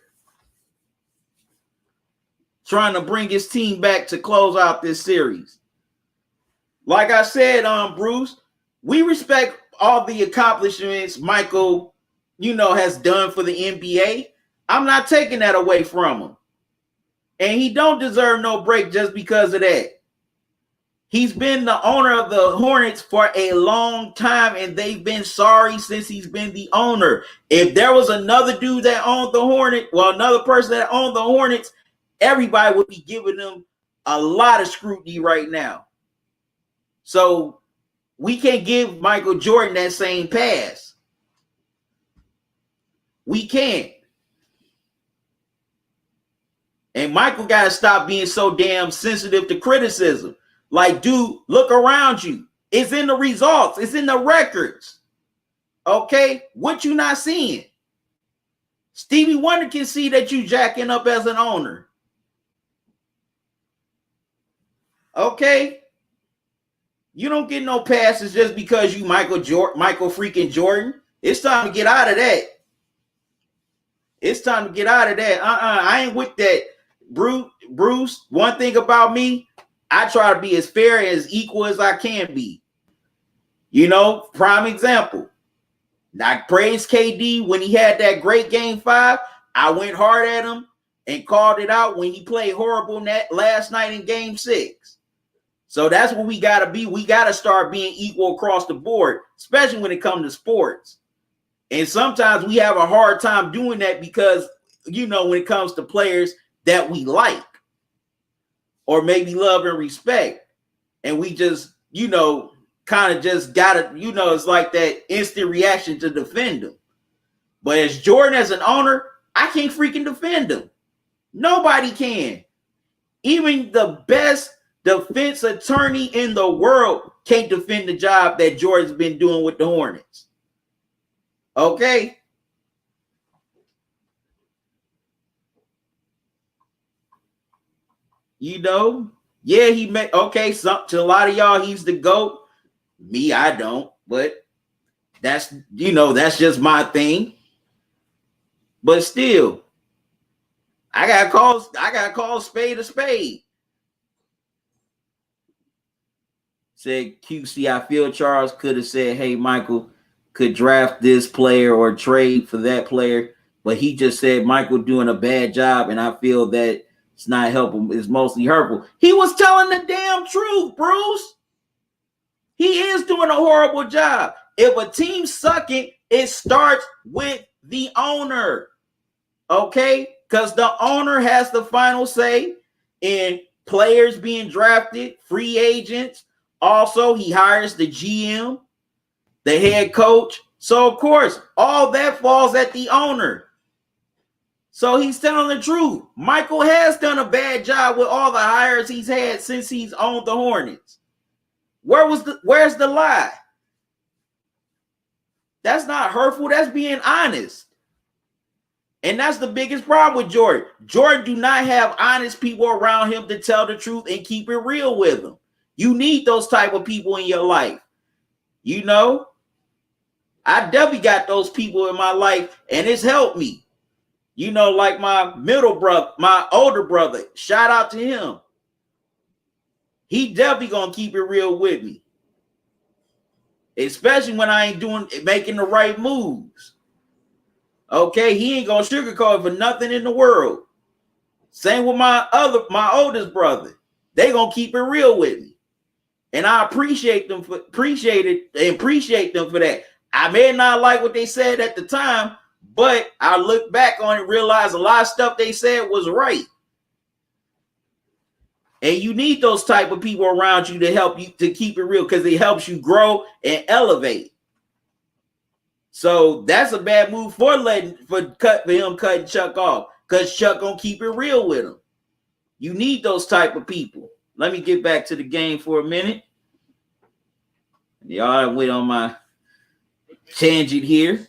trying to bring his team back to close out this series. Like I said, Bruce, we respect all the accomplishments Michael, has done for the NBA. I'm not taking that away from him. And he don't deserve no break just because of that. He's been the owner of the Hornets for a long time, and they've been sorry since he's been the owner. If there was another dude that owned the Hornets, another person that owned the Hornets, everybody would be giving them a lot of scrutiny right now. So we can't give Michael Jordan that same pass. We can't. And Michael got to stop being so damn sensitive to criticism. Like, dude, look around you. It's in the results. It's in the records. Okay? What you not seeing? Stevie Wonder can see that you jacking up as an owner. Okay? You don't get no passes just because you Michael freaking Jordan. It's time to get out of that. It's time to get out of that. I ain't with that. Bruce, one thing about me, I try to be as fair and as equal as I can be. Prime example. I praised KD when he had that great game 5. I went hard at him and called it out when he played horrible last night in game 6. So that's what we got to be. We got to start being equal across the board, especially when it comes to sports. And sometimes we have a hard time doing that because, when it comes to players that we like or maybe love and respect. And we just, kind of just got to, it's like that instant reaction to defend them. But as Jordan, as an owner, I can't freaking defend him. Nobody can. Even the best defense attorney in the world can't defend the job that Jordan's been doing with the Hornets. Okay? Yeah, he met, okay, to a lot of y'all, he's the GOAT. Me, I don't, but that's just my thing. But still, I gotta call spade a spade. Said QC, I feel Charles could have said, hey, Michael, could draft this player or trade for that player. But he just said Michael doing a bad job, and I feel that it's not helpful. It's mostly hurtful. He was telling the damn truth, Bruce. He is doing a horrible job. If a team sucking, it starts with the owner. Okay? Because the owner has the final say in players being drafted, free agents. Also, he hires the GM, the head coach. So, of course, all that falls at the owner. So he's telling the truth. Michael has done a bad job with all the hires he's had since he's owned the Hornets. Where's the lie? That's not hurtful. That's being honest. And that's the biggest problem with Jordan. Jordan do not have honest people around him to tell the truth and keep it real with him. You need those type of people in your life. You know, I definitely got those people in my life, and it's helped me. You know, like my middle brother, my older brother, shout out to him. He definitely gonna keep it real with me. Especially when I ain't making the right moves. Okay, he ain't gonna sugarcoat it for nothing in the world. Same with my oldest brother. They gonna keep it real with me. And I appreciate them for that. I may not like what they said at the time, but I look back on it and realize a lot of stuff they said was right. And you need those type of people around you to help you to keep it real, because it helps you grow and elevate. So that's a bad move for him cutting Chuck off, because Chuck gonna keep it real with him. You need those type of people. Let me get back to the game for a minute. Y'all went on my tangent here.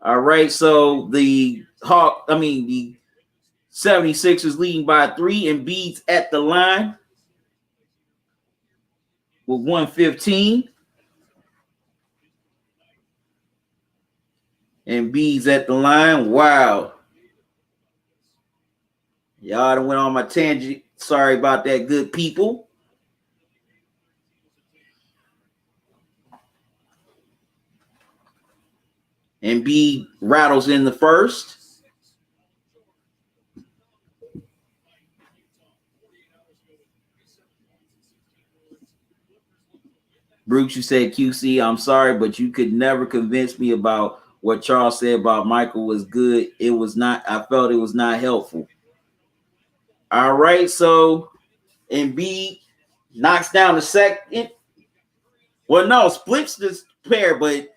All right, so the 76ers leading by 3, and Embiid's at the line with 1:15. And Embiid's at the line. Wow. Y'all done went on my tangent. Sorry about that, good people. And Embiid rattles in the first. Bruce, you said QC, I'm sorry, but you could never convince me about what Charles said about Michael was good. It was not, I felt it was not helpful. All right, so Embiid knocks down the second. Well, no, splits this pair, but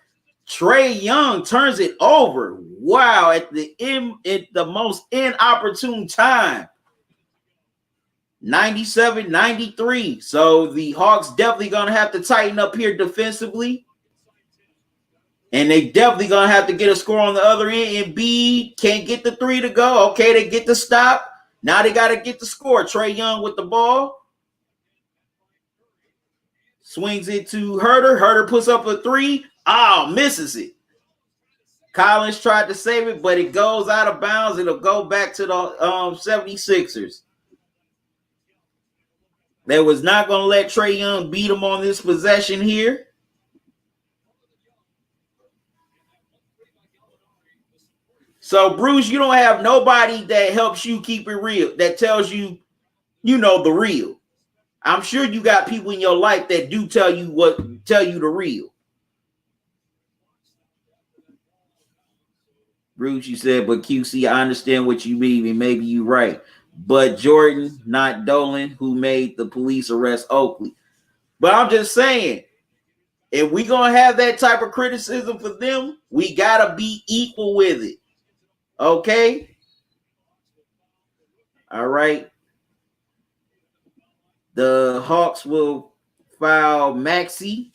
Trae Young turns it over. Wow, at the most inopportune time. 97-93. So the Hawks definitely going to have to tighten up here defensively. And they definitely going to have to get a score on the other end. Embiid can't get the three to go. Okay, they get the stop. Now they got to get the score. Trae Young with the ball. Swings it to Herter. Herter puts up a three. Oh, misses it. Collins tried to save it, but it goes out of bounds. It'll go back to the 76ers. They was not going to let Trae Young beat him on this possession here. So, Bruce, you don't have nobody that helps you keep it real, that tells you, you know, the real. I'm sure you got people in your life that do tell you the real. Bruce, you said, but QC, I understand what you mean, and maybe you're right. But Jordan, not Dolan, who made the police arrest Oakley. But I'm just saying, if we're going to have that type of criticism for them, we got to be equal with it. Okay? All right. The Hawks will foul Maxey,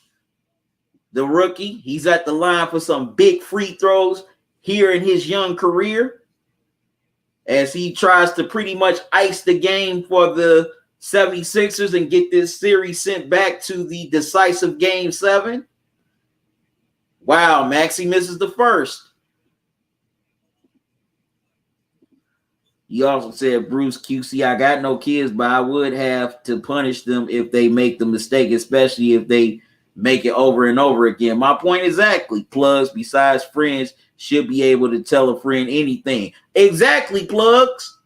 the rookie. He's at the line for some big free throws here in his young career, as he tries to pretty much ice the game for the 76ers and get this series sent back to the decisive Game 7. Wow, Maxey misses the first. He also said, Bruce, QC, I got no kids, but I would have to punish them if they make the mistake, especially if they make it over and over again. My point exactly. Plus, besides friends, should be able to tell a friend anything. Exactly, plugs.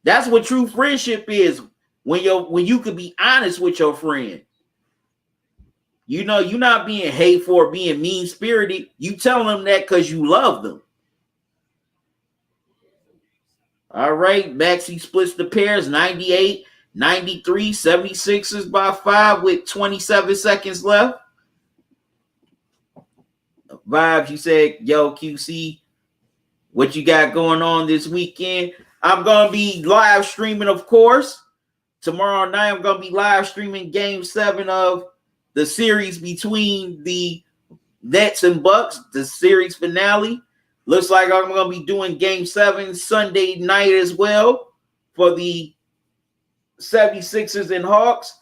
That's what true friendship is. When you could be honest with your friend. You know, you're not being hateful or being mean-spirited. You telling them that because you love them. All right, Maxey splits the pairs, 98, 93, 76ers by 5 with 27 seconds left. Vibes, you said, yo, QC, what you got going on this weekend? I'm going to be live streaming, of course. Tomorrow night, I'm going to be live streaming Game 7 of the series between the Nets and Bucks, the series finale. Looks like I'm going to be doing Game 7 Sunday night as well for the 76ers and Hawks.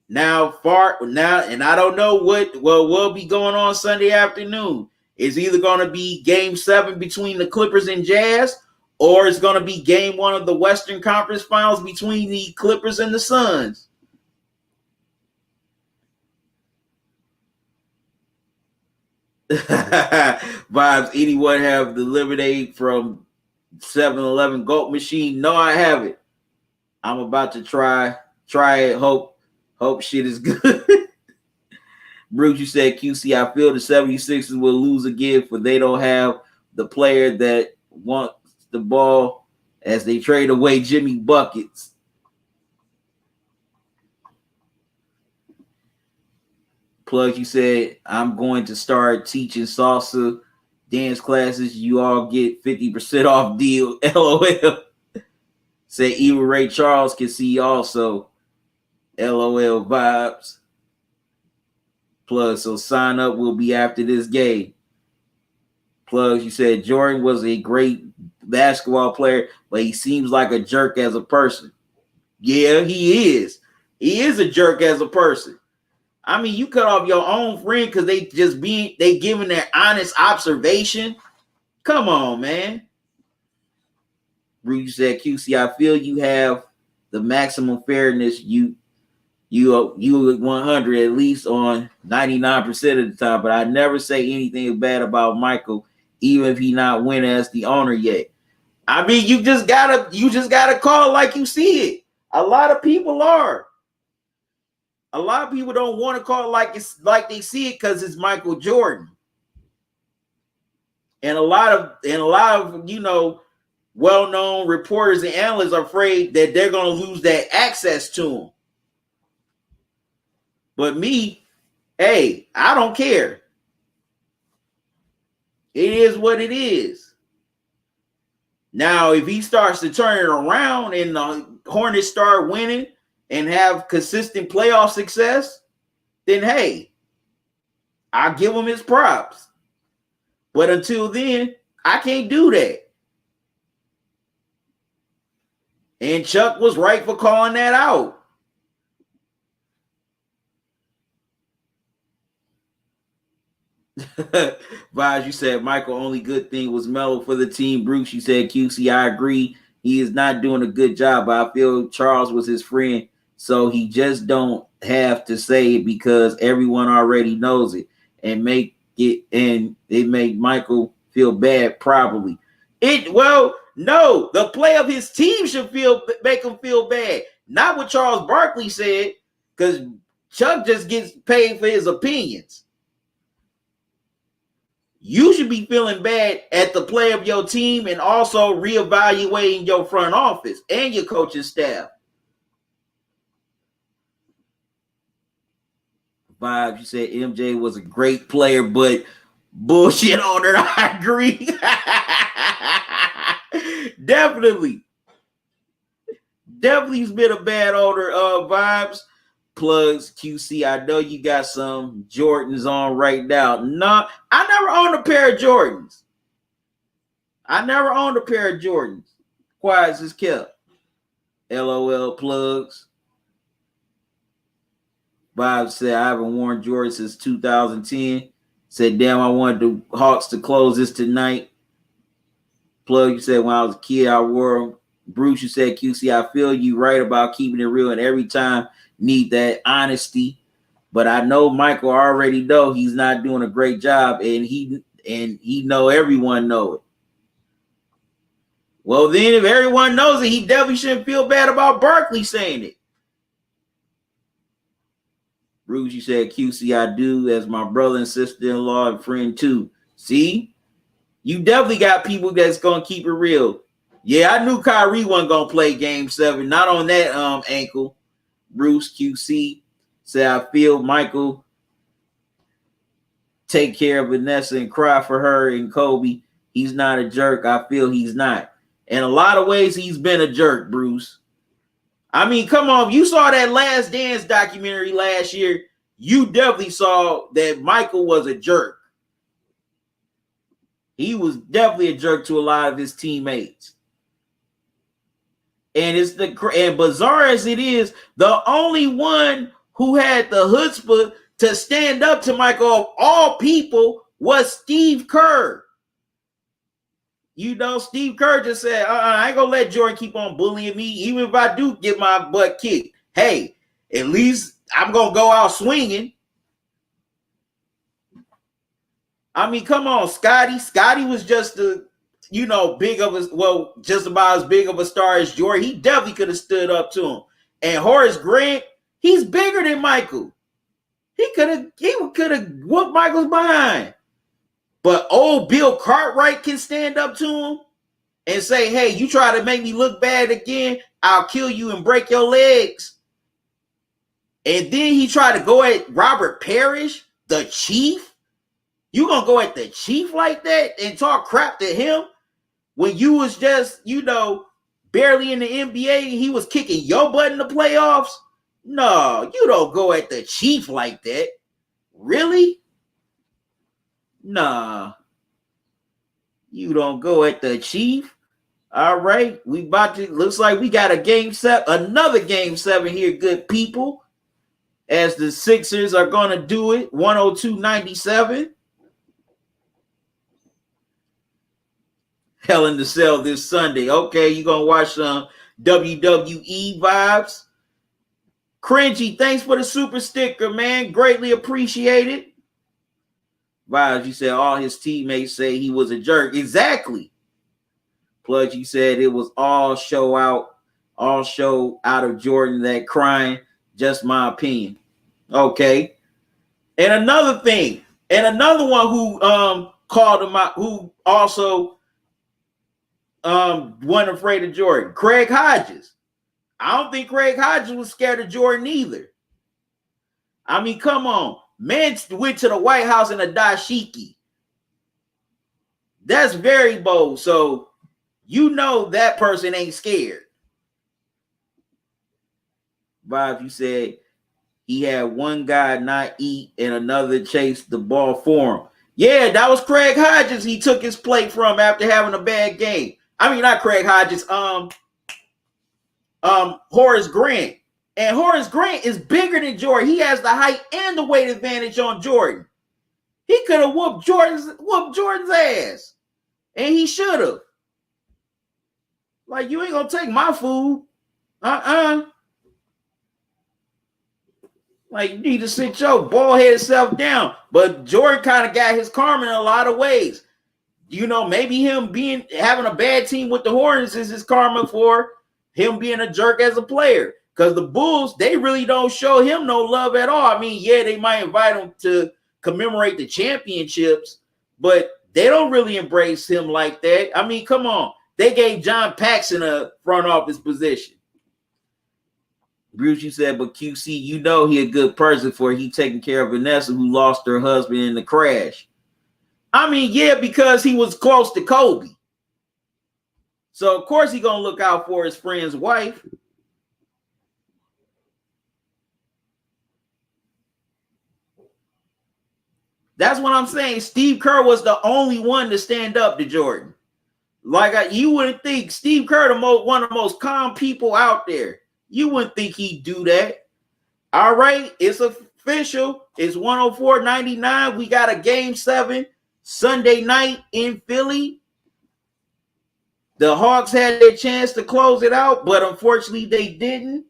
Now, and I don't know what will be going on Sunday afternoon. It's either going to be Game 7 between the Clippers and Jazz, or it's going to be Game 1 of the Western Conference Finals between the Clippers and the Suns. Vibes, anyone have the lemonade from 7-Eleven Gulp machine? No, I haven't. I'm about to try it. Hope shit is good. Bruce, you said QC, I feel the 76ers will lose again, for they don't have the player that wants the ball as they trade away Jimmy Buckets. Plug, you said, I'm going to start teaching salsa dance classes. You all get 50% off deal. LOL. Say even Ray Charles can see also. LOL vibes. Plug, so sign up will be after this game. Plug, you said Jordan was a great basketball player, but he seems like a jerk as a person. Yeah, he is. He is a jerk as a person. I mean, you cut off your own friend because they giving their honest observation. Come on, man. Bruce said, QC, I feel you have the maximum fairness. You 100 at least on 99% of the time, but I never say anything bad about Michael, even if he not winning as the owner yet. I mean, you just gotta call it like you see it. A lot of people are. A lot of people don't want to call it like they see it because it's Michael Jordan. And a lot of well-known reporters and analysts are afraid that they're going to lose that access to him. But me, hey, I don't care. It is what it is. Now, if he starts to turn it around and the Hornets start winning and have consistent playoff success, then hey, I'll give him his props. But until then, I can't do that. And Chuck was right for calling that out. Vaz, you said Michael, only good thing was Melo for the team. Bruce, you said QC, I agree. He is not doing a good job, but I feel Charles was his friend, so he just don't have to say it because everyone already knows it and it make Michael feel bad, probably. No, the play of his team should make him feel bad. Not what Charles Barkley said, because Chuck just gets paid for his opinions. You should be feeling bad at the play of your team and also reevaluating your front office and your coaching staff. Vibes, you said MJ was a great player, but bullshit owner. I agree. Definitely he's been a bad owner. Vibes. Plugs, QC, I know you got some Jordans on right now. No, I never owned a pair of Jordans. Quiet as it's kept. LOL plugs. Bob said, I haven't worn Jordans since 2010. Said, damn, I wanted the Hawks to close this tonight. Plug, you said, when I was a kid, I wore them. Bruce, you said, QC, I feel you right about keeping it real, and every time need that honesty. But I know Michael already know he's not doing a great job, and and he know everyone know it. Well, then if everyone knows it, he definitely shouldn't feel bad about Barkley saying it. Bruce, you said QC, I do, as my brother and sister-in-law and friend too. See, you definitely got people that's gonna keep it real. Yeah, I knew Kyrie wasn't gonna play Game 7, not on that ankle. Bruce QC said, I feel Michael take care of Vanessa and cry for her and Kobe. He's not a jerk. I feel he's not. In a lot of ways, he's been a jerk, Bruce. I mean, come on. You saw that Last Dance documentary last year. You definitely saw that Michael was a jerk. He was definitely a jerk to a lot of his teammates. And bizarre as it is, the only one who had the chutzpah to stand up to Michael of all people was Steve Kerr. You know, Steve Kerr just said, I ain't gonna let Jordan keep on bullying me, even if I do get my butt kicked. Hey, at least I'm gonna go out swinging. I mean, come on, Scotty. Scotty was just just about as big of a star as Jordan. He definitely could have stood up to him. And Horace Grant, he's bigger than Michael. He could have whooped Michael's behind. But old Bill Cartwright can stand up to him and say, hey, you try to make me look bad again, I'll kill you and break your legs. And then he tried to go at Robert Parrish, the chief. You gonna go at the chief like that and talk crap to him when you was just, barely in the NBA and he was kicking your butt in the playoffs? No, you don't go at the chief like that. Really? Nah. You don't go at the chief. All right. Looks like we got another game 7 here, good people. As the Sixers are gonna do it, 102-97. Hell in the Cell this Sunday. Okay, you gonna watch some WWE vibes. Cringy, thanks for the super sticker, man. Greatly appreciated. Vibes, you said all his teammates say he was a jerk. Exactly. Plus, you said it was all show out of Jordan, that crying. Just my opinion. Okay. And another thing, and another one who called him out, who also wasn't afraid of Jordan, Craig Hodges. I don't think Craig Hodges was scared of Jordan either. I mean, come on. Man went to the White House in a dashiki. That's very bold. So that person ain't scared. Bob, you said he had one guy not eat and another chase the ball for him. Yeah, that was Craig Hodges. He took his plate from after having a bad game. I mean, not Craig Hodges. Horace Grant. And Horace Grant is bigger than Jordan. He has the height and the weight advantage on Jordan. He could have whooped Jordan's ass. And he should have. Like, you ain't gonna take my food. Like, you need to sit your bald-headed self down. But Jordan kind of got his karma in a lot of ways. Maybe him having a bad team with the Hornets is his karma for him being a jerk as a player. Because the Bulls, they really don't show him no love at all. I mean, yeah, they might invite him to commemorate the championships, but they don't really embrace him like that. I mean, come on. They gave John Paxson a front office position. Bruce, you said, but QC, he a good person for he taking care of Vanessa, who lost her husband in the crash. I mean, yeah, because he was close to Kobe. So, of course, he going to look out for his friend's wife. That's what I'm saying. Steve Kerr was the only one to stand up to Jordan. You wouldn't think Steve Kerr, one of the most calm people out there. You wouldn't think he'd do that. All right, it's official. It's 104-99. We got a game 7 Sunday night in Philly. The Hawks had their chance to close it out, but unfortunately they didn't.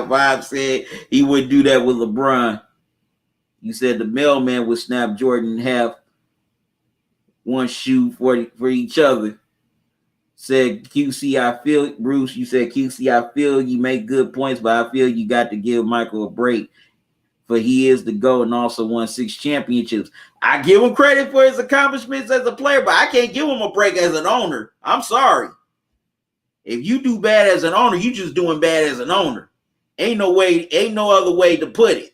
Bob said he wouldn't do that with LeBron. You said the mailman would snap Jordan in half, one shoe for each other. Said QC, I feel, Bruce, you said QC, I feel you make good points, but I feel you got to give Michael a break, for he is the GOAT and also won 6 championships. I give him credit for his accomplishments as a player, but I can't give him a break as an owner. I'm sorry. If you do bad as an owner, you just doing bad as an owner. Ain't no other way to put it.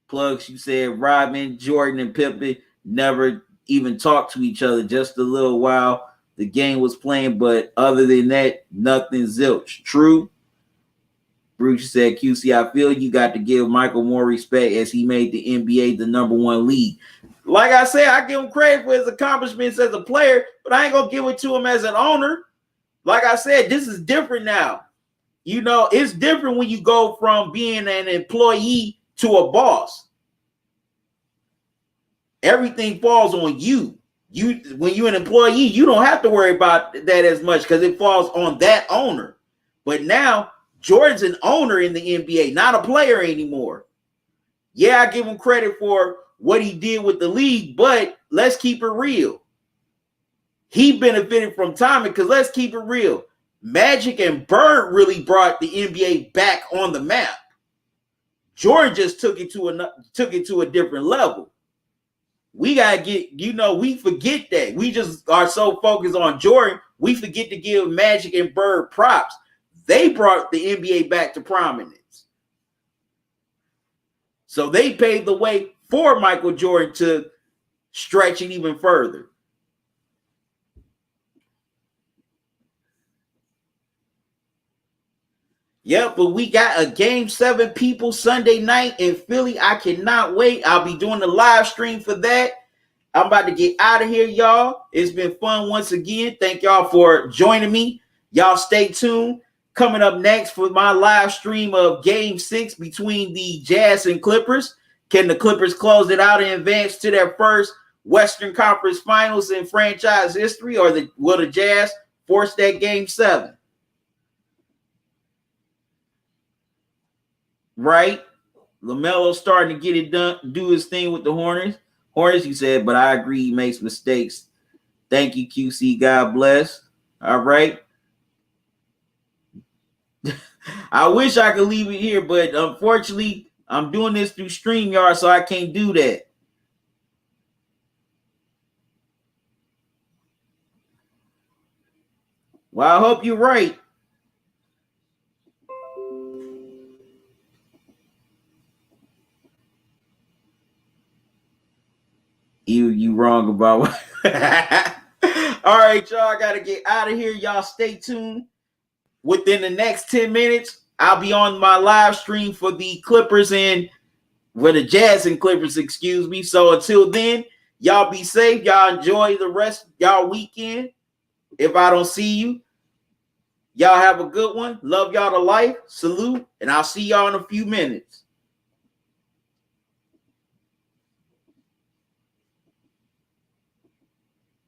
Plugs, you said Rodman, Jordan, and Pippen never even talked to each other. Just a little while the game was playing, but other than that, nothing zilch. True. Bruce said, QC, I feel you got to give Michael more respect as he made the NBA the #1 league. Like I said, I give him credit for his accomplishments as a player, but I ain't going to give it to him as an owner. Like I said, this is different now. You know, it's different when you go from being an employee to a boss. Everything falls on you. When you're an employee, you don't have to worry about that as much because it falls on that owner. But now, Jordan's an owner in the NBA, not a player anymore. Yeah, I give him credit for what he did with the league, but let's keep it real. He benefited from timing because let's keep it real. Magic and Bird really brought the NBA back on the map. Jordan just took it to a different level. We gotta we forget that. We just are so focused on Jordan, we forget to give Magic and Bird props. They brought the NBA back to prominence. So they paved the way for Michael Jordan to stretch it even further. Yep, but we got a Game 7 people Sunday night in Philly. I cannot wait. I'll be doing the live stream for that. I'm about to get out of here, y'all. It's been fun once again. Thank y'all for joining me. Y'all stay tuned. Coming up next for my live stream of Game 6 between the Jazz and Clippers. Can the Clippers close it out and advance to their first Western Conference Finals in franchise history, or will the Jazz force that Game 7? Right? LaMelo's starting to get it done, do his thing with the Hornets. He said, but I agree he makes mistakes. Thank you, QC. God bless. All right. I wish I could leave it here, but unfortunately, I'm doing this through StreamYard, so I can't do that. Well, I hope you're right. You wrong about what? All right, y'all. I gotta get out of here. Y'all stay tuned. Within the next 10 minutes, I'll be on my live stream for the Clippers and for the Jazz and Clippers, excuse me. So until then, y'all be safe. Y'all enjoy the rest of y'all weekend. If I don't see you, y'all have a good one. Love y'all to life. Salute. And I'll see y'all in a few minutes.